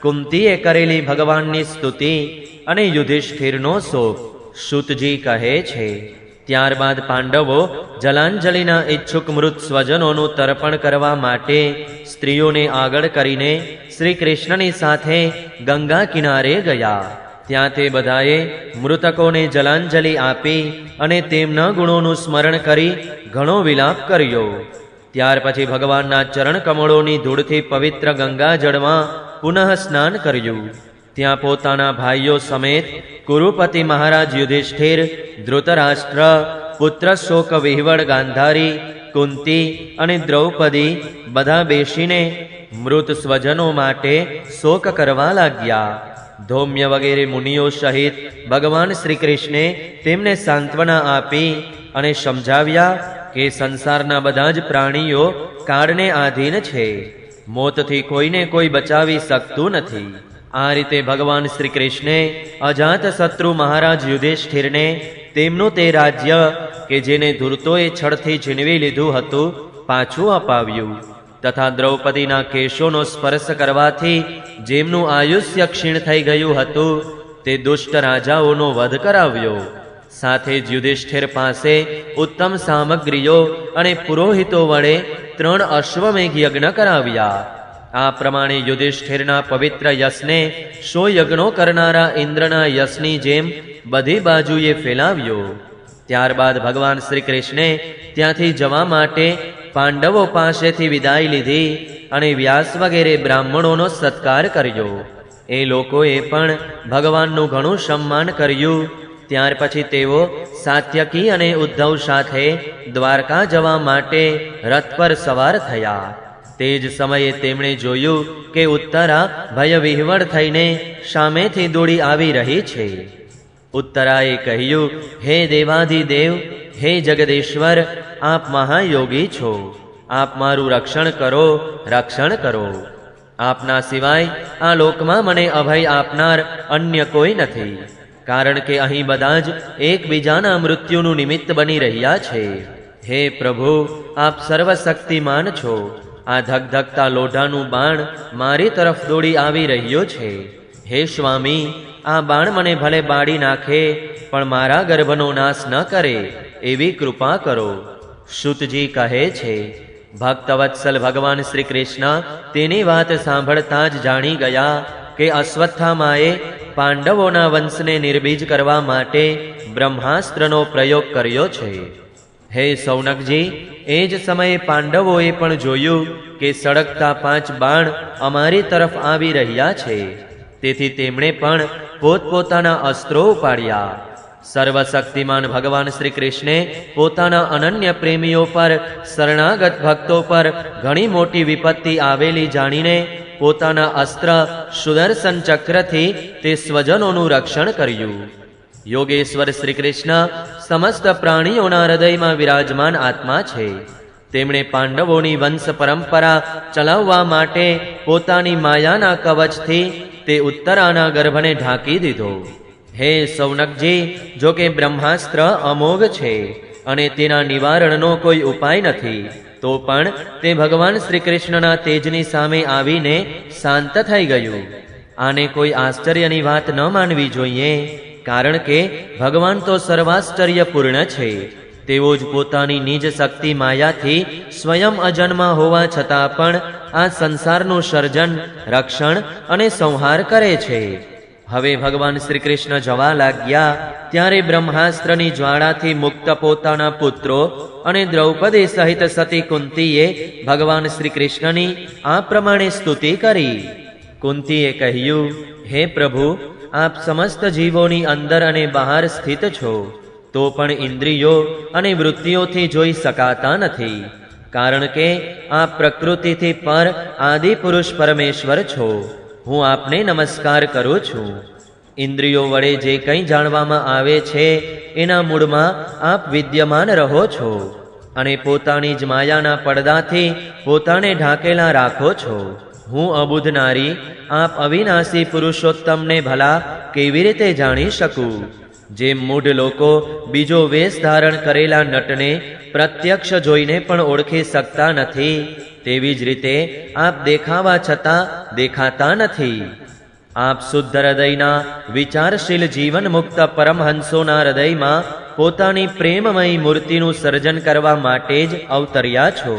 કુંતીએ કરેલી ભગવાનની સ્તુતિ અને યુધિષ્ઠિરનો શોક. સૂતજી કહે છે, ત્યારબાદ પાંડવો જલાંજલિના ઈચ્છુક મૃત સ્વજનોનું તર્પણ કરવા માટે સ્ત્રીઓને આગળ કરીને શ્રી કૃષ્ણની સાથે ગંગા કિનારે ગયા. ત્યાં તે બધાએ મૃતકોને જલાંજલિ આપી અને તેમના ગુણોનું સ્મરણ કરી ઘણો વિલાપ કર્યો. ત્યાર પછી ભગવાનના ચરણ કમળોની ધૂળથી પવિત્ર ગંગા જળમાં પુનઃ સ્નાન કર્યું. ત્યાં પોતાના ભાઈઓ સમેત કુરુપતિ મહારાજ યુધિષ્ઠિર, ધૃતરાષ્ટ્ર, પુત્ર શોક વિહવળ ગાંધારી, કુંતી અને દ્રૌપદી બધા બેસીને મૃત સ્વજનો માટે શોક કરવા લાગ્યા. ધૌમ્ય વગેરે મુનિઓ સહિત ભગવાન શ્રી કૃષ્ણે તેમને સાંત્વના આપી અને સમજાવ્યા કે સંસારના બધા જ પ્રાણીઓ કાળને આધીન છે. મોતથી કોઈને કોઈ બચાવી શકતું નથી. આ રીતે ભગવાન શ્રી કૃષ્ણે અજાત શત્રુ મહારાજ યુધિષ્ઠિરને તેમનું તે રાજ્ય કે જેને ધૂર્તોએ છળથી છીનવી લીધું હતું પાછું અપાવ્યું, તથા દ્રૌપદીના કેશોનો સ્પર્શ કરવાથી જેમનું આયુષ્ય ક્ષીણ થઈ ગયું હતું તે દુષ્ટ રાજાઓનો વધ કરાવ્યો. સાથે જ યુધિષ્ઠિર પાસે ઉત્તમ સામગ્રીઓ અને પુરોહિતો વડે 3 અશ્વમેઘ યજ્ઞ કરાવ્યા. આ પ્રમાણે યુધિષ્ઠિરના પવિત્ર યશને 100 યજ્ઞો કરનારા ઇન્દ્રના યશની જેમ બધી બાજુએ ફેલાવ્યો. ત્યારબાદ ભગવાન શ્રી કૃષ્ણે ત્યાંથી જવા માટે પાંડવો પાસેથી વિદાય લીધી અને વ્યાસ વગેરે બ્રાહ્મણોનો સત્કાર કર્યો. એ લોકોએ પણ ભગવાનનું ઘણું સન્માન કર્યું. ત્યાર પછી તેઓ સાત્યકી અને ઉદ્ધવ સાથે દ્વારકા જવા માટે રથ પર સવાર થયા. તે જ સમયે તેમણે જોયું કે ઉત્તરા ભય વિહવળ થઈને સામેથી દોડી આવી રહી છે. ઉત્તરાએ કહ્યું, હે દેવાધિદેવ, હે જગદેશ્વર, આપ મહાયોગી છો. આપ મારું રક્ષણ કરો, રક્ષણ કરો. આપના સિવાય આ લોકમાં મને અભય આપનાર અન્ય કોઈ નથી. કારણ કે અહીં બધા જ એકબીજાના મૃત્યુનું નિમિત્ત બની રહ્યા છે. હે પ્રભુ, આપ સર્વશક્તિમાન છો. આ ધગધગતા લોઢાનું બાણ મારી તરફ દોડી આવી રહ્યો છે. હે સ્વામી, આ બાણ મને ભલે બાળી નાખે પણ મારા ગર્ભનો નાશ ન કરે એવી કૃપા કરો. સૂતજી કહે છે, ભક્તવત્સલ ભગવાન શ્રી કૃષ્ણ તેની વાત સાંભળતા જ જાણી ગયા કે અશ્વત્થામાએ પાંડવોના વંશને નિર્બીજ કરવા માટે બ્રહ્માસ્ત્રનો પ્રયોગ કર્યો છે. હે સૌનકજી, એ જ સમયે પાંડવોએ પણ જોયું કે સળગતા 5 બાણ અમારી તરફ આવી રહ્યા છે. તેથી તેમણે પણ પોતપોતાના અસ્ત્રો ઉપાડ્યા. સર્વશક્તિમાન ભગવાન શ્રી કૃષ્ણે પોતાના અનન્ય પ્રેમીઓ પર, શરણાગત ભક્તો પર ઘણી મોટી વિપત્તિ આવેલી જાણીને પોતાના અસ્ત્ર સુદર્શન ચક્રથી તે સ્વજનોનું રક્ષણ કર્યું. યોગેશ્વર શ્રી કૃષ્ણ સમસ્ત પ્રાણીઓના હૃદયમાં વિરાજમાન આત્મા છે. તેમણે પાંડવોની વંશ પરંપરા ચલાવવા માટે પોતાની માયાના કવચથી તે ઉત્તરાના ગર્ભને ઢાંકી દીધો. હે સૌનકજી, જો કે બ્રહ્માસ્ત્ર અમોઘ છે અને તેના નિવારણનો કોઈ ઉપાય નથી, તો પણ તે ભગવાન શ્રી કૃષ્ણના તેજની સામે આવીને શાંત થઈ ગયું. આને કોઈ આશ્ચર્યની વાત ન માનવી જોઈએ, કારણ કે ભગવાન તો સર્વાશ્ચર્યપૂર્ણ છે. તેઓ જ પોતાની નિજ શક્તિ માયાથી સ્વયં અજન્મા હોવા છતાં પણ આ સંસારનું સર્જન, રક્ષણ અને સંહાર કરે છે. હવે ભગવાન શ્રી કૃષ્ણ જવા લાગ્યા ત્યારે બ્રહ્માસ્ત્રની જ્વાળાથી મુક્ત પોતાના પુત્રો અને દ્રૌપદી સહિત સતી કુંતીએ ભગવાન શ્રી કૃષ્ણની આ પ્રમાણે સ્તુતિ કરી. કુંતીએ કહ્યું, હે પ્રભુ, આપ સમસ્ત જીવોની અંદર અને બહાર સ્થિત છો, તો પણ ઇન્દ્રિયો અને વૃત્તિઓથી જોઈ શકાતા નથી, કારણ કે આપ પ્રકૃતિથી પર આદિ પુરુષ પરમેશ્વર છો. હું આપને નમસ્કાર કરું છું. ઇન્દ્રિયો વડે જે કંઈ જાણવામાં આવે છે એના મૂળમાં આપ વિદ્યમાન રહો છો અને પોતાની જ માયાના પડદાથી પોતાને ઢાંકેલા રાખો છો. હું અબુધ નારી આપ અવિનાશી પુરુષોત્તમને ભલા કેવી રીતે જાણી શકું? જેમ મૂઢ લોકો બીજો વેશ ધારણ કરેલા નટને પ્રત્યક્ષ જોઈને પણ ઓળખી શકતા નથી, તેવી જ રીતે આપ દેખાવા છતાં દેખાતા નથી. આપ શુદ્ધ હૃદયના વિચારશીલ જીવન મુક્ત પરમહંસોના હૃદયમાં પોતાની પ્રેમમયી મૂર્તિનું સર્જન કરવા માટે જ અવતર્યા છો.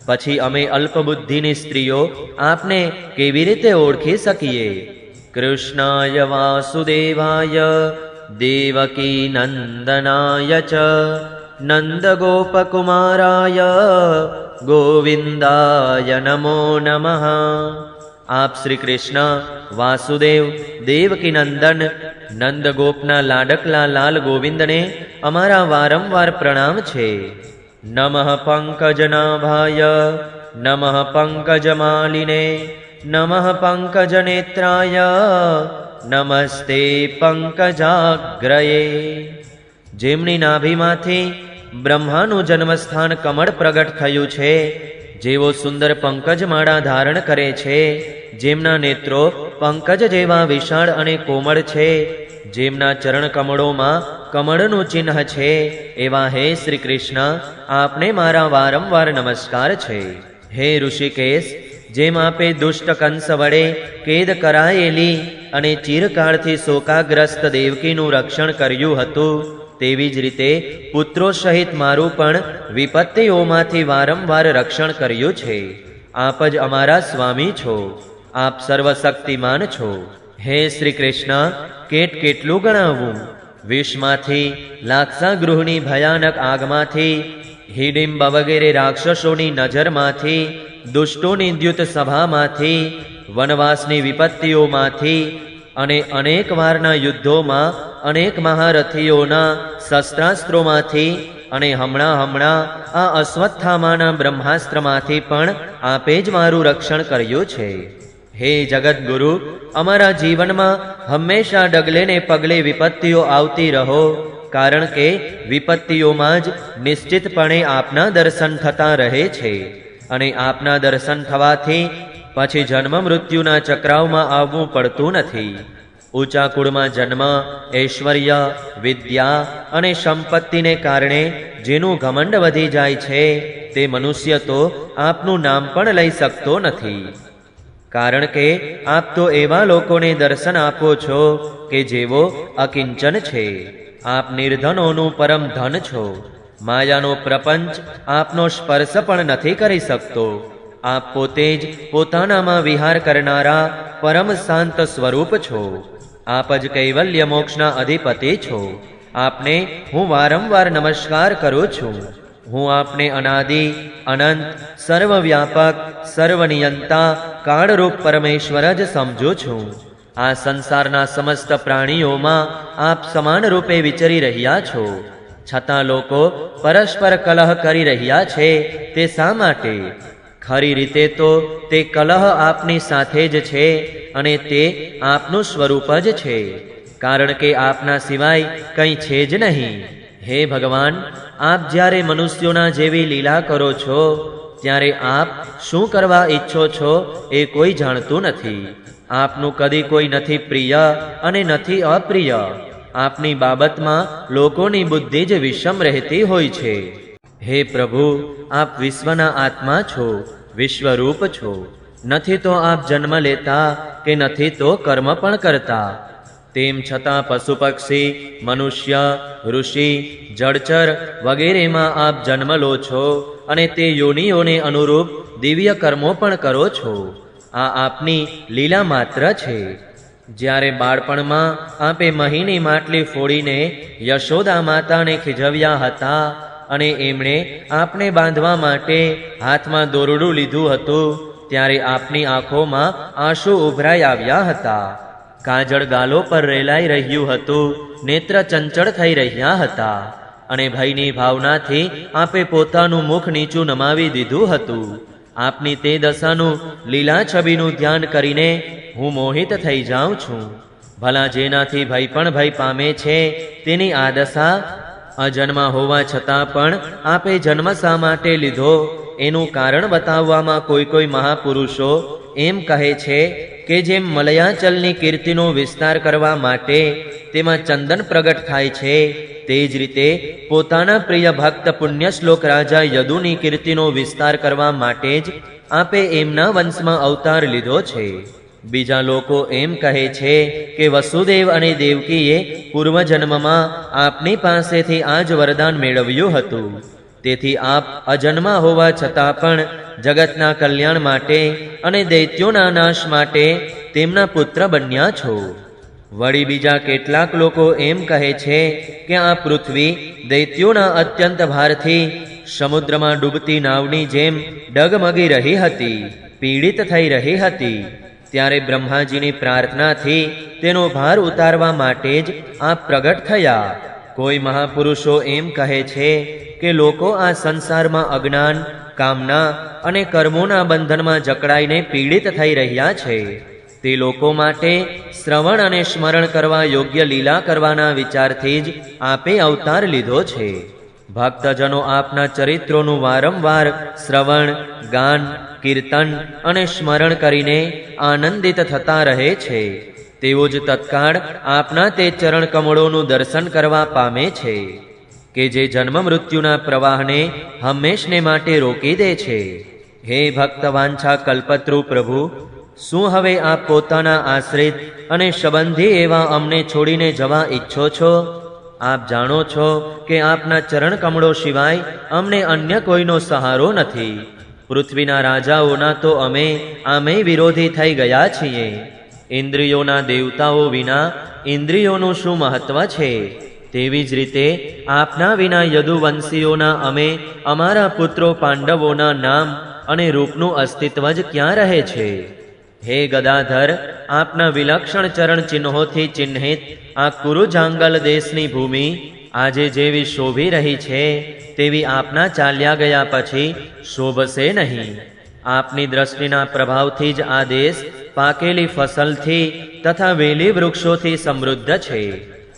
પછી અમે અલ્પબુદ્ધિની સ્ત્રીઓ આપને કેવી રીતે ઓળખી શકીએ? કૃષ્ણાય વાસુદેવાય દેવકી નંદનાય ચ નંદગોપકુમારાય ગોવિંદાય નમો નમઃ. આપ શ્રી કૃષ્ણ, વાસુદેવ, દેવકી નંદન, નંદગોપના લાડકલા લાલ ગોવિંદને અમારા વારંવાર પ્રણામ છે. નમઃ પંકજનાભાય નમઃ પંકજમાલિને નમઃ પંકજનેત્રાય નમસ્તે પંકજાગ્રયે. જેમની નાભીમાંથી બ્રહ્માનું જન્મસ્થાન કમળ પ્રગટ થયું છે, જેવો સુંદર પંકજમાળા ધારણ કરે છે, જેમના નેત્રો પંકજ જેવા વિશાળ અને કોમળ છે, જેમના ચરણ કમળોમાં કમળનું ચિહ્ન છે, એવા હે શ્રી કૃષ્ણ, આપને મારા વારંવાર નમસ્કાર છે. હે ઋષિકેશ, જેમ આપે દુષ્ટ કંસ વડે કેદ કરાયેલી અને ચિરકાળથી શોકાગ્રસ્ત દેવકીનું રક્ષણ કર્યું હતું, તેવી જ રીતે પુત્રો સહિત મારું પણ વિપત્તિઓમાંથી વારંવાર રક્ષણ કર્યું છે. આપ જ અમારા સ્વામી છો, આપ સર્વશક્તિમાન છો. હે શ્રી કૃષ્ણ, કેટલું ગણાવવું? વિષમાંથી, લાક્ષાગૃહની ભયાનક આગમાંથી, હિડિંબ વગેરે રાક્ષસોની નજરમાંથી, દુષ્ટોની દ્યુત સભામાંથી, વનવાસની વિપત્તિઓમાંથી અને અનેક વારના યુદ્ધોમાં અનેક મહારથીઓના શસ્ત્રાસ્ત્રોમાંથી અને હમણાં આ અશ્વત્થામાના બ્રહ્માસ્ત્રમાંથી પણ આપે જ મારું રક્ષણ કર્યું છે. હે જગતગુરુ, અમારા જીવનમાં હંમેશા ડગલે ને પગલે વિપત્તિઓ આવતી રહો, કારણ કે વિપત્તિઓમાં જ નિશ્ચિતપણે આપના દર્શન થતા રહે છે અને આપના દર્શન થવાથી પછી જન્મ મૃત્યુના ચક્રાવમાં આવવું પડતું નથી. ઊંચા કુળમાં જન્મ, ઐશ્વર્ય, વિદ્યા અને સંપત્તિને કારણે જેનું ઘમંડ વધી જાય છે, તે મનુષ્ય તો આપનું નામ પણ લઈ શકતો નથી, કારણ કે આપ તો એવા લોકોને દર્શન આપો છો કે જેઓ અકિંચન છે. આપ નિર્ધનોનું પરમ ધન છો. માયાનો પ્રપંચ આપનો સ્પર્શ પણ નથી કરી શકતો. આપ પોતે જ પોતાનામાં વિહાર કરનારા પરમ શાંત સ્વરૂપ છો. આપ જ કૈવલ્ય મોક્ષના અધિપતિ છો. આપને હું વારંવાર નમસ્કાર કરું છું. હું આપને અનાદિ, અનંત, સર્વવ્યાપક, સર્વનિયંતા, કાળરૂપ પરમેશ્વર જ સમજું છું. આ સંસારના સમસ્ત પ્રાણીઓમાં આપ સમાન રૂપે વિચરી રહ્યા છો, છતાં લોકો પરસ્પર કલહ કરી રહ્યા છે. તે શા માટે? ખરી રીતે તો તે કલહ આપની સાથે જ છે અને તે આપનું સ્વરૂપ જ છે, કારણ કે આપના સિવાય કંઈ છે જ નહીં. હે ભગવાન, આપ જ્યારે મનુષ્યોના જેવી લીલા કરો છો ત્યારે આપ શું કરવા ઈચ્છો છો એ કોઈ જાણતું નથી. આપનું કદી કોઈ નથી પ્રિય અને નથી અપ્રિય. આપની બાબતમાં લોકોની બુદ્ધિ જ વિષમ રહેતી હોય છે. હે પ્રભુ, આપ વિશ્વના આત્મા છો, વિશ્વરૂપ છો. નથી તો આપ જન્મ લેતા કે નથી તો કર્મ પણ કરતા. તેમ છતાં પશુ પક્ષી, મનુષ્ય, ઋષિ, જળચર વગેરેમાં આપ જન્મ લો છો અને તે યોનિઓને અનુરૂપ દિવ્ય કર્મો પણ કરો છો. આ આપની લીલા માત્ર છે. જ્યારે બાળપણમાં આપે મહીની માટલી ફોડીને યશોદા માતાને ખીજવ્યા હતા અને એમણે આપને બાંધવા માટે હાથમાં દોરડું લીધું હતું, ત્યારે આપની આંખોમાં આંસુ ઉભરાઈ આવ્યા હતા. કાજળ ગાલો પર રેલાઈ રહ્યું હતું, નેત્ર ચંચળ થઈ રહ્યા હતા અને ભયની ભાવનાથી આપે પોતાનું મુખ નીચું નમાવી દીધું હતું. આપની તે દશાનું લીલા છબીનું ધ્યાન કરીને હું મોહિત થઈ જાઉં છું. ભલા જેનાથી ભય પણ ભય પામે છે તેની આ દશા. અજન્મા હોવા છતાં પણ આપે જન્મ શા માટે લીધો એનું કારણ બતાવવામાં કોઈ મહાપુરુષો એમ કહે છે કે જેમ મલયાચલની કીર્તિનો વિસ્તાર કરવા માટે તેમાં ચંદન પ્રગટ થાય છે, તે જ રીતે પોતાના પ્રિય ભક્ત પુણ્યશ્લોક રાજા યદુની કીર્તિનો વિસ્તાર કરવા માટે જ આપે એમના વંશમાં અવતાર લીધો છે. બીજા લોકો એમ કહે છે કે વસુદેવ અને દેવકીએ પૂર્વજન્મમાં આપની પાસેથી આ જ વરદાન મેળવ્યું હતું, તેથી આપ અજન્મા હોવા છતાં પણ જગતના કલ્યાણ માટે અને દૈત્યોના નાશ માટે તેમના પુત્ર બન્યા છો. વળી બીજા કેટલાક લોકો એમ કહે છે કે આ પૃથ્વી દૈત્યોના અત્યંત ભારથી સમુદ્રમાં ડૂબતી નાવની જેમ ડગમગી રહી હતી, પીડિત થઈ રહી હતી. ત્યારે બ્રહ્માજીની પ્રાર્થનાથી તેનો ભાર ઉતારવા માટે જ આપ પ્રગટ થયા. કોઈ મહાપુરુષો એમ કહે છે કે લોકો આ સંસારમાં અજ્ઞાન, કામના અને કર્મોના બંધનમાં જકડાઈને પીડિત થઈ રહ્યા છે. તે લોકો માટે શ્રવણ અને સ્મરણ કરવા યોગ્ય લીલા કરવાના વિચારથી જ આપે અવતાર લીધો છે. ભક્તજનો આપના ચરિત્રોનું વારંવાર શ્રવણ, ગાન, કીર્તન અને સ્મરણ કરીને આનંદિત થતા રહે છે. તેઓ જ તત્કાળ આપના તે ચરણ કમળોનું દર્શન કરવા પામે છે કે જે જન્મ મૃત્યુના પ્રવાહને હંમેશને માટે રોકી દે છે. હે ભક્તવાંછા કલ્પતૃ પ્રભુ, શું હવે આપ પોતાના આશ્રિત અને સંબંધી એવા અમને છોડીને જવા ઈચ્છો છો? આપ જાણો છો કે આપના ચરણ કમળો સિવાય અમને અન્ય કોઈનો સહારો નથી. પૃથ્વીના રાજાઓના તો અમે આમે વિરોધી થઈ ગયા છીએ. ઇન્દ્રિયોના દેવતાઓ વિના ઇન્દ્રિયોનું શું મહત્વ છે? તેવી જ રીતે આપના વિના યદુવંશીઓના અમે અમારા પુત્રો પાંડવોના નામ અને રૂપનું અસ્તિત્વ જ ક્યાં રહે છે? હે ગદાધર, આપના વિલક્ષણ ચરણ ચિહ્નોથી ચિહ્નિત આ કુરુજાંગલ દેશની ભૂમિ આજે જેવી શોભી રહી છે તેવી આપના ચાલ્યા ગયા પછી શોભશે નહીં. આપની દ્રષ્ટિના પ્રભાવથી જ આ દેશ પાકેલી ફસલથી તથા વેલી વૃક્ષોથી સમૃદ્ધ છે.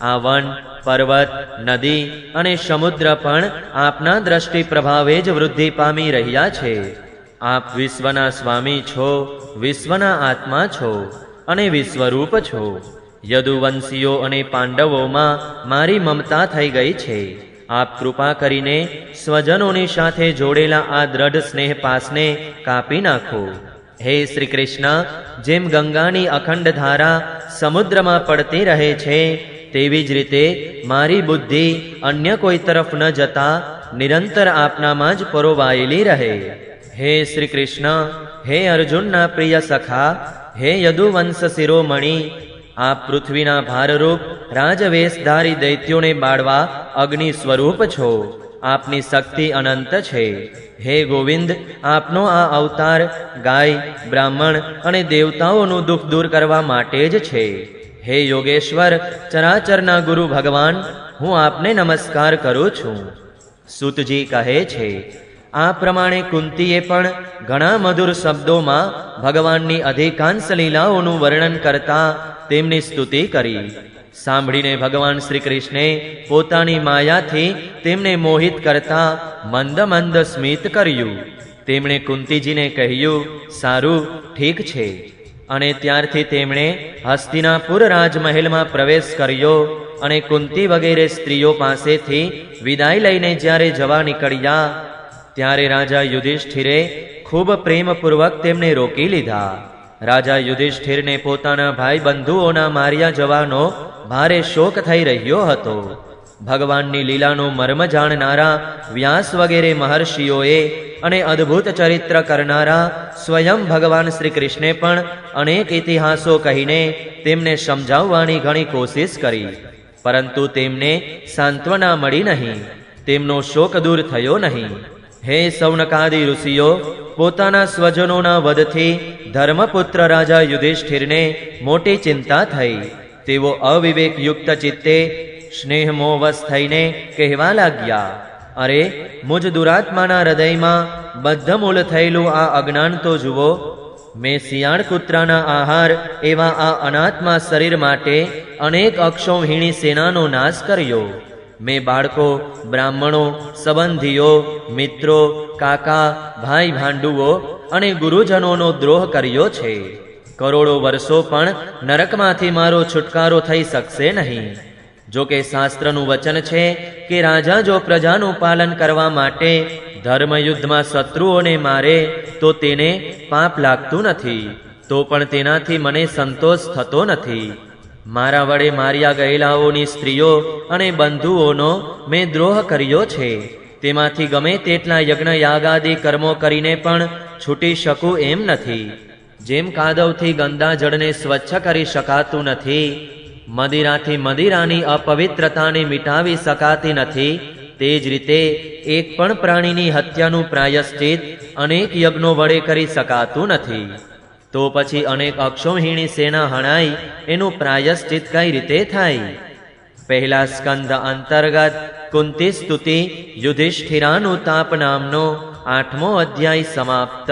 આ વન, પર્વત, નદી અને સમુદ્ર પણ આપના દ્રષ્ટિ પ્રભાવે જ વૃદ્ધિ પામી રહ્યા છે. આપ વિશ્વના સ્વામી છો, વિશ્વના આત્મા છો અને વિશ્વરૂપ છો. યદુવંશીઓ અને પાંડવોમાં મારી મમતા થઈ ગઈ છે. આપ કૃપા કરીને સ્વજનોની સાથે જોડેલા આ દ્રઢ સ્નેહ પાસને કાપી નાખો. હે શ્રી કૃષ્ણ, જેમ ગંગાની અખંડ ધારા સમુદ્રમાં પડતી રહે છે તેવી જ રીતે મારી બુદ્ધિ અન્ય કોઈ તરફ ન જતા નિરંતર આપનામાં જ પરોવાયેલી રહે. હે શ્રી કૃષ્ણ, હે અર્જુનના પ્રિય સખા, હે યદુવંશ શિરોમણી, આપ પૃથ્વીના ભારરૂપ રાજવેશધારી દૈત્યોને બાળવા અગ્નિ સ્વરૂપ છો. આપની શક્તિ અનંત છે. હે ગોવિંદ, આપનો આ અવતાર ગાય, બ્રાહ્મણ અને દેવતાઓનું દુઃખ દૂર કરવા માટે જ છે. હે યોગેશ્વર, ચરાચરના ગુરુ ભગવાન, હું આપને નમસ્કાર કરું છું. સૂતજી કહે છે, આ પ્રમાણે કુંતીએ પણ ઘણા મધુર શબ્દોમાં ભગવાનની અધિકાંશ લીલાઓનું વર્ણન કરતા તેમની સ્તુતિ કરી. સાંભળીને ભગવાન શ્રી કૃષ્ણે પોતાની માયાથી તેમને મોહિત કરતા મંદ મંદ સ્મિત કર્યું. તેમણે કુંતીજીને કહ્યું, સારું, ઠીક છે. અને ત્યારથી તેમણે હસ્તિનાપુર રાજમહેલમાં પ્રવેશ કર્યો અને કુંતી વગેરે સ્ત્રીઓ પાસેથી વિદાય લઈને જ્યારે જવા નીકળ્યા ત્યારે રાજા યુધિષ્ઠિરે ખૂબ પ્રેમપૂર્વક તેમને રોકી લીધા. રાજા યુધિષ્ઠિરને પોતાના ભાઈ બંધુઓના માર્યા જવાનો ભારે શોક થઈ રહ્યો હતો. ભગવાનની લીલાનો મર્મ જાણનારા વ્યાસ વગેરે મહર્ષિઓએ અને અદ્ભુત ચરિત્ર કરનારા સ્વયં ભગવાન શ્રી કૃષ્ણે પણ અનેક ઇતિહાસો કહીને તેમને સમજાવવાની ઘણી કોશિશ કરી, પરંતુ તેમને સાંત્વના મળી નહીં, તેમનો શોક દૂર થયો નહીં. હે સૌનકાદિ ઋષિઓ, પોતાના સ્વજનોના વધથી ધર્મપુત્ર રાજા યુધિષ્ઠિરને મોટી ચિંતા થઈ. તેઓ અવિવેકયુક્ત ચિત્તે સ્નેહમોવશ થઈને કહેવા લાગ્યા, અરે, મુજ દુરાત્માના હૃદયમાં બદ્ધમૂલ થયેલું આ અજ્ઞાન તો જુઓ. મેં શિયાળ કૂતરાના આહાર એવા આ અનાત્મા શરીર માટે અનેક અક્ષૌહિણી સેનાનો નાશ કર્યો. મેં બાળકો, બ્રાહ્મણો, સંબંધીઓ, મિત્રો, કાકા, ભાઈ ભાંડુઓ અને ગુરુજનોનો દ્રોહ કર્યો છે. કરોડો વર્ષો પણ નરકમાંથી મારો છુટકારો થઈ શકશે નહીં. જો કે શાસ્ત્રનું વચન છે કે રાજા જો પ્રજાનું પાલન કરવા માટે ધર્મયુદ્ધમાં શત્રુઓને મારે તો તેને પાપ લાગતું નથી, તો પણ તેનાથી મને સંતોષ થતો નથી. મારા વડે માર્યા ગયેલાઓની સ્ત્રીઓ અને બંધુઓનો મેં દ્રોહ કર્યો છે. તેમાંથી ગમે તેટલા યજ્ઞ યાગાદિ કર્મો કરીને પણ છૂટી શકું એમ નથી. જેમ કાદવથી ગંદા જળને સ્વચ્છ કરી શકાતું નથી, મદિરાથી મદિરાની અપવિત્રતાને મિટાવી શકાતી નથી, તે જ રીતે એક પણ પ્રાણીની હત્યાનું પ્રાયશ્ચિત અનેક યજ્ઞો વડે કરી શકાતું નથી. તો પછી અનેક અક્ષૌહિણી સેના હણાઈ એનું પ્રાયશ્ચિત કઈ રીતે થાય? પહેલા સ્કંદ અંતર્ગત કુંતી સ્તુતિ યુધિષ્ઠિરાનુતાપ નામનો 8મો અધ્યાય સમાપ્ત.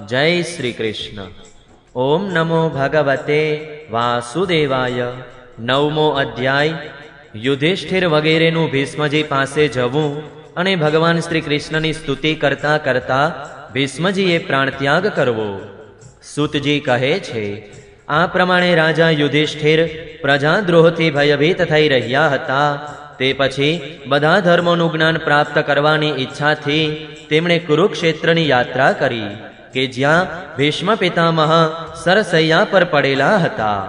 જય શ્રી કૃષ્ણ. ઓમ નમો ભગવતે વાસુદેવાય. 9મો અધ્યાય યુધિષ્ઠિર વગેરેનું ભીષ્મજી પાસે જવું અને ભગવાન શ્રી કૃષ્ણની સ્તુતિ કરતા કરતા ભીષ્મજીએ પ્રાણત્યાગ કરવો. સૂતજી કહે છે, આ પ્રમાણે રાજા યુધિષ્ઠિર પ્રજાદ્રોહથી ભયભીત થઈ રહ્યા હતા. તે પછી બધા ધર્મોનું જ્ઞાન પ્રાપ્ત કરવાની ઈચ્છાથી તેમણે કુરુક્ષેત્રની યાત્રા કરી કે જ્યાં ભીષ્મ પિતામહ સરસૈયા પર પડેલા હતા.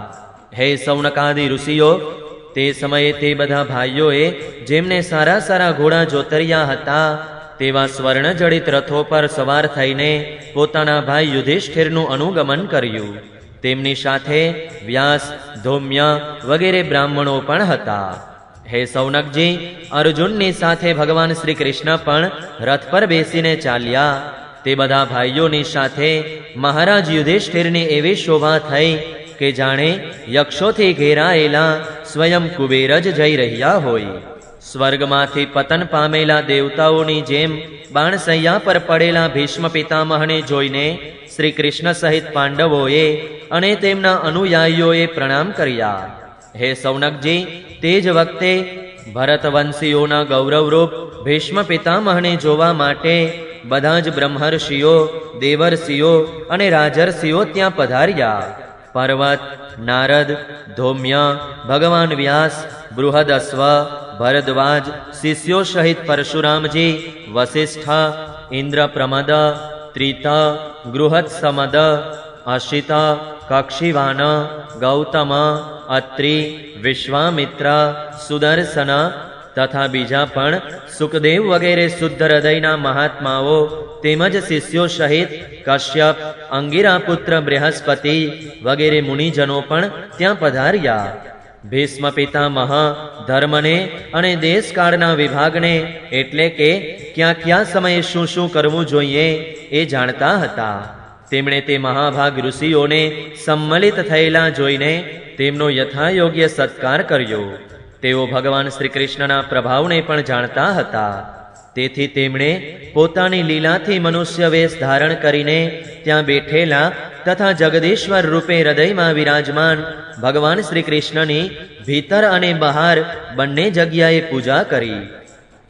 હે સૌનકાદિ ઋષિઓ, તે સમયે તે બધા ભાઈઓએ જેમને સારા સારા ઘોડા જોતર્યા હતા તેવા સ્વર્ણજડિત રથો પર સવાર થઈને પોતાના ભાઈ યુધિષ્ઠિરનું અનુગમન કર્યું. તેમની સાથે વ્યાસ, ધૌમ્ય વગેરે બ્રાહ્મણો પણ હતા. હે સૌનકજી, અર્જુનની સાથે ભગવાન શ્રી કૃષ્ણ પણ રથ પર બેસીને ચાલ્યા. તે બધા ભાઈઓની સાથે મહારાજ યુધિષ્ઠિરની એવી શોભા થઈ કે જાણે યક્ષોથી ઘેરાયેલા સ્વયં કુબેર જ જઈ રહ્યા હોય. સ્વર્ગમાંથી પતન પામેલા દેવતાઓની જેમ બાણસૈયા પર પડેલા ભીષ્મ પિતામહને જોઈને શ્રી કૃષ્ણ સહિત પાંડવોએ અને તેમના અનુયાયીઓએ પ્રણામ કર્યા. હે સૌનકજી, તે જ વખતે ભરતવંશીઓના ગૌરવરૂપ ભીષ્મ પિતામહને જોવા માટે બધા જ બ્રહ્મર્ષિઓ, દેવર્ષિઓ અને રાજર્ષિઓ ત્યાં પધાર્યા. પર્વત, નારદ, ધૌમ્ય, ભગવાન વ્યાસ, બૃહદસ્વ, ભરદ્વાજ, શિષ્યો સહિત પરશુરામજી, વસિષ્ઠ, ઇન્દ્રપ્રમદ, ત્રિત, ગૃહત્સમદ, અશિત, કક્ષિવાન, ગૌતમ, અત્રિ, વિશ્વામિત્ર, સુદર્શન તથા બીજા પણ સુખદેવ વગેરે શુદ્ધ હૃદયના મહાત્માઓ તેમજ શિષ્યો સહિત કશ્યપ, અંગિરા પુત્ર બૃહસ્પતિ વગેરે મુનિજનો પણ ત્યાં પધાર્યા. ભીષ્મ પિતામહ ધર્મને અને દેશકાળના વિભાગને એટલે કે ક્યાં ક્યાં સમયે શું શું કરવું જોઈએ એ જાણતા હતા. તેમણે તે મહાભાગ ઋષિઓને સંમલિત થયેલા જોઈને તેમનો યથાયોગ્ય સત્કાર કર્યો. તેઓ ભગવાન શ્રી કૃષ્ણના પ્રભાવને પણ જાણતા હતા. તેથી તેમણે પોતાની લીલાથી મનુષ્ય વેશ ધારણ કરીને ત્યાં બેઠેલા તથા જગદીશ્વર રૂપે હૃદયમાં વિરાજમાન ભગવાન શ્રી કૃષ્ણની ભીતર અને બહાર બંને જગ્યાએ પૂજા કરી.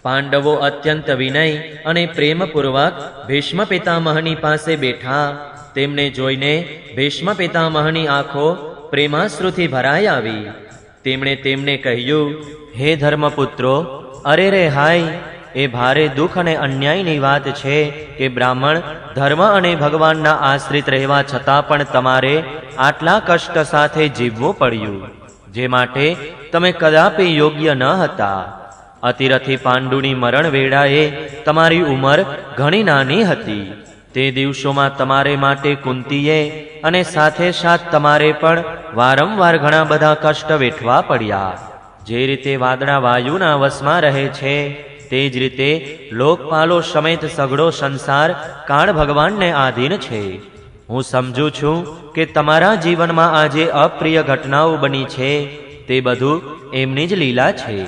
પાંડવો અત્યંત વિનય અને પ્રેમપૂર્વક ભીષ્મ પિતામહની પાસે બેઠા. તેમને જોઈને ભીષ્મ પિતામહની આંખો પ્રેમાશ્રુથી ભરાઈ આવી. તેમણે તેમને કહ્યું, હે ધર્મપુત્રો, અરે રે હાય! એ ભારે દુઃખ અને અન્યાયની વાત છે કે બ્રાહ્મણ ધર્મ અને ભગવાનના આશ્રિત રહેવા છતાં પણ તમારે આટલા કષ્ટ સાથે જીવવું પડ્યું, જે માટે તમે કદાપી યોગ્ય ન હતા. અતિરથી પાંડુની મરણ વેળાએ તમારી ઉંમર ઘણી નાની હતી. તે દિવસોમાં તમારે માટે કુંતીએ અને સાથે સાથ તમારે પણ વારંવાર ઘણા બધા કષ્ટ વેઠવા પડ્યા. જે રીતે વાદળા વાયુના વશમાં રહે છે, તે જ રીતે લોકપાલો સમેત સઘળો સંસાર કાળ ભગવાનને આધીન છે. હું સમજું છું કે તમારા જીવનમાં આજે અપ્રિય ઘટનાઓ બની છે, તે બધું એમની જ લીલા છે.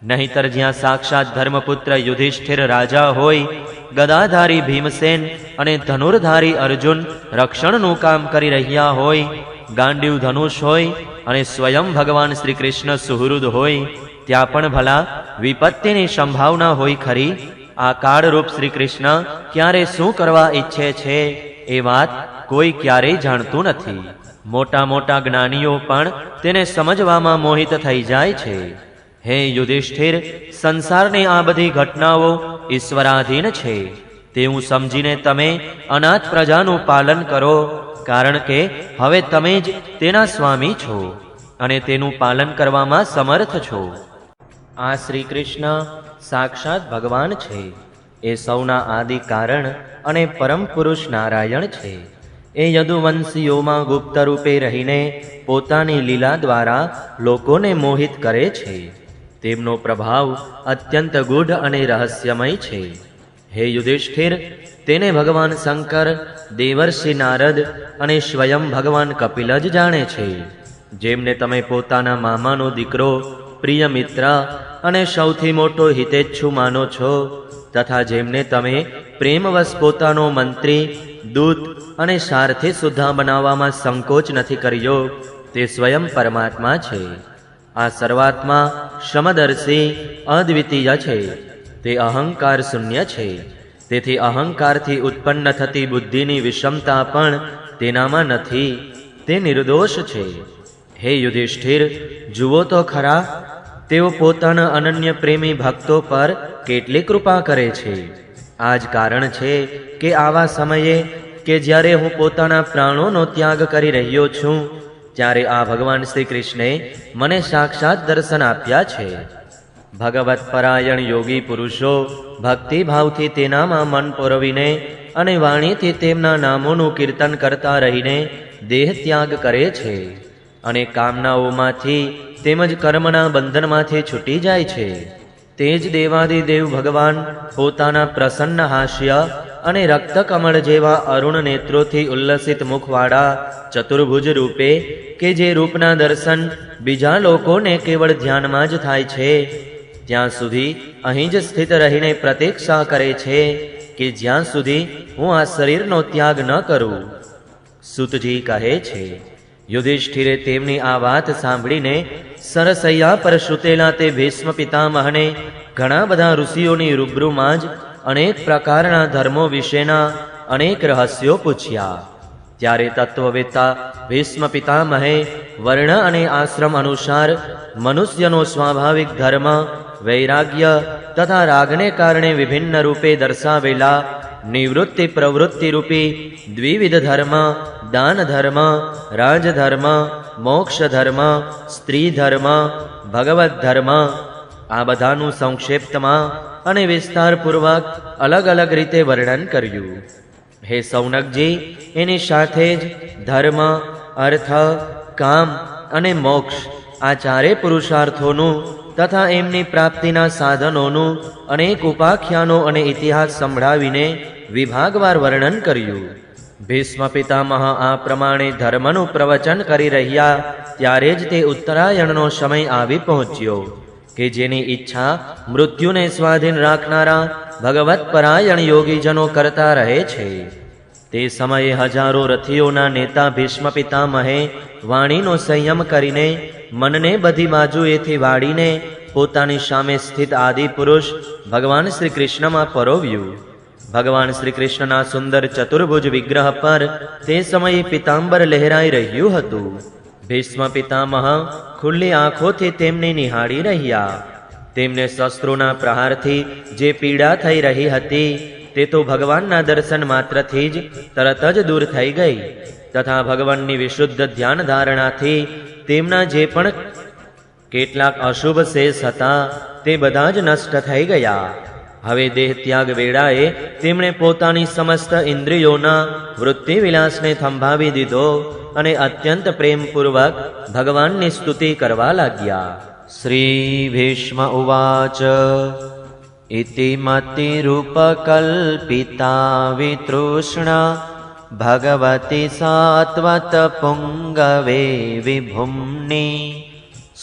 નહીંતર જ્યાં સાક્ષાત ધર્મપુત્ર યુધિષ્ઠિર રાજા હોય, ગદાધારી ભીમસેન અને ધનુર્ધારી અર્જુન રક્ષણનું કામ કરી રહ્યા હોય, ગાંડીવ ધનુષ હોય અને સ્વયં ભગવાન શ્રી કૃષ્ણ સુહૃદ હોય, ત્યાં પણ ભલા વિપત્તિની સંભાવના હોય ખરી? આ કાળરૂપ શ્રી કૃષ્ણ ક્યારે શું કરવા ઈચ્છે છે, એ વાત કોઈ ક્યારેય જાણતું નથી. મોટા મોટા જ્ઞાનીઓ પણ તેને સમજવામાં મોહિત થઈ જાય છે. હે યુધિષ્ઠિર, સંસારની આ બધી ઘટનાઓ ઈશ્વરાધીન છે. તેવું સમજીને તમે અનાથ પ્રજાનું પાલન કરો, કારણ કે હવે તમે જ તેના સ્વામી છો અને તેનું પાલન કરવામાં સમર્થ છો. આ શ્રી કૃષ્ણ સાક્ષાત ભગવાન છે. એ સૌના આદિ કારણ અને પરમ પુરુષ નારાયણ છે. એ યદુવંશીઓમાં ગુપ્ત રૂપે રહીને પોતાની લીલા દ્વારા લોકોને મોહિત કરે છે. તેમનો પ્રભાવ અત્યંત ગૂઢ અને રહસ્યમય છે. હે યુધિષ્ઠિર, તેને ભગવાન શંકર, દેવર્ષિ નારદ અને સ્વયં ભગવાન કપિલ જ જાણે છે. જેમને તમે પોતાના મામાનો દીકરો, પ્રિય મિત્ર અને સૌથી મોટો હિતેચ્છુ માનો છો, તથા જેમને તમે પ્રેમવશ પોતાનો મંત્રી, દૂત અને સારથી સુદ્ધા બનાવવામાં સંકોચ નથી કર્યો, તે સ્વયં પરમાત્મા છે. આ સર્વાત્મા સમદર્શી અદ્વિતીય છે. તે અહંકાર શૂન્ય છે. તેથી અહંકારથી ઉત્પન્ન થતી બુદ્ધિની વિષમતા પણ તેનામાં નથી. તે નિર્દોષ છે. હે યુધિષ્ઠિર, જુઓ તો ખરા, તેઓ પોતાના અનન્ય પ્રેમી ભક્તો પર કેટલી કૃપા કરે છે. આ જ કારણ છે કે આવા સમયે કે જ્યારે હું પોતાના પ્રાણોનો ત્યાગ કરી રહ્યો છું, ત્યારે આ ભગવાન શ્રી કૃષ્ણે મને સાક્ષાત દર્શન આપ્યા છે. ભગવત પરાયણ યોગી પુરુષો ભક્તિભાવથી તેનામાં મન પોરવીને અને વાણીથી તેમના નામોનું કીર્તન કરતા રહીને દેહ ત્યાગ કરે છે અને કામનાઓમાંથી તેમજ કર્મના બંધનમાંથી છૂટી જાય છે. તે જ દેવાદિદેવ ભગવાન પોતાના પ્રસન્ન હાસ્ય અને રક્તકમળ જેવા અરુણ નેત્રોથી ઉલ્લસિત મુખવાળા ચતુર્ભુજ રૂપે, કે જે રૂપના દર્શન બીજા લોકોને કેવળ ધ્યાનમાં જ થાય છે, ત્યાં સુધી અહીં જ સ્થિત રહીને પ્રતીક્ષા કરે છે કે જ્યાં સુધી હું આ શરીરનો ત્યાગ ન કરું. સુતજી કહે છે, યુધિષ્ઠિરે તેમની આ વાત સાંભળીને સરસૈયા પર સૂતેલા તે ભીષ્મ પિતામહને ઘણા બધા ઋષિઓની રૂબરૂમાં જ અનેક પ્રકારના ધર્મો વિશેના અનેક રહસ્યો પૂછ્યા. ત્યારે તત્વવેત્તા ભીષ્મ પિતામહે વર્ણ અને આશ્રમ અનુસાર મનુષ્યનો સ્વાભાવિક ધર્મ, વૈરાગ્ય તથા રાગને કારણે વિભિન્ન રૂપે દર્શાવેલા નિવૃત્તિ પ્રવૃત્તિ રૂપી દ્વિવિધ ધર્મ, દાન ધર્મ, રાજધર્મ, મોક્ષ ધર્મ, સ્ત્રી ધર્મ, ભગવત ધર્મ, આ બધાનું સંક્ષેપ્તમાં અને વિસ્તારપૂર્વક અલગ અલગ રીતે વર્ણન કર્યું. હે સૌનકજી, એની સાથે જ ધર્મ, અર્થ, કામ અને મોક્ષ આ ચારે પુરુષાર્થોનું તથા એમની પ્રાપ્તિના સાધનોનું અનેક ઉપાખ્યાનો અને ઇતિહાસ સંભળાવીને વિભાગવાર વર્ણન કર્યું. ભીષ્મ પિતામહ આ પ્રમાણે ધર્મનું પ્રવચન કરી રહ્યા ત્યારે જ તે ઉત્તરાયણનો સમય આવી પહોંચ્યો કે જેની ઈચ્છા મૃત્યુને સ્વાધીન રાખનારા ભગવત પરાયણ યોગીજનો કરતા રહે છે. તે તે સમયે હજારો રથીઓના નેતા ભીષ્મ પિતામહે વાણીનો સંયમ કરીને મનને બધી બાજુએથી વાળીને પોતાની સામે સ્થિત આદિ પુરુષ ભગવાન શ્રી કૃષ્ણમાં પરોવ્યું. ભગવાન શ્રી કૃષ્ણના સુંદર ચતુર્ભુજ વિગ્રહ પર તે સમયે પિતાંબર લહેરાઈ રહ્યું હતું. ભીષ્મ પિતામહ ખુલ્લી આંખોથી તેમને નિહાળી રહ્યા. તેમને શસ્ત્રોના પ્રહારથી જે પીડા થઈ રહી હતી તે તો ભગવાનના દર્શન માત્રથી જ તરત જ દૂર થઈ ગઈ તથા ભગવાનની વિશુદ્ધ ધ્યાન ધારણાથી તેમના જે પણ કેટલાક અશુભ શેષ હતા તે બધા જ નષ્ટ થઈ ગયા. હવે દેહ ત્યાગ વેળાએ તેમણે પોતાની સમસ્ત ઇન્દ્રિયોના વૃત્તિ વિલાસને થંભાવી દીધો અને અત્યંત પ્રેમપૂર્વક ભગવાનની સ્તુતિ કરવા લાગ્યા. શ્રી ભીષ્મ ઉવાચ ઇતિ મતિરૂપકલ્પિતા વિતૃષ્ણા ભગવતી સાત્વત પુંગવે વિભુમ્ની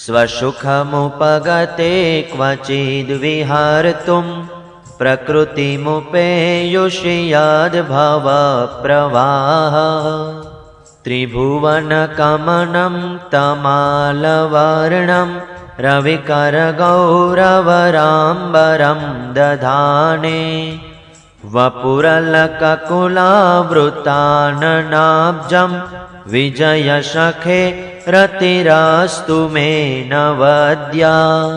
સ્વસુખમુપગતે ક્વચિદ વિહર્તુમ પ્રકૃતિમુપેયુષિયાદ ભવ પ્રવાહ ત્રિભુવનકમનમ તમાલવર્ણમ રવિકરગૌરવરામ્બરમ દધાને વપુરલકકુલાવૃતાનનાબ્જમ વિજયસખે રતિરાસ્તુ મે નવદ્યા.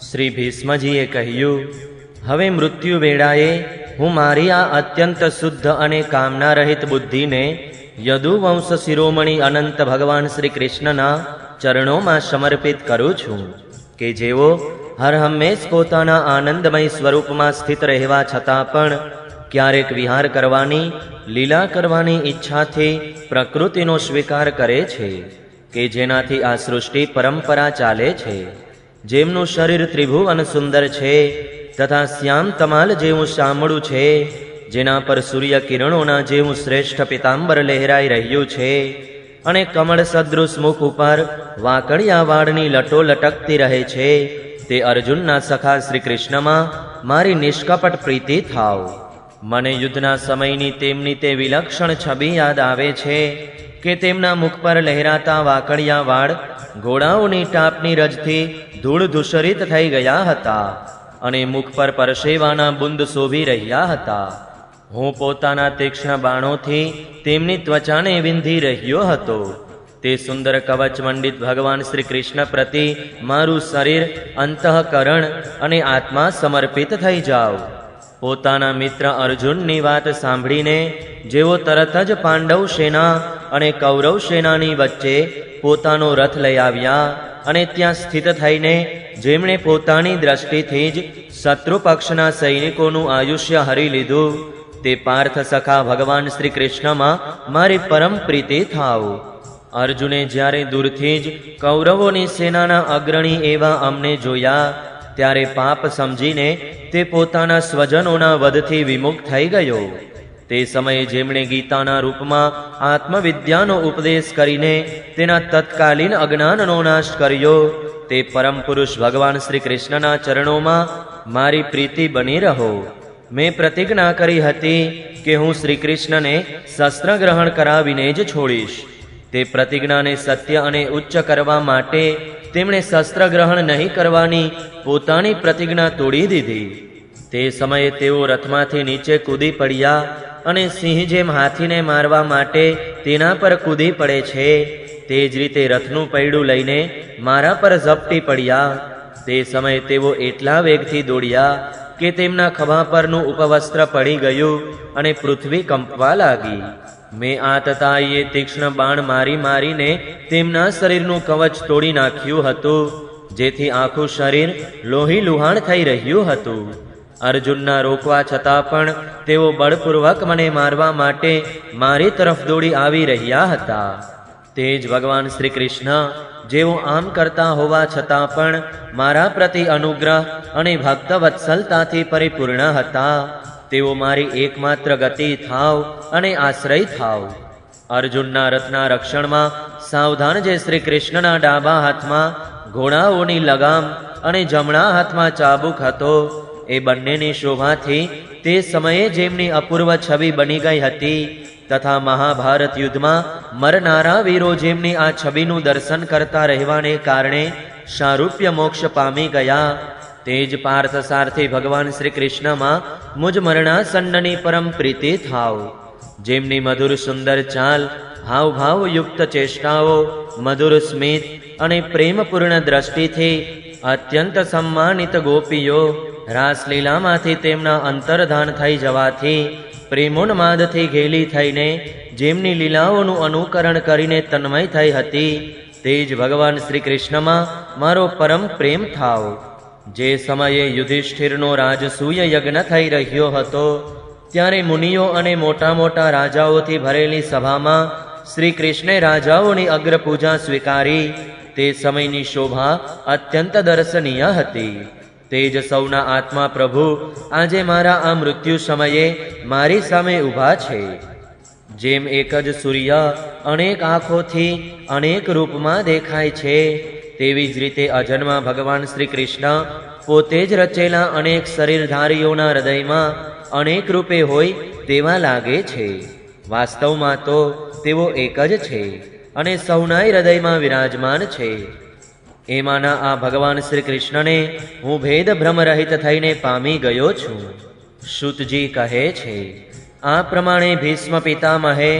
શ્રી ભીષ્મજીએ કહ્યું, હવે મૃત્યુ વેળાએ હું મારી આ અત્યંત શુદ્ધ અને કામના રહિત બુદ્ધિને યદુવંશ શિરોમણી અનંત ભગવાન શ્રી કૃષ્ણના ચરણોમાં સમર્પિત કરું છું કે જેઓ હર હંમેશ પોતાના આનંદમય સ્વરૂપમાં સ્થિત રહેવા છતાં પણ ક્યારેક વિહાર કરવાની, લીલા કરવાની ઈચ્છાથી પ્રકૃતિનો સ્વીકાર કરે છે કે જેનાથી આ સૃષ્ટિ પરંપરા ચાલે છે. જેમનું શરીર ત્રિભુવન સુંદર છે તથા શ્યામ તમાલ જેવું શામળું છે, જેના પર સૂર્ય કિરણોના જેવું શ્રેષ્ઠ પિતાંબર લહેરાઈ રહ્યું છે અને કમળ સદૃશ મુખ ઉપર વાંકડિયા વાળની લટો લટકતી રહે છે, તે અર્જુનના સખા શ્રી કૃષ્ણમાં મારી નિષ્કપટ પ્રીતિ થાવ. મને યુદ્ધના સમયની તેમની તે વિલક્ષણ છબી યાદ આવે છે કે તેમના મુખ પર લહેરાતા વાંકડિયા વાળ ઘોડાઓની ટાપની રજથી ધૂળ ધૂસરિત થઈ ગયા હતા અને મુખ પર પરસેવાના બુંદ શોભી રહ્યા હતા. હું પોતાના તીક્ષ્ણ બાણોથી તેમની ત્વચાને વિંધી રહ્યો હતો. તે સુંદર કવચ મંડિત ભગવાન શ્રી કૃષ્ણ પ્રતિ મારું શરીર, અંતઃકરણ અને આત્મા સમર્પિત થઈ જાઓ. પોતાના મિત્ર અર્જુનની વાત સાંભળીને જેઓ તરત જ પાંડવ સેના અને કૌરવ સેનાની વચ્ચે પોતાનો રથ લઈ આવ્યા અને ત્યાં સ્થિત થઈને જેમણે પોતાની દ્રષ્ટિથી જ શત્રુ પક્ષના સૈનિકોનું આયુષ્ય હરી લીધું, તે પાર્થ સખા ભગવાન શ્રી કૃષ્ણમાં મારી પરમ પ્રીતિ થાવ. અર્જુને જ્યારે દૂરથી જ કૌરવોની સેનાના અગ્રણી એવા અમને જોયા ત્યારે પાપ સમજીને તે પોતાના સ્વજનોના વધથી વિમુખ થઈ ગયો. તે સમયે જેમણે ગીતાના રૂપમાં આત્મવિદ્યાનો ઉપદેશ કરીને તેના તત્કાલીન અજ્ઞાનનો નાશ કર્યો, તે પરમ પુરુષ ભગવાન શ્રી કૃષ્ણના ચરણોમાં મારી પ્રીતિ બની રહો. મેં પ્રતિજ્ઞા કરી હતી કે હું શ્રી કૃષ્ણને શસ્ત્ર ગ્રહણ કરાવીને જ છોડીશ. તે પ્રતિજ્ઞાને સત્ય અને ઉચ્ચ કરવા માટે તેમણે શસ્ત્ર ગ્રહણ નહીં કરવાની પોતાની પ્રતિજ્ઞા તોડી દીધી. તે સમયે તેઓ રથમાંથી નીચે કૂદી પડ્યા અને સિંહ જેમ હાથીને મારવા માટે તેના પર કૂદી પડે છે તે જ રીતે રથનું પૈડું લઈને મારા પર ઝપટી પડ્યા. તે સમયે તેઓ એટલા વેગથી દોડ્યા કે તેમના ખભા પરનું ઉપવસ્ત્ર પડી ગયું અને પૃથ્વી કંપવા લાગી. મેં આતતાઈએ તીક્ષ્ણ બાણ મારીને તેમના શરીરનું કવચ તોડી નાખ્યું હતું, જેથી આખું શરીર લોહી લુહાણ થઈ રહ્યું હતું. અર્જુનના રોકવા છતાં પણ તેઓ બળપૂર્વક મને મારવા માટે મારી તરફ દોડી આવી રહ્યા હતા. તે જ ભગવાન શ્રી કૃષ્ણ જેઓ આમ કરતા હોવા છતાં પણ મારા પ્રતિ અનુગ્રહ અને ભક્ત વત્સલતાથી પરિપૂર્ણ હતા, તેઓ મારી એકમાત્ર ગતિ થાવ અને આશ્રય થાવ. અર્જુનના રથના રક્ષણમાં સાવધાન જે શ્રી કૃષ્ણના ડાબા હાથમાં ઘોડાઓની લગામ અને જમણા હાથમાં ચાબુક હતો, એ બંનેની શોભાથી તે સમયે જેમની અપૂર્વ છબી બની ગઈ હતી તથા મહાભારત યુદ્ધમાં મરનારા વીરો જેમની આ છબીનું દર્શન કરતા રહેવાને કારણે સારૂપ્ય મોક્ષ પામી ગયા, તે જ પાર્થ સારથી ભગવાન શ્રી કૃષ્ણમાં મુજ મરણાસન્નની પરમ પ્રીતિ થાવ. જેમની મધુર સુંદર ચાલ, હાવભાવ યુક્ત ચેષ્ટાઓ, મધુર સ્મિત અને પ્રેમપૂર્ણ દ્રષ્ટિથી અત્યંત સમ્માનિત ગોપીઓ રાસલીલામાંથી તેમના અંતર્ધાન થઈ જવાથી પ્રેમોન્માદથી ઘેલી થઈને જેમની લીલાઓનું અનુકરણ કરીને તન્મય થઈ હતી, તે જ ભગવાન શ્રી કૃષ્ણમાં મારો પરમ પ્રેમ થાવ. જે સમયે યુધિષ્ઠિરનો રાજસૂય યજ્ઞ થઈ રહ્યો હતો, ત્યારે મુનિઓ અને મોટા મોટા રાજાઓથી ભરેલી સભામાં શ્રી કૃષ્ણે રાજાઓની અગ્રપૂજા સ્વીકારી. તે સમયની શોભા અત્યંત દર્શનીય હતી. તે જ સૌના આત્મા પ્રભુ આજે મારા આ મૃત્યુ સમયે મારી સામે ઊભા છે. જેમ એક જ સૂર્ય અનેક આંખોથી અનેક રૂપમાં દેખાય છે, તેવી જ રીતે અજન્મા ભગવાન શ્રી કૃષ્ણ પોતે જ રચેલા અનેક શરીરધારીઓના હૃદયમાં અનેક રૂપે હોય તેવા લાગે છે. વાસ્તવમાં તો તેઓ એક જ છે અને સૌનાય હૃદયમાં વિરાજમાન છે. એમાંના આ ભગવાન શ્રી કૃષ્ણને હું ભેદ ભ્રમરહિત થઈને પામી ગયો છું. શુતજી કહે છે, આ પ્રમાણે ભીષ્મ પિતામહે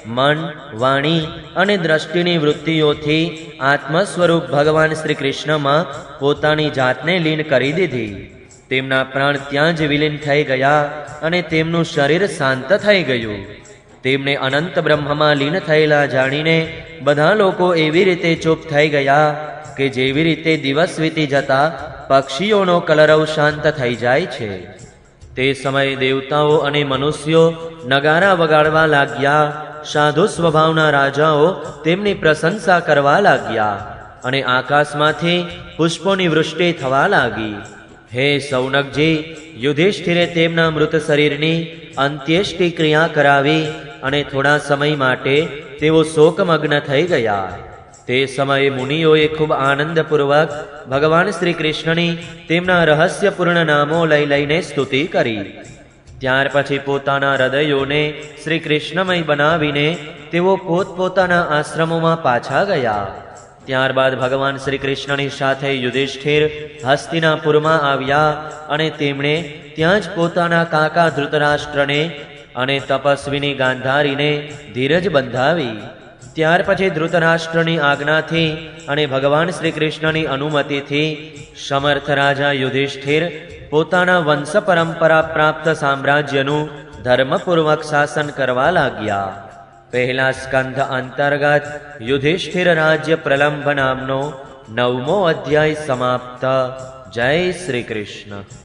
મન, વાણી અને દ્રષ્ટિની વૃત્તિઓથી આત્મ સ્વરૂપ ભગવાન શ્રી કૃષ્ણમાં પોતાની જાતને લીન કરી દીધી. તેમના પ્રાણ ત્યાં જ વિલીન થઈ ગયા અને તેમનું શરીર શાંત થઈ ગયું. તેમને અનંત બ્રહ્મમાં લીન થયેલા જાણીને બધા લોકો એવી રીતે ચૂપ થઈ ગયા કે જેવી રીતે દિવસ વીતી જતા પક્ષીઓનો કલરવ શાંત થઈ જાય છે. તે સમયે દેવતાઓ અને મનુષ્યો નગારા વગાડવા લાગ્યા. સાધુ સ્વભાવના રાજાઓ તેમની પ્રશંસા કરવા લાગ્યા અને આકાશમાંથી પુષ્પોની વૃષ્ટિ થવા લાગી. હે સૌનકજી, યુધિષ્ઠિરે તેમના મૃત શરીરની અંત્યેષ્ટિ ક્રિયા કરાવી અને થોડા સમય માટે તેઓ શોકમગ્ન થઈ ગયા. તે સમયે મુનિઓએ ખૂબ આનંદપૂર્વક ભગવાન શ્રી કૃષ્ણની તેમના રહસ્યપૂર્ણ નામો લઈ લઈને સ્તુતિ કરી. ત્યાર પછી પોતાના હૃદયોને શ્રી કૃષ્ણમય બનાવીને તેઓ પોતપોતાના આશ્રમોમાં પાછા ગયા. ત્યારબાદ ભગવાન શ્રી કૃષ્ણની સાથે યુધિષ્ઠિર હસ્તિનાપુરમાં આવ્યા અને તેમણે ત્યાં જ પોતાના કાકા ધૃતરાષ્ટ્રને અને તપસ્વીની ગાંધારીને ધીરજ બંધાવી. ત્યાર પછી ધૃતરાષ્ટ્રની આજ્ઞાથી અને ભગવાન શ્રી કૃષ્ણની અનુમતિથી સમર્થ રાજા યુધિષ્ઠિર પોતાના વંશ પરંપરા પ્રાપ્ત સામ્રાજ્યનું ધર્મપૂર્વક શાસન કરવા લાગ્યા. પહેલા સ્કંધ અંતર્ગત યુધિષ્ઠિર રાજ્ય પ્રલંબ નામનો 9મો અધ્યાય સમાપ્ત. જય શ્રી કૃષ્ણ.